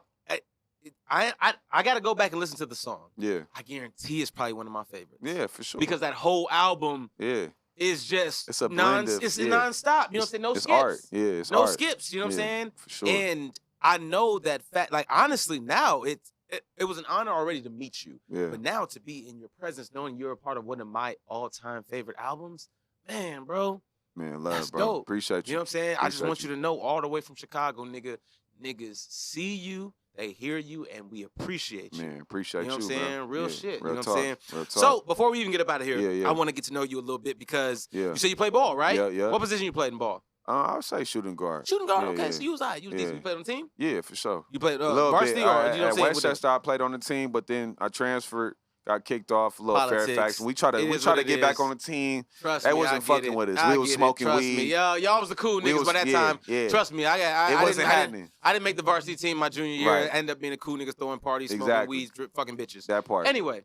[SPEAKER 1] got to go back and listen to the song.
[SPEAKER 2] Yeah.
[SPEAKER 1] I guarantee it's probably one of my favorites.
[SPEAKER 2] Yeah, for sure.
[SPEAKER 1] Because that whole album is just
[SPEAKER 2] it's a blend of,
[SPEAKER 1] it's nonstop. You know what I'm saying? No
[SPEAKER 2] it's
[SPEAKER 1] skips.
[SPEAKER 2] Art. Yeah, it's
[SPEAKER 1] no
[SPEAKER 2] art.
[SPEAKER 1] skips, you know what I'm saying?
[SPEAKER 2] For sure.
[SPEAKER 1] And I know that fact, like honestly now it was an honor already to meet you.
[SPEAKER 2] Yeah.
[SPEAKER 1] But now to be in your presence, knowing you're a part of one of my all-time favorite albums, man, bro.
[SPEAKER 2] Man, love,
[SPEAKER 1] that's
[SPEAKER 2] bro.
[SPEAKER 1] dope.
[SPEAKER 2] Appreciate you.
[SPEAKER 1] You know what I'm saying? I just want you to know all the way from Chicago, nigga, niggas see you, they hear you, and we appreciate you.
[SPEAKER 2] Man, appreciate you,
[SPEAKER 1] you know what I'm saying?
[SPEAKER 2] bro.
[SPEAKER 1] Real shit.
[SPEAKER 2] Real
[SPEAKER 1] you know
[SPEAKER 2] talk.
[SPEAKER 1] what I'm saying?
[SPEAKER 2] Real talk.
[SPEAKER 1] So before we even get up out of here,
[SPEAKER 2] Yeah.
[SPEAKER 1] I want to get to know you a little bit because
[SPEAKER 2] you
[SPEAKER 1] said you play ball, right?
[SPEAKER 2] Yeah.
[SPEAKER 1] What position you played in ball?
[SPEAKER 2] I would say shooting guard.
[SPEAKER 1] Shooting guard, okay. So you was all right. You was decent. You played on the team?
[SPEAKER 2] Yeah, for sure.
[SPEAKER 1] You played
[SPEAKER 2] a little
[SPEAKER 1] varsity
[SPEAKER 2] bit.
[SPEAKER 1] or you know what I'm
[SPEAKER 2] at
[SPEAKER 1] saying?
[SPEAKER 2] Westchester, I played on the team, but then I transferred, got kicked off a little
[SPEAKER 1] Politics.
[SPEAKER 2] Fairfax. And we try to get back on the team.
[SPEAKER 1] Trust
[SPEAKER 2] they
[SPEAKER 1] me,
[SPEAKER 2] wasn't fucking with us. We was smoking weed.
[SPEAKER 1] Me. Y'all was the cool niggas by that time.
[SPEAKER 2] Yeah.
[SPEAKER 1] Trust me,
[SPEAKER 2] it wasn't happening.
[SPEAKER 1] I didn't make the varsity team my junior year. I ended up being a cool niggas throwing parties, smoking weed, fucking bitches.
[SPEAKER 2] That part.
[SPEAKER 1] Anyway,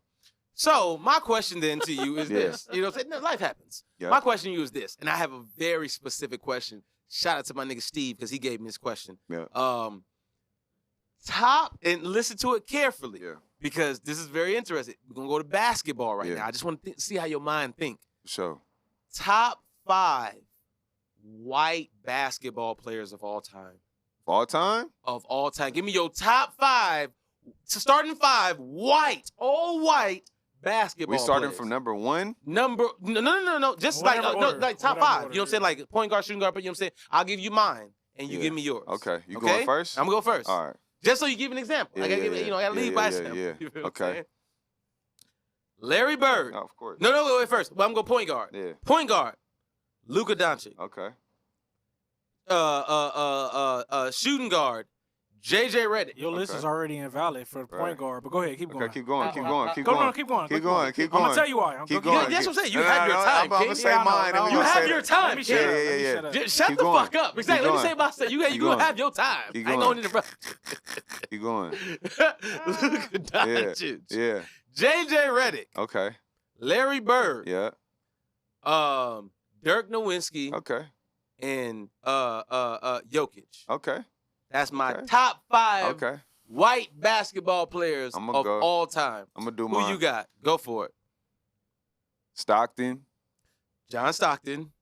[SPEAKER 1] so my question then to you is this. You know what I'm saying? Life happens.
[SPEAKER 2] Yep.
[SPEAKER 1] My question to you is this, and I have a very specific question. Shout out to my nigga Steve because he gave me this question.
[SPEAKER 2] Yeah.
[SPEAKER 1] Top, and listen to it carefully.
[SPEAKER 2] Yeah.
[SPEAKER 1] Because this is very interesting. We're going to go to basketball right now. I just want to see how your mind think.
[SPEAKER 2] Sure.
[SPEAKER 1] Top 5 white basketball players of all time.
[SPEAKER 2] All time?
[SPEAKER 1] Of all time. Give me your top 5, starting 5, all white basketball
[SPEAKER 2] We starting
[SPEAKER 1] players.
[SPEAKER 2] from number 1?
[SPEAKER 1] No. Just like top 5. You know what I'm saying? Like point guard, shooting guard, you know what I'm saying? I'll give you mine, and you give me yours.
[SPEAKER 2] Okay. You going first?
[SPEAKER 1] I'm going to go first.
[SPEAKER 2] All right.
[SPEAKER 1] Just so you give an example. I gotta give I gotta lead by example.
[SPEAKER 2] Yeah.
[SPEAKER 1] You know what I'm
[SPEAKER 2] Okay.
[SPEAKER 1] saying? Larry Bird.
[SPEAKER 2] Oh, of course.
[SPEAKER 1] No, wait first. Well, I'm going point guard.
[SPEAKER 2] Yeah.
[SPEAKER 1] Point guard. Luka Doncic.
[SPEAKER 2] Okay.
[SPEAKER 1] Shooting guard. JJ Redick.
[SPEAKER 3] Your list is already invalid for the point guard, but go ahead, keep going.
[SPEAKER 2] Okay, keep going, keep going, keep
[SPEAKER 3] Go,
[SPEAKER 2] going.
[SPEAKER 3] no, keep going.
[SPEAKER 2] Keep going, keep going.
[SPEAKER 3] I'm gonna tell you why.
[SPEAKER 2] Keep
[SPEAKER 3] Go-
[SPEAKER 2] going.
[SPEAKER 1] That's what I'm saying. You
[SPEAKER 2] No,
[SPEAKER 1] have your
[SPEAKER 2] no,
[SPEAKER 1] time,
[SPEAKER 2] I'm gonna
[SPEAKER 1] King.
[SPEAKER 2] say
[SPEAKER 3] Yeah, I know,
[SPEAKER 2] mine.
[SPEAKER 3] I know.
[SPEAKER 2] and we
[SPEAKER 1] You
[SPEAKER 2] gonna
[SPEAKER 1] have
[SPEAKER 2] say
[SPEAKER 1] your
[SPEAKER 2] that.
[SPEAKER 1] time,
[SPEAKER 3] Let me
[SPEAKER 1] King.
[SPEAKER 3] shut up.
[SPEAKER 2] Yeah,
[SPEAKER 3] Let me
[SPEAKER 2] yeah,
[SPEAKER 3] shut up.
[SPEAKER 1] Just shut
[SPEAKER 2] Keep
[SPEAKER 1] the
[SPEAKER 2] going.
[SPEAKER 1] fuck up. Exactly.
[SPEAKER 2] Keep
[SPEAKER 1] Let me say
[SPEAKER 2] going.
[SPEAKER 1] myself. You
[SPEAKER 2] Keep
[SPEAKER 1] gonna
[SPEAKER 2] going.
[SPEAKER 1] have your time.
[SPEAKER 2] Keep
[SPEAKER 1] I ain't
[SPEAKER 2] going.
[SPEAKER 1] going to
[SPEAKER 2] Keep going.
[SPEAKER 1] Luka Doncic.
[SPEAKER 2] Yeah.
[SPEAKER 1] JJ Redick.
[SPEAKER 2] Okay.
[SPEAKER 1] Larry Bird.
[SPEAKER 2] Yeah.
[SPEAKER 1] Dirk Nowitzki.
[SPEAKER 2] Okay.
[SPEAKER 1] And Jokic.
[SPEAKER 2] Okay.
[SPEAKER 1] That's my
[SPEAKER 2] Okay.
[SPEAKER 1] top 5
[SPEAKER 2] Okay.
[SPEAKER 1] white basketball players of
[SPEAKER 2] I'ma go.
[SPEAKER 1] all time.
[SPEAKER 2] I'm gonna do
[SPEAKER 1] Who
[SPEAKER 2] mine.
[SPEAKER 1] you got? Go for it.
[SPEAKER 2] Stockton,
[SPEAKER 1] John Stockton,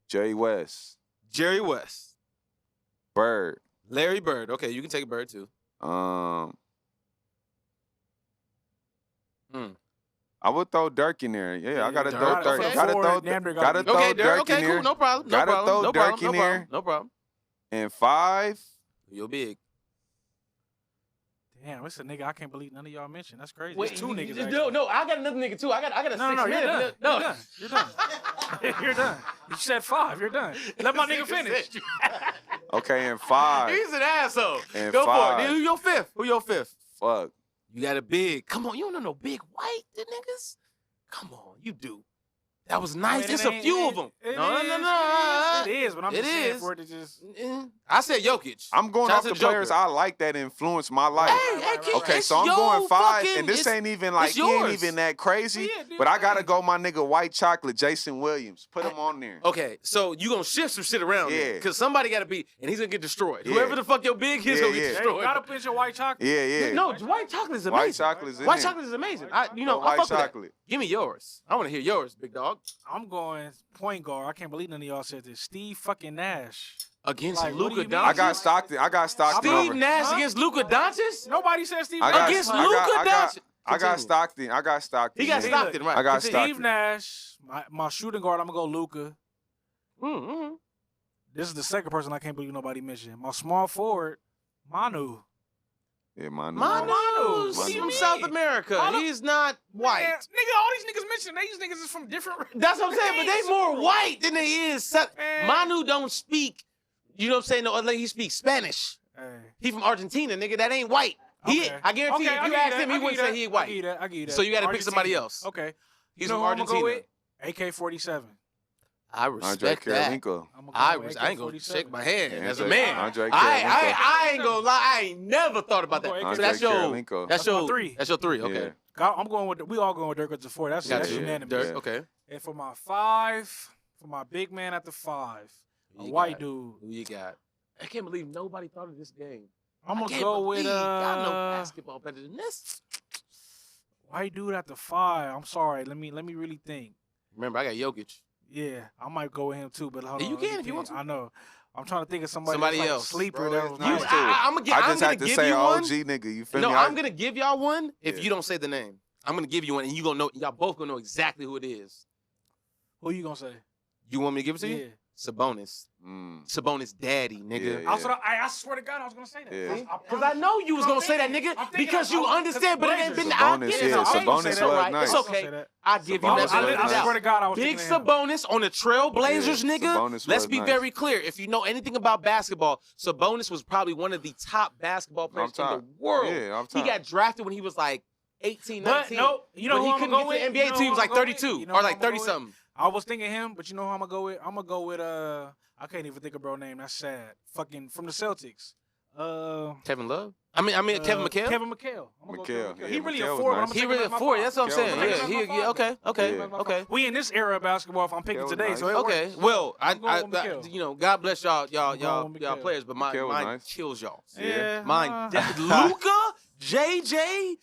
[SPEAKER 2] Jay West,
[SPEAKER 1] Jerry West,
[SPEAKER 2] Bird.
[SPEAKER 1] Larry Bird. Okay, you can take Bird too.
[SPEAKER 2] I would throw Dirk in there. Yeah, I gotta
[SPEAKER 1] Dirk,
[SPEAKER 2] throw Dirk.
[SPEAKER 1] okay.
[SPEAKER 2] Gotta throw
[SPEAKER 3] Damn near
[SPEAKER 2] gotta
[SPEAKER 3] gotta
[SPEAKER 2] throw
[SPEAKER 1] Okay, Dirk.
[SPEAKER 2] Dirk
[SPEAKER 1] Okay,
[SPEAKER 2] in
[SPEAKER 1] cool.
[SPEAKER 2] there.
[SPEAKER 1] No problem. No
[SPEAKER 2] Gotta
[SPEAKER 1] problem.
[SPEAKER 2] throw
[SPEAKER 1] No
[SPEAKER 2] Dirk
[SPEAKER 1] problem.
[SPEAKER 2] in
[SPEAKER 1] No problem.
[SPEAKER 2] there.
[SPEAKER 1] No problem.
[SPEAKER 2] And 5.
[SPEAKER 1] You're big.
[SPEAKER 3] Damn, it's a nigga I can't believe none of y'all mentioned. That's crazy.
[SPEAKER 1] Wait,
[SPEAKER 3] It's 2 niggas.
[SPEAKER 1] No,
[SPEAKER 3] actually.
[SPEAKER 1] no, I got another nigga too. I got a
[SPEAKER 3] No,
[SPEAKER 1] 6
[SPEAKER 3] no, you're
[SPEAKER 1] minute.
[SPEAKER 3] done.
[SPEAKER 1] No,
[SPEAKER 3] You're done. You're done. You said 5. You're done. Let my nigga finish.
[SPEAKER 2] Okay, and 5.
[SPEAKER 1] He's an asshole.
[SPEAKER 2] And
[SPEAKER 1] Go
[SPEAKER 2] 5.
[SPEAKER 1] for it. Who your fifth? Who your fifth?
[SPEAKER 2] Fuck.
[SPEAKER 1] You got a big. Come on, you don't know no big white niggas. Come on, you do. That was nice. It's a few of them. No.
[SPEAKER 3] It is, but I'm just saying
[SPEAKER 1] is.
[SPEAKER 3] for it to just.
[SPEAKER 1] I said Jokic.
[SPEAKER 2] I'm going
[SPEAKER 1] Shout
[SPEAKER 2] off
[SPEAKER 1] out
[SPEAKER 2] the
[SPEAKER 1] to Joker.
[SPEAKER 2] players I like that influenced my life.
[SPEAKER 1] Hey, King,
[SPEAKER 2] Okay,
[SPEAKER 1] it's
[SPEAKER 2] so I'm
[SPEAKER 1] your
[SPEAKER 2] going 5,
[SPEAKER 1] fucking-
[SPEAKER 2] and this
[SPEAKER 1] it's-
[SPEAKER 2] ain't even like
[SPEAKER 1] it's
[SPEAKER 2] he ain't
[SPEAKER 1] yours.
[SPEAKER 2] even that crazy.
[SPEAKER 3] Yeah, dude,
[SPEAKER 2] but I gotta
[SPEAKER 3] hey.
[SPEAKER 2] go my nigga White Chocolate, Jason Williams. Put him on there.
[SPEAKER 1] Okay, so you gonna shift some shit around
[SPEAKER 2] Yeah.
[SPEAKER 1] because somebody got to be, and he's gonna get destroyed.
[SPEAKER 2] Yeah.
[SPEAKER 1] Whoever the fuck your big is
[SPEAKER 2] Yeah,
[SPEAKER 1] gonna get
[SPEAKER 2] yeah.
[SPEAKER 3] Hey, you
[SPEAKER 1] destroyed.
[SPEAKER 3] gotta put your white chocolate.
[SPEAKER 2] Yeah, yeah.
[SPEAKER 1] No, white chocolate is amazing.
[SPEAKER 2] White Chocolate is in
[SPEAKER 1] White
[SPEAKER 2] there.
[SPEAKER 1] chocolate is amazing.
[SPEAKER 2] No
[SPEAKER 1] I
[SPEAKER 2] White
[SPEAKER 1] fuck with that.
[SPEAKER 2] Chocolate.
[SPEAKER 1] Give me yours. I want to hear yours, big dog.
[SPEAKER 3] I'm going point guard. I can't believe none of y'all said this. Steve fucking Nash.
[SPEAKER 1] Against
[SPEAKER 3] Like, what do
[SPEAKER 1] Luka
[SPEAKER 3] you mean?
[SPEAKER 1] Doncic.
[SPEAKER 2] I got Stockton.
[SPEAKER 1] Steve
[SPEAKER 2] over.
[SPEAKER 1] Nash
[SPEAKER 3] Huh?
[SPEAKER 1] against Luka Doncic.
[SPEAKER 3] Nobody said Steve
[SPEAKER 2] I
[SPEAKER 3] Nash.
[SPEAKER 2] got-
[SPEAKER 1] Against
[SPEAKER 2] I got-
[SPEAKER 1] Luka
[SPEAKER 2] I got-
[SPEAKER 1] Doncic.
[SPEAKER 2] I got
[SPEAKER 1] Continue.
[SPEAKER 2] Stockton. I got Stockton.
[SPEAKER 1] He got
[SPEAKER 2] yeah.
[SPEAKER 1] Stockton, right?
[SPEAKER 2] I got
[SPEAKER 1] Continue.
[SPEAKER 3] Steve Nash. My shooting guard, I'm going to go Luka.
[SPEAKER 1] Mm-hmm.
[SPEAKER 3] This is the second person I can't believe nobody mentioned. My small forward, Manu.
[SPEAKER 2] Yeah, Manu.
[SPEAKER 1] Manu's
[SPEAKER 3] What do you
[SPEAKER 1] from
[SPEAKER 3] mean?
[SPEAKER 1] South America.
[SPEAKER 3] Manu-
[SPEAKER 1] He's not white.
[SPEAKER 3] Man, nigga, all these niggas mentioned, these niggas is from different.
[SPEAKER 1] That's what I'm saying, but they more white than they is.
[SPEAKER 3] Man.
[SPEAKER 1] Manu don't speak, you know what I'm saying? No, like he speaks Spanish.
[SPEAKER 3] Hey.
[SPEAKER 1] He from Argentina, nigga. That ain't white. He,
[SPEAKER 3] Okay.
[SPEAKER 1] I guarantee
[SPEAKER 3] Okay,
[SPEAKER 1] you,
[SPEAKER 3] I
[SPEAKER 1] if you
[SPEAKER 3] give
[SPEAKER 1] ask
[SPEAKER 3] that.
[SPEAKER 1] him, he
[SPEAKER 3] I
[SPEAKER 1] wouldn't
[SPEAKER 3] give
[SPEAKER 1] say
[SPEAKER 3] that.
[SPEAKER 1] he
[SPEAKER 3] I
[SPEAKER 1] white.
[SPEAKER 3] give that. I give that.
[SPEAKER 1] So you got to pick somebody
[SPEAKER 3] Argentina.
[SPEAKER 1] else.
[SPEAKER 3] Okay.
[SPEAKER 1] He's
[SPEAKER 3] You know
[SPEAKER 1] from
[SPEAKER 3] who I'm gonna
[SPEAKER 1] Argentina.
[SPEAKER 3] go with? AK-47.
[SPEAKER 1] I
[SPEAKER 2] Andre
[SPEAKER 1] respect that.
[SPEAKER 2] Karolinko.
[SPEAKER 1] I ain't gonna shake my hand
[SPEAKER 2] Yeah,
[SPEAKER 1] as a
[SPEAKER 2] Andre-
[SPEAKER 1] man.
[SPEAKER 2] Andre
[SPEAKER 1] I ain't gonna lie. I ain't never thought about that.
[SPEAKER 3] I'm
[SPEAKER 1] So
[SPEAKER 3] going
[SPEAKER 1] that's
[SPEAKER 2] Andre
[SPEAKER 1] your
[SPEAKER 2] Karolinko.
[SPEAKER 1] that's
[SPEAKER 3] That's my
[SPEAKER 1] your
[SPEAKER 3] 3.
[SPEAKER 1] That's your 3. Okay.
[SPEAKER 3] I'm going with. We all going with Dirk at the 4. That's
[SPEAKER 1] Got
[SPEAKER 3] that's
[SPEAKER 1] you.
[SPEAKER 3] unanimous.
[SPEAKER 1] Dirk,
[SPEAKER 2] Yeah.
[SPEAKER 1] okay.
[SPEAKER 3] And for my 5, for my big man at the 5,
[SPEAKER 1] Who
[SPEAKER 3] a
[SPEAKER 1] you
[SPEAKER 3] white
[SPEAKER 1] got?
[SPEAKER 3] dude.
[SPEAKER 1] Who you got? I can't believe nobody thought of this game.
[SPEAKER 3] I'm
[SPEAKER 1] I
[SPEAKER 3] gonna
[SPEAKER 1] can't
[SPEAKER 3] go
[SPEAKER 1] believe
[SPEAKER 3] with
[SPEAKER 1] y'all know basketball better than this.
[SPEAKER 3] white dude at the 5. I'm sorry. Let me really think.
[SPEAKER 1] Remember, I got Jokic.
[SPEAKER 3] Yeah, I might go with him too. But hold
[SPEAKER 1] Yeah,
[SPEAKER 3] on,
[SPEAKER 1] you
[SPEAKER 3] let me
[SPEAKER 1] can if you
[SPEAKER 3] think.
[SPEAKER 1] want to.
[SPEAKER 3] I know. I'm trying to think of somebody
[SPEAKER 1] Somebody
[SPEAKER 3] that's like
[SPEAKER 1] else.
[SPEAKER 3] a sleeper.
[SPEAKER 2] Bro,
[SPEAKER 3] that
[SPEAKER 2] it's
[SPEAKER 3] was
[SPEAKER 2] nice
[SPEAKER 3] nice.
[SPEAKER 2] too.
[SPEAKER 1] I'm
[SPEAKER 2] I
[SPEAKER 1] gonna
[SPEAKER 2] just had to
[SPEAKER 1] give
[SPEAKER 2] say
[SPEAKER 1] you one.
[SPEAKER 2] OG nigga. You feel
[SPEAKER 1] No,
[SPEAKER 2] me?
[SPEAKER 1] I'm gonna give y'all one if
[SPEAKER 2] Yeah.
[SPEAKER 1] you don't say the name. I'm gonna give you one, and you gonna know. Y'all both gonna know exactly who it is.
[SPEAKER 3] Who you gonna say?
[SPEAKER 1] You want me to give it to
[SPEAKER 3] Yeah.
[SPEAKER 1] you? Sabonis.
[SPEAKER 2] Mm.
[SPEAKER 1] Sabonis' daddy, nigga.
[SPEAKER 2] Yeah.
[SPEAKER 3] I swear to God, I was gonna say that.
[SPEAKER 2] Yeah.
[SPEAKER 1] Because I know you was gonna say that, nigga, because you understand, but it ain't been. I
[SPEAKER 2] Sabonis,
[SPEAKER 1] get it.
[SPEAKER 2] yeah,
[SPEAKER 1] It's okay.
[SPEAKER 2] Sabonis
[SPEAKER 1] It's all
[SPEAKER 2] was
[SPEAKER 1] right.
[SPEAKER 2] nice.
[SPEAKER 1] It's okay. I give you
[SPEAKER 2] Sabonis
[SPEAKER 1] that.
[SPEAKER 2] was
[SPEAKER 1] benefit of the
[SPEAKER 2] nice.
[SPEAKER 3] I
[SPEAKER 1] doubt.
[SPEAKER 3] swear to God, I was
[SPEAKER 1] Big
[SPEAKER 3] thinking of him.
[SPEAKER 1] Sabonis on the Trailblazers,
[SPEAKER 2] Yeah,
[SPEAKER 1] nigga.
[SPEAKER 2] Sabonis
[SPEAKER 1] Let's
[SPEAKER 2] was
[SPEAKER 1] be
[SPEAKER 2] nice.
[SPEAKER 1] very clear. If you know anything about basketball, Sabonis was probably one of the top basketball players in
[SPEAKER 2] top.
[SPEAKER 1] the world.
[SPEAKER 2] Yeah, off
[SPEAKER 1] He
[SPEAKER 2] top.
[SPEAKER 1] got drafted when he was like 18,
[SPEAKER 3] But
[SPEAKER 1] 19.
[SPEAKER 3] no, you know
[SPEAKER 1] but
[SPEAKER 3] who
[SPEAKER 1] he
[SPEAKER 3] I'm
[SPEAKER 1] couldn't
[SPEAKER 3] gonna
[SPEAKER 1] get
[SPEAKER 3] go
[SPEAKER 1] to the
[SPEAKER 3] with?
[SPEAKER 1] NBA
[SPEAKER 3] You know
[SPEAKER 1] till he
[SPEAKER 3] who
[SPEAKER 1] was
[SPEAKER 3] I'm
[SPEAKER 1] like
[SPEAKER 3] gonna go with?
[SPEAKER 1] 32
[SPEAKER 3] You know
[SPEAKER 1] or
[SPEAKER 3] who
[SPEAKER 1] like
[SPEAKER 3] I'm gonna
[SPEAKER 1] 30
[SPEAKER 3] go with?
[SPEAKER 1] something.
[SPEAKER 3] I was thinking him, but you know who I'm gonna go with? I'm gonna go with I can't even think of bro name. That's sad. Fucking from the Celtics.
[SPEAKER 1] Kevin Love. I mean Kevin McHale.
[SPEAKER 3] Kevin McHale. I'm gonna go
[SPEAKER 2] McHale,
[SPEAKER 3] Kevin
[SPEAKER 2] yeah,
[SPEAKER 3] He really
[SPEAKER 2] McHale
[SPEAKER 3] a
[SPEAKER 2] was
[SPEAKER 3] 4.
[SPEAKER 2] nice.
[SPEAKER 3] But
[SPEAKER 1] He
[SPEAKER 3] I'm
[SPEAKER 1] really a 4. That's what I'm saying.
[SPEAKER 2] Kevin
[SPEAKER 1] Yeah,
[SPEAKER 2] was
[SPEAKER 1] yeah, okay, okay,
[SPEAKER 2] Yeah.
[SPEAKER 1] okay.
[SPEAKER 3] We in this era of basketball. If I'm picking
[SPEAKER 2] McHale was
[SPEAKER 3] today,
[SPEAKER 2] nice.
[SPEAKER 3] so it
[SPEAKER 1] Okay,
[SPEAKER 3] works.
[SPEAKER 1] well,
[SPEAKER 3] I'm going with McHale.
[SPEAKER 1] you know, God bless y'all
[SPEAKER 3] I'm going with McHale.
[SPEAKER 1] players, but mine
[SPEAKER 2] McHale was nice.
[SPEAKER 1] kills y'all.
[SPEAKER 3] Yeah,
[SPEAKER 1] Mine, Luka, JJ,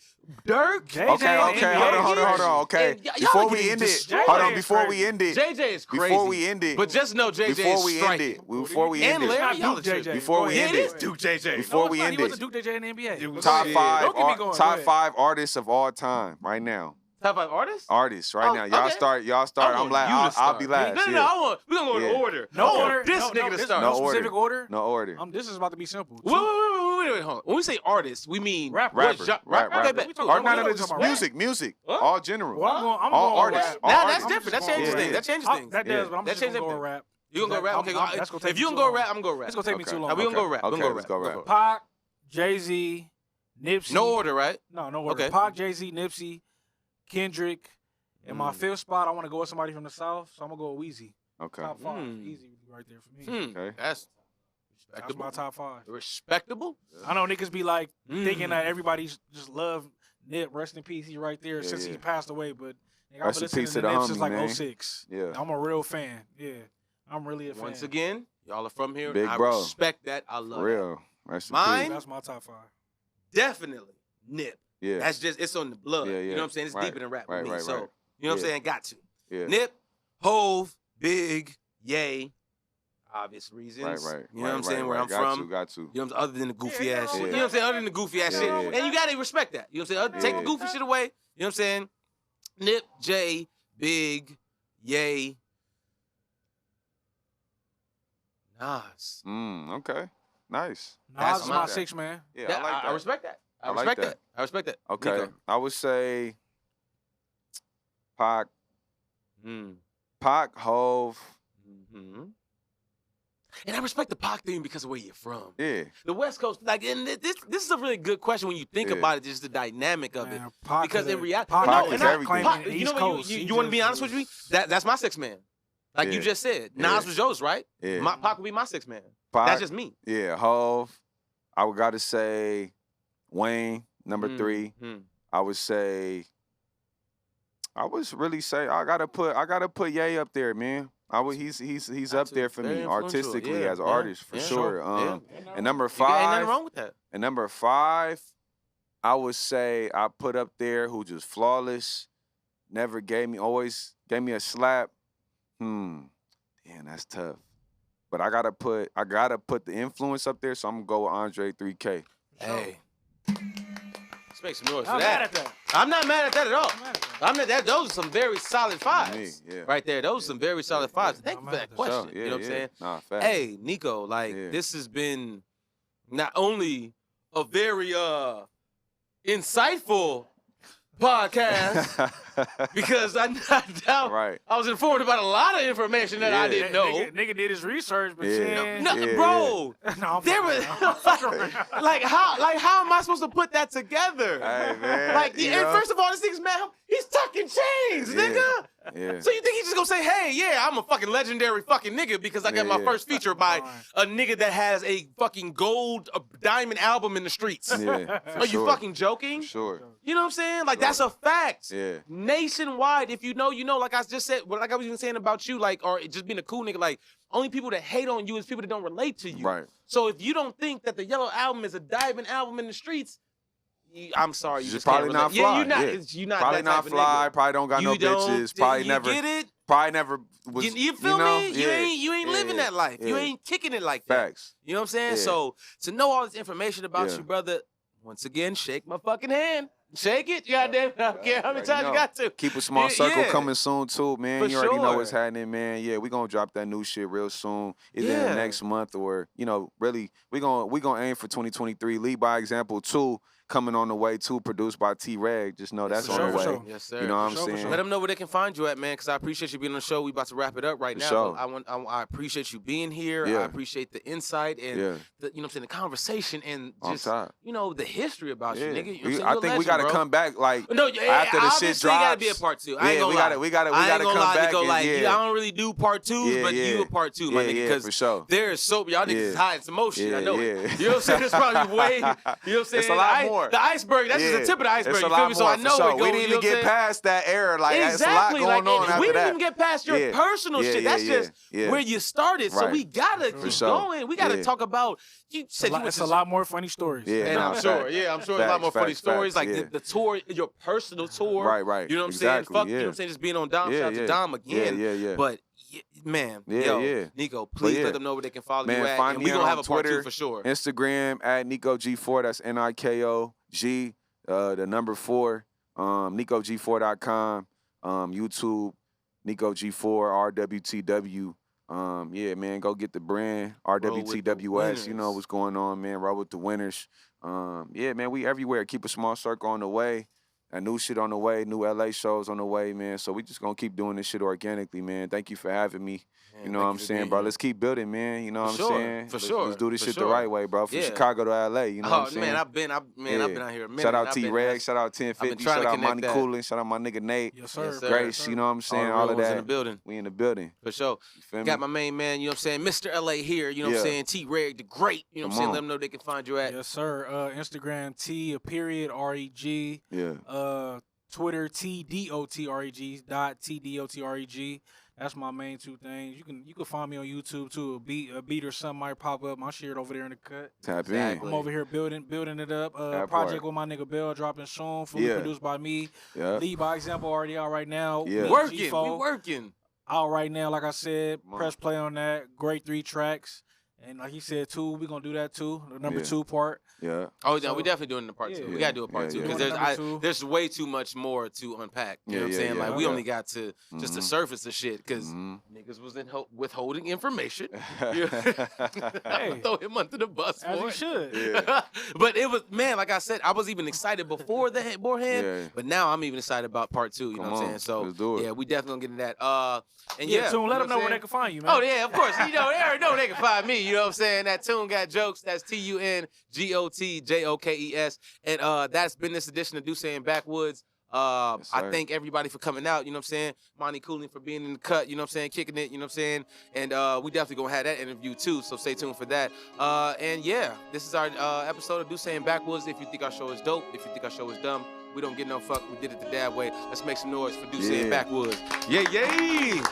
[SPEAKER 1] Dirk.
[SPEAKER 3] JJ
[SPEAKER 2] Okay, okay, hold on. Okay,
[SPEAKER 1] And y'all
[SPEAKER 2] before
[SPEAKER 1] getting
[SPEAKER 2] we end it,
[SPEAKER 3] destroyed.
[SPEAKER 2] hold on.
[SPEAKER 3] JJ is
[SPEAKER 2] Before we
[SPEAKER 3] crazy.
[SPEAKER 2] end it,
[SPEAKER 1] JJ is crazy.
[SPEAKER 2] before we end it,
[SPEAKER 1] But just know JJ
[SPEAKER 2] before
[SPEAKER 1] is
[SPEAKER 2] we end
[SPEAKER 1] striking.
[SPEAKER 2] it, before we end
[SPEAKER 1] And
[SPEAKER 2] it,
[SPEAKER 1] Larry,
[SPEAKER 3] It's
[SPEAKER 1] y'all
[SPEAKER 3] not
[SPEAKER 1] are
[SPEAKER 3] Duke
[SPEAKER 1] tripping.
[SPEAKER 3] JJ.
[SPEAKER 2] Before we
[SPEAKER 1] Yeah,
[SPEAKER 2] end
[SPEAKER 1] it
[SPEAKER 2] it.
[SPEAKER 1] is Duke JJ.
[SPEAKER 2] Before
[SPEAKER 3] No,
[SPEAKER 2] we
[SPEAKER 3] it's not.
[SPEAKER 2] end
[SPEAKER 3] He
[SPEAKER 2] it,
[SPEAKER 3] was a Duke JJ in the NBA.
[SPEAKER 2] top
[SPEAKER 1] Yeah.
[SPEAKER 2] five,
[SPEAKER 3] Don't get me going. Go
[SPEAKER 2] top
[SPEAKER 3] ahead.
[SPEAKER 2] 5 artists of all time right now.
[SPEAKER 1] Top 5 artists?
[SPEAKER 2] Artists right
[SPEAKER 1] Oh,
[SPEAKER 2] now. Y'all
[SPEAKER 1] okay.
[SPEAKER 2] start.
[SPEAKER 1] I
[SPEAKER 2] I'm
[SPEAKER 1] want
[SPEAKER 2] last.
[SPEAKER 1] you to
[SPEAKER 2] I'll
[SPEAKER 1] start.
[SPEAKER 2] be last.
[SPEAKER 1] No,
[SPEAKER 2] Yeah.
[SPEAKER 1] we're gonna go in
[SPEAKER 2] Yeah.
[SPEAKER 1] order.
[SPEAKER 3] No
[SPEAKER 1] I want
[SPEAKER 3] order.
[SPEAKER 1] This
[SPEAKER 3] no,
[SPEAKER 1] nigga
[SPEAKER 3] no,
[SPEAKER 1] to
[SPEAKER 3] this-
[SPEAKER 1] start.
[SPEAKER 3] No
[SPEAKER 2] No order.
[SPEAKER 3] specific order.
[SPEAKER 2] No order.
[SPEAKER 3] This is about to be simple.
[SPEAKER 1] Wait, hold on. When we say artists, we mean
[SPEAKER 3] Rapper.
[SPEAKER 1] what
[SPEAKER 2] Rapper.
[SPEAKER 1] genre-
[SPEAKER 2] Right,
[SPEAKER 1] Okay,
[SPEAKER 2] rapper.
[SPEAKER 1] bet.
[SPEAKER 3] We talking
[SPEAKER 2] Or
[SPEAKER 3] about-
[SPEAKER 2] none
[SPEAKER 3] we
[SPEAKER 2] of
[SPEAKER 3] talking
[SPEAKER 2] this
[SPEAKER 3] about
[SPEAKER 2] music, music,
[SPEAKER 1] What?
[SPEAKER 2] all general.
[SPEAKER 3] Well, I'm
[SPEAKER 2] All
[SPEAKER 3] going
[SPEAKER 2] artists.
[SPEAKER 3] rap.
[SPEAKER 2] All
[SPEAKER 1] Now
[SPEAKER 2] artists.
[SPEAKER 1] that's different. That
[SPEAKER 3] just going
[SPEAKER 1] changes
[SPEAKER 2] rap.
[SPEAKER 1] things. That changes
[SPEAKER 3] I-
[SPEAKER 1] things.
[SPEAKER 3] That does, but I'm
[SPEAKER 1] That
[SPEAKER 3] just gonna
[SPEAKER 1] changes
[SPEAKER 3] go with
[SPEAKER 1] everything.
[SPEAKER 3] rap.
[SPEAKER 1] You gonna go rap? Okay,
[SPEAKER 3] That's gonna take
[SPEAKER 1] if you
[SPEAKER 3] me
[SPEAKER 1] gonna
[SPEAKER 3] too
[SPEAKER 1] go
[SPEAKER 3] long.
[SPEAKER 1] rap, I'm gonna go rap.
[SPEAKER 3] It's gonna take me
[SPEAKER 2] Okay.
[SPEAKER 3] too long.
[SPEAKER 1] Now we gonna go
[SPEAKER 2] Okay.
[SPEAKER 1] rap. We
[SPEAKER 2] Okay,
[SPEAKER 1] gonna go
[SPEAKER 2] let's
[SPEAKER 1] rap.
[SPEAKER 2] go rap.
[SPEAKER 1] for it.
[SPEAKER 3] Pac, Jay-Z, Nipsey.
[SPEAKER 1] No order, right?
[SPEAKER 3] No order.
[SPEAKER 1] Okay.
[SPEAKER 3] Pac, Jay-Z, Nipsey, Kendrick. In my
[SPEAKER 1] Mm.
[SPEAKER 3] fifth spot, I want to go with somebody from the South, so I'm going to go with Weezy.
[SPEAKER 2] Okay.
[SPEAKER 3] Top 5.
[SPEAKER 1] Mm.
[SPEAKER 3] Easy right there for me.
[SPEAKER 2] Okay.
[SPEAKER 1] That's
[SPEAKER 3] That's
[SPEAKER 1] respectable.
[SPEAKER 3] my top 5.
[SPEAKER 1] Respectable?
[SPEAKER 3] I know niggas be like thinking
[SPEAKER 1] Mm.
[SPEAKER 3] that everybody just love Nip. Rest in peace. He's right there since he passed away. But nigga, I've
[SPEAKER 2] Rest
[SPEAKER 3] been
[SPEAKER 2] in
[SPEAKER 3] listening
[SPEAKER 2] peace
[SPEAKER 3] to
[SPEAKER 2] to the
[SPEAKER 3] Nip
[SPEAKER 2] homie,
[SPEAKER 3] since like
[SPEAKER 2] man.
[SPEAKER 3] 06.
[SPEAKER 2] Yeah.
[SPEAKER 3] I'm a real fan. Yeah. I'm really a fan.
[SPEAKER 1] Once again, y'all are from here.
[SPEAKER 2] Big
[SPEAKER 1] I
[SPEAKER 2] bro.
[SPEAKER 1] respect that. I love
[SPEAKER 2] For real. Rest in
[SPEAKER 1] Mine?
[SPEAKER 2] peace.
[SPEAKER 3] That's my top 5.
[SPEAKER 1] Definitely Nip.
[SPEAKER 2] Yeah.
[SPEAKER 1] That's just, it's on the blood.
[SPEAKER 2] Yeah,
[SPEAKER 1] You
[SPEAKER 2] yeah.
[SPEAKER 1] know what I'm saying? It's
[SPEAKER 2] Right.
[SPEAKER 1] deeper than rap
[SPEAKER 2] Right,
[SPEAKER 1] with me.
[SPEAKER 2] right,
[SPEAKER 1] So,
[SPEAKER 2] right.
[SPEAKER 1] you know what I'm
[SPEAKER 2] Yeah.
[SPEAKER 1] saying? Got to.
[SPEAKER 2] Yeah.
[SPEAKER 1] Nip, Hove, Big, Ye. Obvious reasons.
[SPEAKER 2] Right.
[SPEAKER 1] You know what I'm saying? Where I'm
[SPEAKER 2] got
[SPEAKER 1] from.
[SPEAKER 2] Got to.
[SPEAKER 1] You know what I'm saying? Other than the goofy
[SPEAKER 3] Yeah,
[SPEAKER 1] ass
[SPEAKER 3] yeah.
[SPEAKER 1] shit. You know what I'm saying? Other than the goofy ass
[SPEAKER 2] Yeah,
[SPEAKER 1] shit.
[SPEAKER 2] yeah.
[SPEAKER 1] And you gotta respect that. You know what I'm saying? Take the
[SPEAKER 2] Yeah.
[SPEAKER 1] goofy shit away. You know what I'm saying? Nip, J, Big, Ye, Nas.
[SPEAKER 2] Okay. Nice.
[SPEAKER 3] Nas is
[SPEAKER 1] my-
[SPEAKER 3] my 6th man.
[SPEAKER 2] Yeah,
[SPEAKER 1] That-
[SPEAKER 2] I like that.
[SPEAKER 1] I respect that. I
[SPEAKER 2] I like
[SPEAKER 1] respect
[SPEAKER 2] that.
[SPEAKER 1] that. I respect that.
[SPEAKER 2] Okay.
[SPEAKER 1] Niko.
[SPEAKER 2] I would say Pac,
[SPEAKER 1] Mm.
[SPEAKER 2] Pac, Hove.
[SPEAKER 1] hmm And I respect the Pac thing because of where you're from.
[SPEAKER 2] Yeah.
[SPEAKER 1] The West Coast, like, and this is a really good question when you think
[SPEAKER 2] Yeah.
[SPEAKER 1] about it, just the dynamic of it.
[SPEAKER 3] Man, Pac
[SPEAKER 1] Because
[SPEAKER 3] is
[SPEAKER 1] in
[SPEAKER 3] a-
[SPEAKER 1] reality,
[SPEAKER 3] Pac
[SPEAKER 2] Pac
[SPEAKER 3] is
[SPEAKER 2] is
[SPEAKER 3] not
[SPEAKER 2] everything.
[SPEAKER 3] claiming
[SPEAKER 1] Pac,
[SPEAKER 3] the
[SPEAKER 1] you
[SPEAKER 3] East
[SPEAKER 1] know what?
[SPEAKER 3] Coast.
[SPEAKER 1] You
[SPEAKER 3] He
[SPEAKER 1] want to be
[SPEAKER 3] just
[SPEAKER 1] honest with me?
[SPEAKER 3] was-
[SPEAKER 1] That's my 6th man. Like you
[SPEAKER 2] Yeah.
[SPEAKER 1] just said,
[SPEAKER 2] Yeah.
[SPEAKER 1] Nas was yours, right?
[SPEAKER 2] Yeah.
[SPEAKER 1] Pac would be my 6th man.
[SPEAKER 2] Pac,
[SPEAKER 1] That's just me.
[SPEAKER 2] yeah. Hove. I would gotta say Wayne, number 3.
[SPEAKER 1] Mhm.
[SPEAKER 2] I would say I gotta put Ye up there, man. He's up there for
[SPEAKER 1] Very
[SPEAKER 2] me
[SPEAKER 1] influential.
[SPEAKER 2] artistically
[SPEAKER 1] Yeah,
[SPEAKER 2] as an
[SPEAKER 1] yeah,
[SPEAKER 2] artist for
[SPEAKER 1] yeah.
[SPEAKER 2] sure.
[SPEAKER 3] Yeah.
[SPEAKER 2] And number
[SPEAKER 1] Ain't
[SPEAKER 2] 5,
[SPEAKER 1] nothing wrong with that.
[SPEAKER 2] and number 5, I would say I put up there who just flawless, always gave me a slap. Damn, that's tough. But I gotta put the influence up there, so I'm gonna go with Andre 3K.
[SPEAKER 1] Hey. Let's make some noise
[SPEAKER 3] I'm
[SPEAKER 1] for
[SPEAKER 3] mad
[SPEAKER 1] that.
[SPEAKER 3] at that.
[SPEAKER 1] I'm not mad at that at all.
[SPEAKER 3] I'm mad at that.
[SPEAKER 1] I'm not that. Those are some very solid fives.
[SPEAKER 2] Me, yeah.
[SPEAKER 1] Right there. Those are some very solid fives. Thank
[SPEAKER 3] I'm
[SPEAKER 1] you for
[SPEAKER 3] mad
[SPEAKER 1] that
[SPEAKER 3] at that.
[SPEAKER 1] question.
[SPEAKER 2] Sure,
[SPEAKER 1] You know what I'm saying?
[SPEAKER 2] Nah, facts.
[SPEAKER 1] Hey, Niko, like
[SPEAKER 2] Yeah.
[SPEAKER 1] this has been not only a very insightful podcast because I doubt
[SPEAKER 2] Right.
[SPEAKER 1] I was informed about a lot of information that I
[SPEAKER 2] Yeah.
[SPEAKER 1] didn't know.
[SPEAKER 3] Nigga did his research, but
[SPEAKER 2] Yeah.
[SPEAKER 1] No,
[SPEAKER 2] Yeah,
[SPEAKER 1] bro,
[SPEAKER 3] no, I'm
[SPEAKER 1] there
[SPEAKER 3] fucking
[SPEAKER 1] was
[SPEAKER 3] around. I'm fucking around.
[SPEAKER 1] like how am I supposed to put that together?
[SPEAKER 2] Hey, man.
[SPEAKER 1] Like,
[SPEAKER 2] you
[SPEAKER 1] and
[SPEAKER 2] know?
[SPEAKER 1] first of all, this nigga's man, he's tucking chains,
[SPEAKER 2] Yeah.
[SPEAKER 1] nigga.
[SPEAKER 2] Yeah.
[SPEAKER 1] So you think he's just gonna say, hey, yeah, I'm a fucking legendary fucking nigga because I got
[SPEAKER 2] Yeah,
[SPEAKER 1] my
[SPEAKER 2] yeah.
[SPEAKER 1] first feature by a nigga that has a fucking gold diamond album in the streets.
[SPEAKER 2] Yeah. for
[SPEAKER 1] Are you
[SPEAKER 2] sure.
[SPEAKER 1] fucking joking?
[SPEAKER 2] For sure.
[SPEAKER 1] You know what I'm saying? Like,
[SPEAKER 2] Sure.
[SPEAKER 1] that's a fact.
[SPEAKER 2] Yeah.
[SPEAKER 1] Nationwide, if you know, you know, like I just said, like I was even saying about you, like, or just being a cool nigga, like, only people that hate on you is people that don't relate to you.
[SPEAKER 2] Right.
[SPEAKER 1] So if you don't think that the Yellow Album is a diamond album in the streets, I'm sorry, you
[SPEAKER 2] Just
[SPEAKER 1] just can't
[SPEAKER 2] probably not
[SPEAKER 1] relate. Yeah,
[SPEAKER 2] fly.
[SPEAKER 1] you're not.
[SPEAKER 2] Yeah.
[SPEAKER 1] You're not
[SPEAKER 2] Probably
[SPEAKER 1] that type
[SPEAKER 2] not
[SPEAKER 1] of
[SPEAKER 2] fly.
[SPEAKER 1] nigga.
[SPEAKER 2] Probably don't got no
[SPEAKER 1] You don't-
[SPEAKER 2] bitches. Probably
[SPEAKER 1] you
[SPEAKER 2] never.
[SPEAKER 1] get it?
[SPEAKER 2] Probably never was.
[SPEAKER 1] You feel
[SPEAKER 2] know?
[SPEAKER 1] me?
[SPEAKER 2] Yeah.
[SPEAKER 1] You ain't living
[SPEAKER 2] Yeah.
[SPEAKER 1] that life. You
[SPEAKER 2] Yeah.
[SPEAKER 1] ain't kicking it like that.
[SPEAKER 2] Facts.
[SPEAKER 1] You know what I'm saying?
[SPEAKER 2] Yeah.
[SPEAKER 1] So to know all this information about
[SPEAKER 2] Yeah.
[SPEAKER 1] you, brother, once again, shake my fucking hand. Shake it, goddamn. I don't care how many
[SPEAKER 2] Already
[SPEAKER 1] times you
[SPEAKER 2] know.
[SPEAKER 1] got to.
[SPEAKER 2] Keep a small
[SPEAKER 1] Yeah,
[SPEAKER 2] circle
[SPEAKER 1] yeah.
[SPEAKER 2] coming soon too, man.
[SPEAKER 1] For
[SPEAKER 2] You already know
[SPEAKER 1] sure.
[SPEAKER 2] what's happening, man. Yeah, we gonna drop that new shit real soon, either in
[SPEAKER 1] Yeah.
[SPEAKER 2] the next month or really we gonna aim for 2023. Lead by example 2 coming on the way too, produced by T-Reg. Just know that's
[SPEAKER 1] For
[SPEAKER 2] on
[SPEAKER 1] sure,
[SPEAKER 2] the
[SPEAKER 1] for
[SPEAKER 2] way.
[SPEAKER 3] sure.
[SPEAKER 1] Yes, sir.
[SPEAKER 2] You know what I'm
[SPEAKER 3] For sure, for
[SPEAKER 2] saying?
[SPEAKER 3] sure.
[SPEAKER 1] Let them know where they can find you at, man, because I appreciate you being on the show. We about to wrap it up right
[SPEAKER 2] For
[SPEAKER 1] now.
[SPEAKER 2] sure.
[SPEAKER 1] But I appreciate you being here.
[SPEAKER 2] Yeah.
[SPEAKER 1] I appreciate the insight and
[SPEAKER 2] Yeah.
[SPEAKER 1] the, you know what I'm saying, the conversation and
[SPEAKER 2] On
[SPEAKER 1] just,
[SPEAKER 2] top.
[SPEAKER 1] the history about you,
[SPEAKER 2] Yeah.
[SPEAKER 1] nigga. You know what I'm
[SPEAKER 2] We-
[SPEAKER 1] saying?
[SPEAKER 2] I
[SPEAKER 1] You're a
[SPEAKER 2] think we
[SPEAKER 1] legend,
[SPEAKER 2] gotta
[SPEAKER 1] bro.
[SPEAKER 2] come back like
[SPEAKER 1] No, yeah,
[SPEAKER 2] after the shit
[SPEAKER 1] obviously gotta be a
[SPEAKER 2] drops.
[SPEAKER 1] part 2. I
[SPEAKER 2] Yeah,
[SPEAKER 1] ain't gonna
[SPEAKER 2] we
[SPEAKER 1] lie.
[SPEAKER 2] gotta
[SPEAKER 1] I ain't
[SPEAKER 2] come
[SPEAKER 1] gonna lie,
[SPEAKER 2] back
[SPEAKER 1] Niko,
[SPEAKER 2] and-
[SPEAKER 1] like,
[SPEAKER 2] yeah.
[SPEAKER 1] I don't really do part 2s,
[SPEAKER 2] Yeah,
[SPEAKER 1] but
[SPEAKER 2] yeah.
[SPEAKER 1] you a part 2, my
[SPEAKER 2] Yeah,
[SPEAKER 1] nigga,
[SPEAKER 2] yeah,
[SPEAKER 1] because
[SPEAKER 2] for sure.
[SPEAKER 1] there's so y'all niggas is
[SPEAKER 2] Yeah.
[SPEAKER 1] hiding some more shit. I
[SPEAKER 2] Yeah,
[SPEAKER 1] know
[SPEAKER 2] yeah.
[SPEAKER 1] it. You know what I'm saying? There's probably way. You know what I'm saying?
[SPEAKER 2] It's a lot
[SPEAKER 1] The
[SPEAKER 2] more.
[SPEAKER 1] The iceberg. That's just the tip of the iceberg.
[SPEAKER 2] It's
[SPEAKER 1] You
[SPEAKER 2] a
[SPEAKER 1] feel
[SPEAKER 2] lot
[SPEAKER 1] me?
[SPEAKER 2] more,
[SPEAKER 1] So I
[SPEAKER 2] for
[SPEAKER 1] know
[SPEAKER 2] sure.
[SPEAKER 1] it goes.
[SPEAKER 2] We didn't even get past that era. Like,
[SPEAKER 1] Exactly.
[SPEAKER 2] it's a lot going
[SPEAKER 1] like,
[SPEAKER 2] on
[SPEAKER 1] and
[SPEAKER 2] after
[SPEAKER 1] we didn't
[SPEAKER 2] that.
[SPEAKER 1] even get past your
[SPEAKER 2] Yeah.
[SPEAKER 1] personal
[SPEAKER 2] Yeah,
[SPEAKER 1] shit.
[SPEAKER 2] yeah,
[SPEAKER 1] That's
[SPEAKER 2] yeah,
[SPEAKER 1] just
[SPEAKER 2] yeah.
[SPEAKER 1] where you started. So
[SPEAKER 2] Right.
[SPEAKER 1] we gotta
[SPEAKER 3] For
[SPEAKER 1] keep
[SPEAKER 2] sure.
[SPEAKER 1] going. We gotta
[SPEAKER 2] Yeah.
[SPEAKER 1] talk about. You said you went
[SPEAKER 3] It's
[SPEAKER 1] to
[SPEAKER 3] a lot more funny stories.
[SPEAKER 2] Yeah,
[SPEAKER 1] and
[SPEAKER 2] nah,
[SPEAKER 1] I'm sure,
[SPEAKER 2] facts.
[SPEAKER 1] yeah, I'm sure there's a lot more
[SPEAKER 2] Facts,
[SPEAKER 1] funny
[SPEAKER 2] facts,
[SPEAKER 1] stories, like
[SPEAKER 2] yeah.
[SPEAKER 1] the tour, your personal tour.
[SPEAKER 2] Right, right.
[SPEAKER 1] You know what I'm
[SPEAKER 2] Exactly,
[SPEAKER 1] saying? Fuck, you know
[SPEAKER 2] yeah.
[SPEAKER 1] what I'm saying? Just being on Dom,
[SPEAKER 2] Yeah,
[SPEAKER 1] shout out to
[SPEAKER 2] yeah.
[SPEAKER 1] Dom again.
[SPEAKER 2] Yeah.
[SPEAKER 1] But man,
[SPEAKER 2] Yeah,
[SPEAKER 1] yo,
[SPEAKER 2] yeah.
[SPEAKER 1] Niko, please
[SPEAKER 2] yeah.
[SPEAKER 1] let them know where they can follow
[SPEAKER 2] Man,
[SPEAKER 1] you at.
[SPEAKER 2] find
[SPEAKER 1] And
[SPEAKER 2] me
[SPEAKER 1] we gonna
[SPEAKER 2] on
[SPEAKER 1] have a part 2
[SPEAKER 2] Twitter,
[SPEAKER 1] for sure.
[SPEAKER 2] Instagram at NIKOG4. That's NIKOG, the number 4. NIKOG4.com. YouTube, NIKOG4, RWTW. Yeah, man, go get the brand. RWTWS. You know
[SPEAKER 1] winners.
[SPEAKER 2] what's going on, man. Roll with the winners. Yeah, man, we everywhere. Keep a small circle on the way. That new shit on the way, new LA shows on the way, man. So we just gonna keep doing this shit organically, man. Thank you for having me.
[SPEAKER 1] Man,
[SPEAKER 2] you know what I'm saying, bro? Let's keep building, man. You know what I'm saying?
[SPEAKER 1] For sure.
[SPEAKER 2] Let's do this
[SPEAKER 1] for
[SPEAKER 2] shit
[SPEAKER 1] sure.
[SPEAKER 2] the right way, bro. From Chicago to LA, you know what I'm saying?
[SPEAKER 1] Man, I've been out here a minute.
[SPEAKER 2] Shout out T-Reg, shout out 1050, shout out Monty Coolin, shout out my nigga Nate.
[SPEAKER 3] Yes, sir.
[SPEAKER 1] Yes, sir.
[SPEAKER 2] Grace, you know what I'm saying?
[SPEAKER 1] All
[SPEAKER 2] of
[SPEAKER 1] the real ones
[SPEAKER 2] that.
[SPEAKER 1] in the building.
[SPEAKER 2] We in the building.
[SPEAKER 1] For sure.
[SPEAKER 2] You feel me?
[SPEAKER 1] Got my main man, you know what I'm saying? Mr. LA here, you know what I'm saying? T-Reg the Great, you know what I'm saying? Let them know they can find you at.
[SPEAKER 3] Yes, sir. Instagram T_REG.
[SPEAKER 2] Yeah.
[SPEAKER 3] Twitter TDOTREG.TDOTREG. That's my main two things. You can find me on YouTube too. A beat or something might pop up. My shit over there in the cut.
[SPEAKER 2] Tap
[SPEAKER 1] Exactly.
[SPEAKER 3] I'm over here building it up. Project with my nigga Bell dropping soon. Fully produced by me.
[SPEAKER 2] Yeah.
[SPEAKER 3] Lead by example already out right now.
[SPEAKER 2] Yeah.
[SPEAKER 3] Me,
[SPEAKER 1] Working.
[SPEAKER 3] G4,
[SPEAKER 1] We working.
[SPEAKER 3] out right now. Like I said,
[SPEAKER 2] Come on.
[SPEAKER 3] press play on that. Great 3 tracks. And like he said, 2, we gonna do that too. The number 2 part.
[SPEAKER 2] Yeah.
[SPEAKER 1] Oh, yeah,
[SPEAKER 3] So-
[SPEAKER 1] we definitely doing the part 2.
[SPEAKER 3] Yeah.
[SPEAKER 1] We gotta do a part 2
[SPEAKER 2] Yeah,
[SPEAKER 1] because
[SPEAKER 3] yeah. Number 2.
[SPEAKER 1] there's way too much more to unpack. You know what I'm saying? Like we only got to just the surface of shit because niggas was withholding information.
[SPEAKER 3] Hey.
[SPEAKER 1] Throw him under the bus
[SPEAKER 3] As
[SPEAKER 1] for
[SPEAKER 3] you
[SPEAKER 1] it.
[SPEAKER 3] should.
[SPEAKER 2] Yeah.
[SPEAKER 1] But it was, man, like I said, I was even excited before the beforehand,
[SPEAKER 2] Yeah.
[SPEAKER 1] but now I'm even excited about part 2. You know
[SPEAKER 2] Come
[SPEAKER 1] what I'm
[SPEAKER 2] on,
[SPEAKER 1] saying? So
[SPEAKER 2] let's do it.
[SPEAKER 1] yeah, we definitely gonna get into that. And
[SPEAKER 3] Yeah,
[SPEAKER 1] yeah,
[SPEAKER 3] Tune, let
[SPEAKER 1] you
[SPEAKER 3] them know
[SPEAKER 1] what
[SPEAKER 3] where
[SPEAKER 1] I'm
[SPEAKER 3] they can find you, man.
[SPEAKER 1] Oh yeah, of course. You know, they already know they can find me. You know what I'm saying? That Tune Got Jokes. That's TUNGOTJOKES. And that's been this edition of Dussé and Backwoods. I thank everybody for coming out. You know what I'm saying? Monty Coolin for being in the cut. You know what I'm saying? Kicking it. You know what I'm saying? And we definitely gonna have that interview too. So stay tuned for that. And yeah, this is our episode of Dussé and Backwoods. If you think our show is dope, if you think our show is dumb, we don't get no fuck. We did it the dad way. Let's make some noise for Dussé and Backwoods. Yeah, yeah.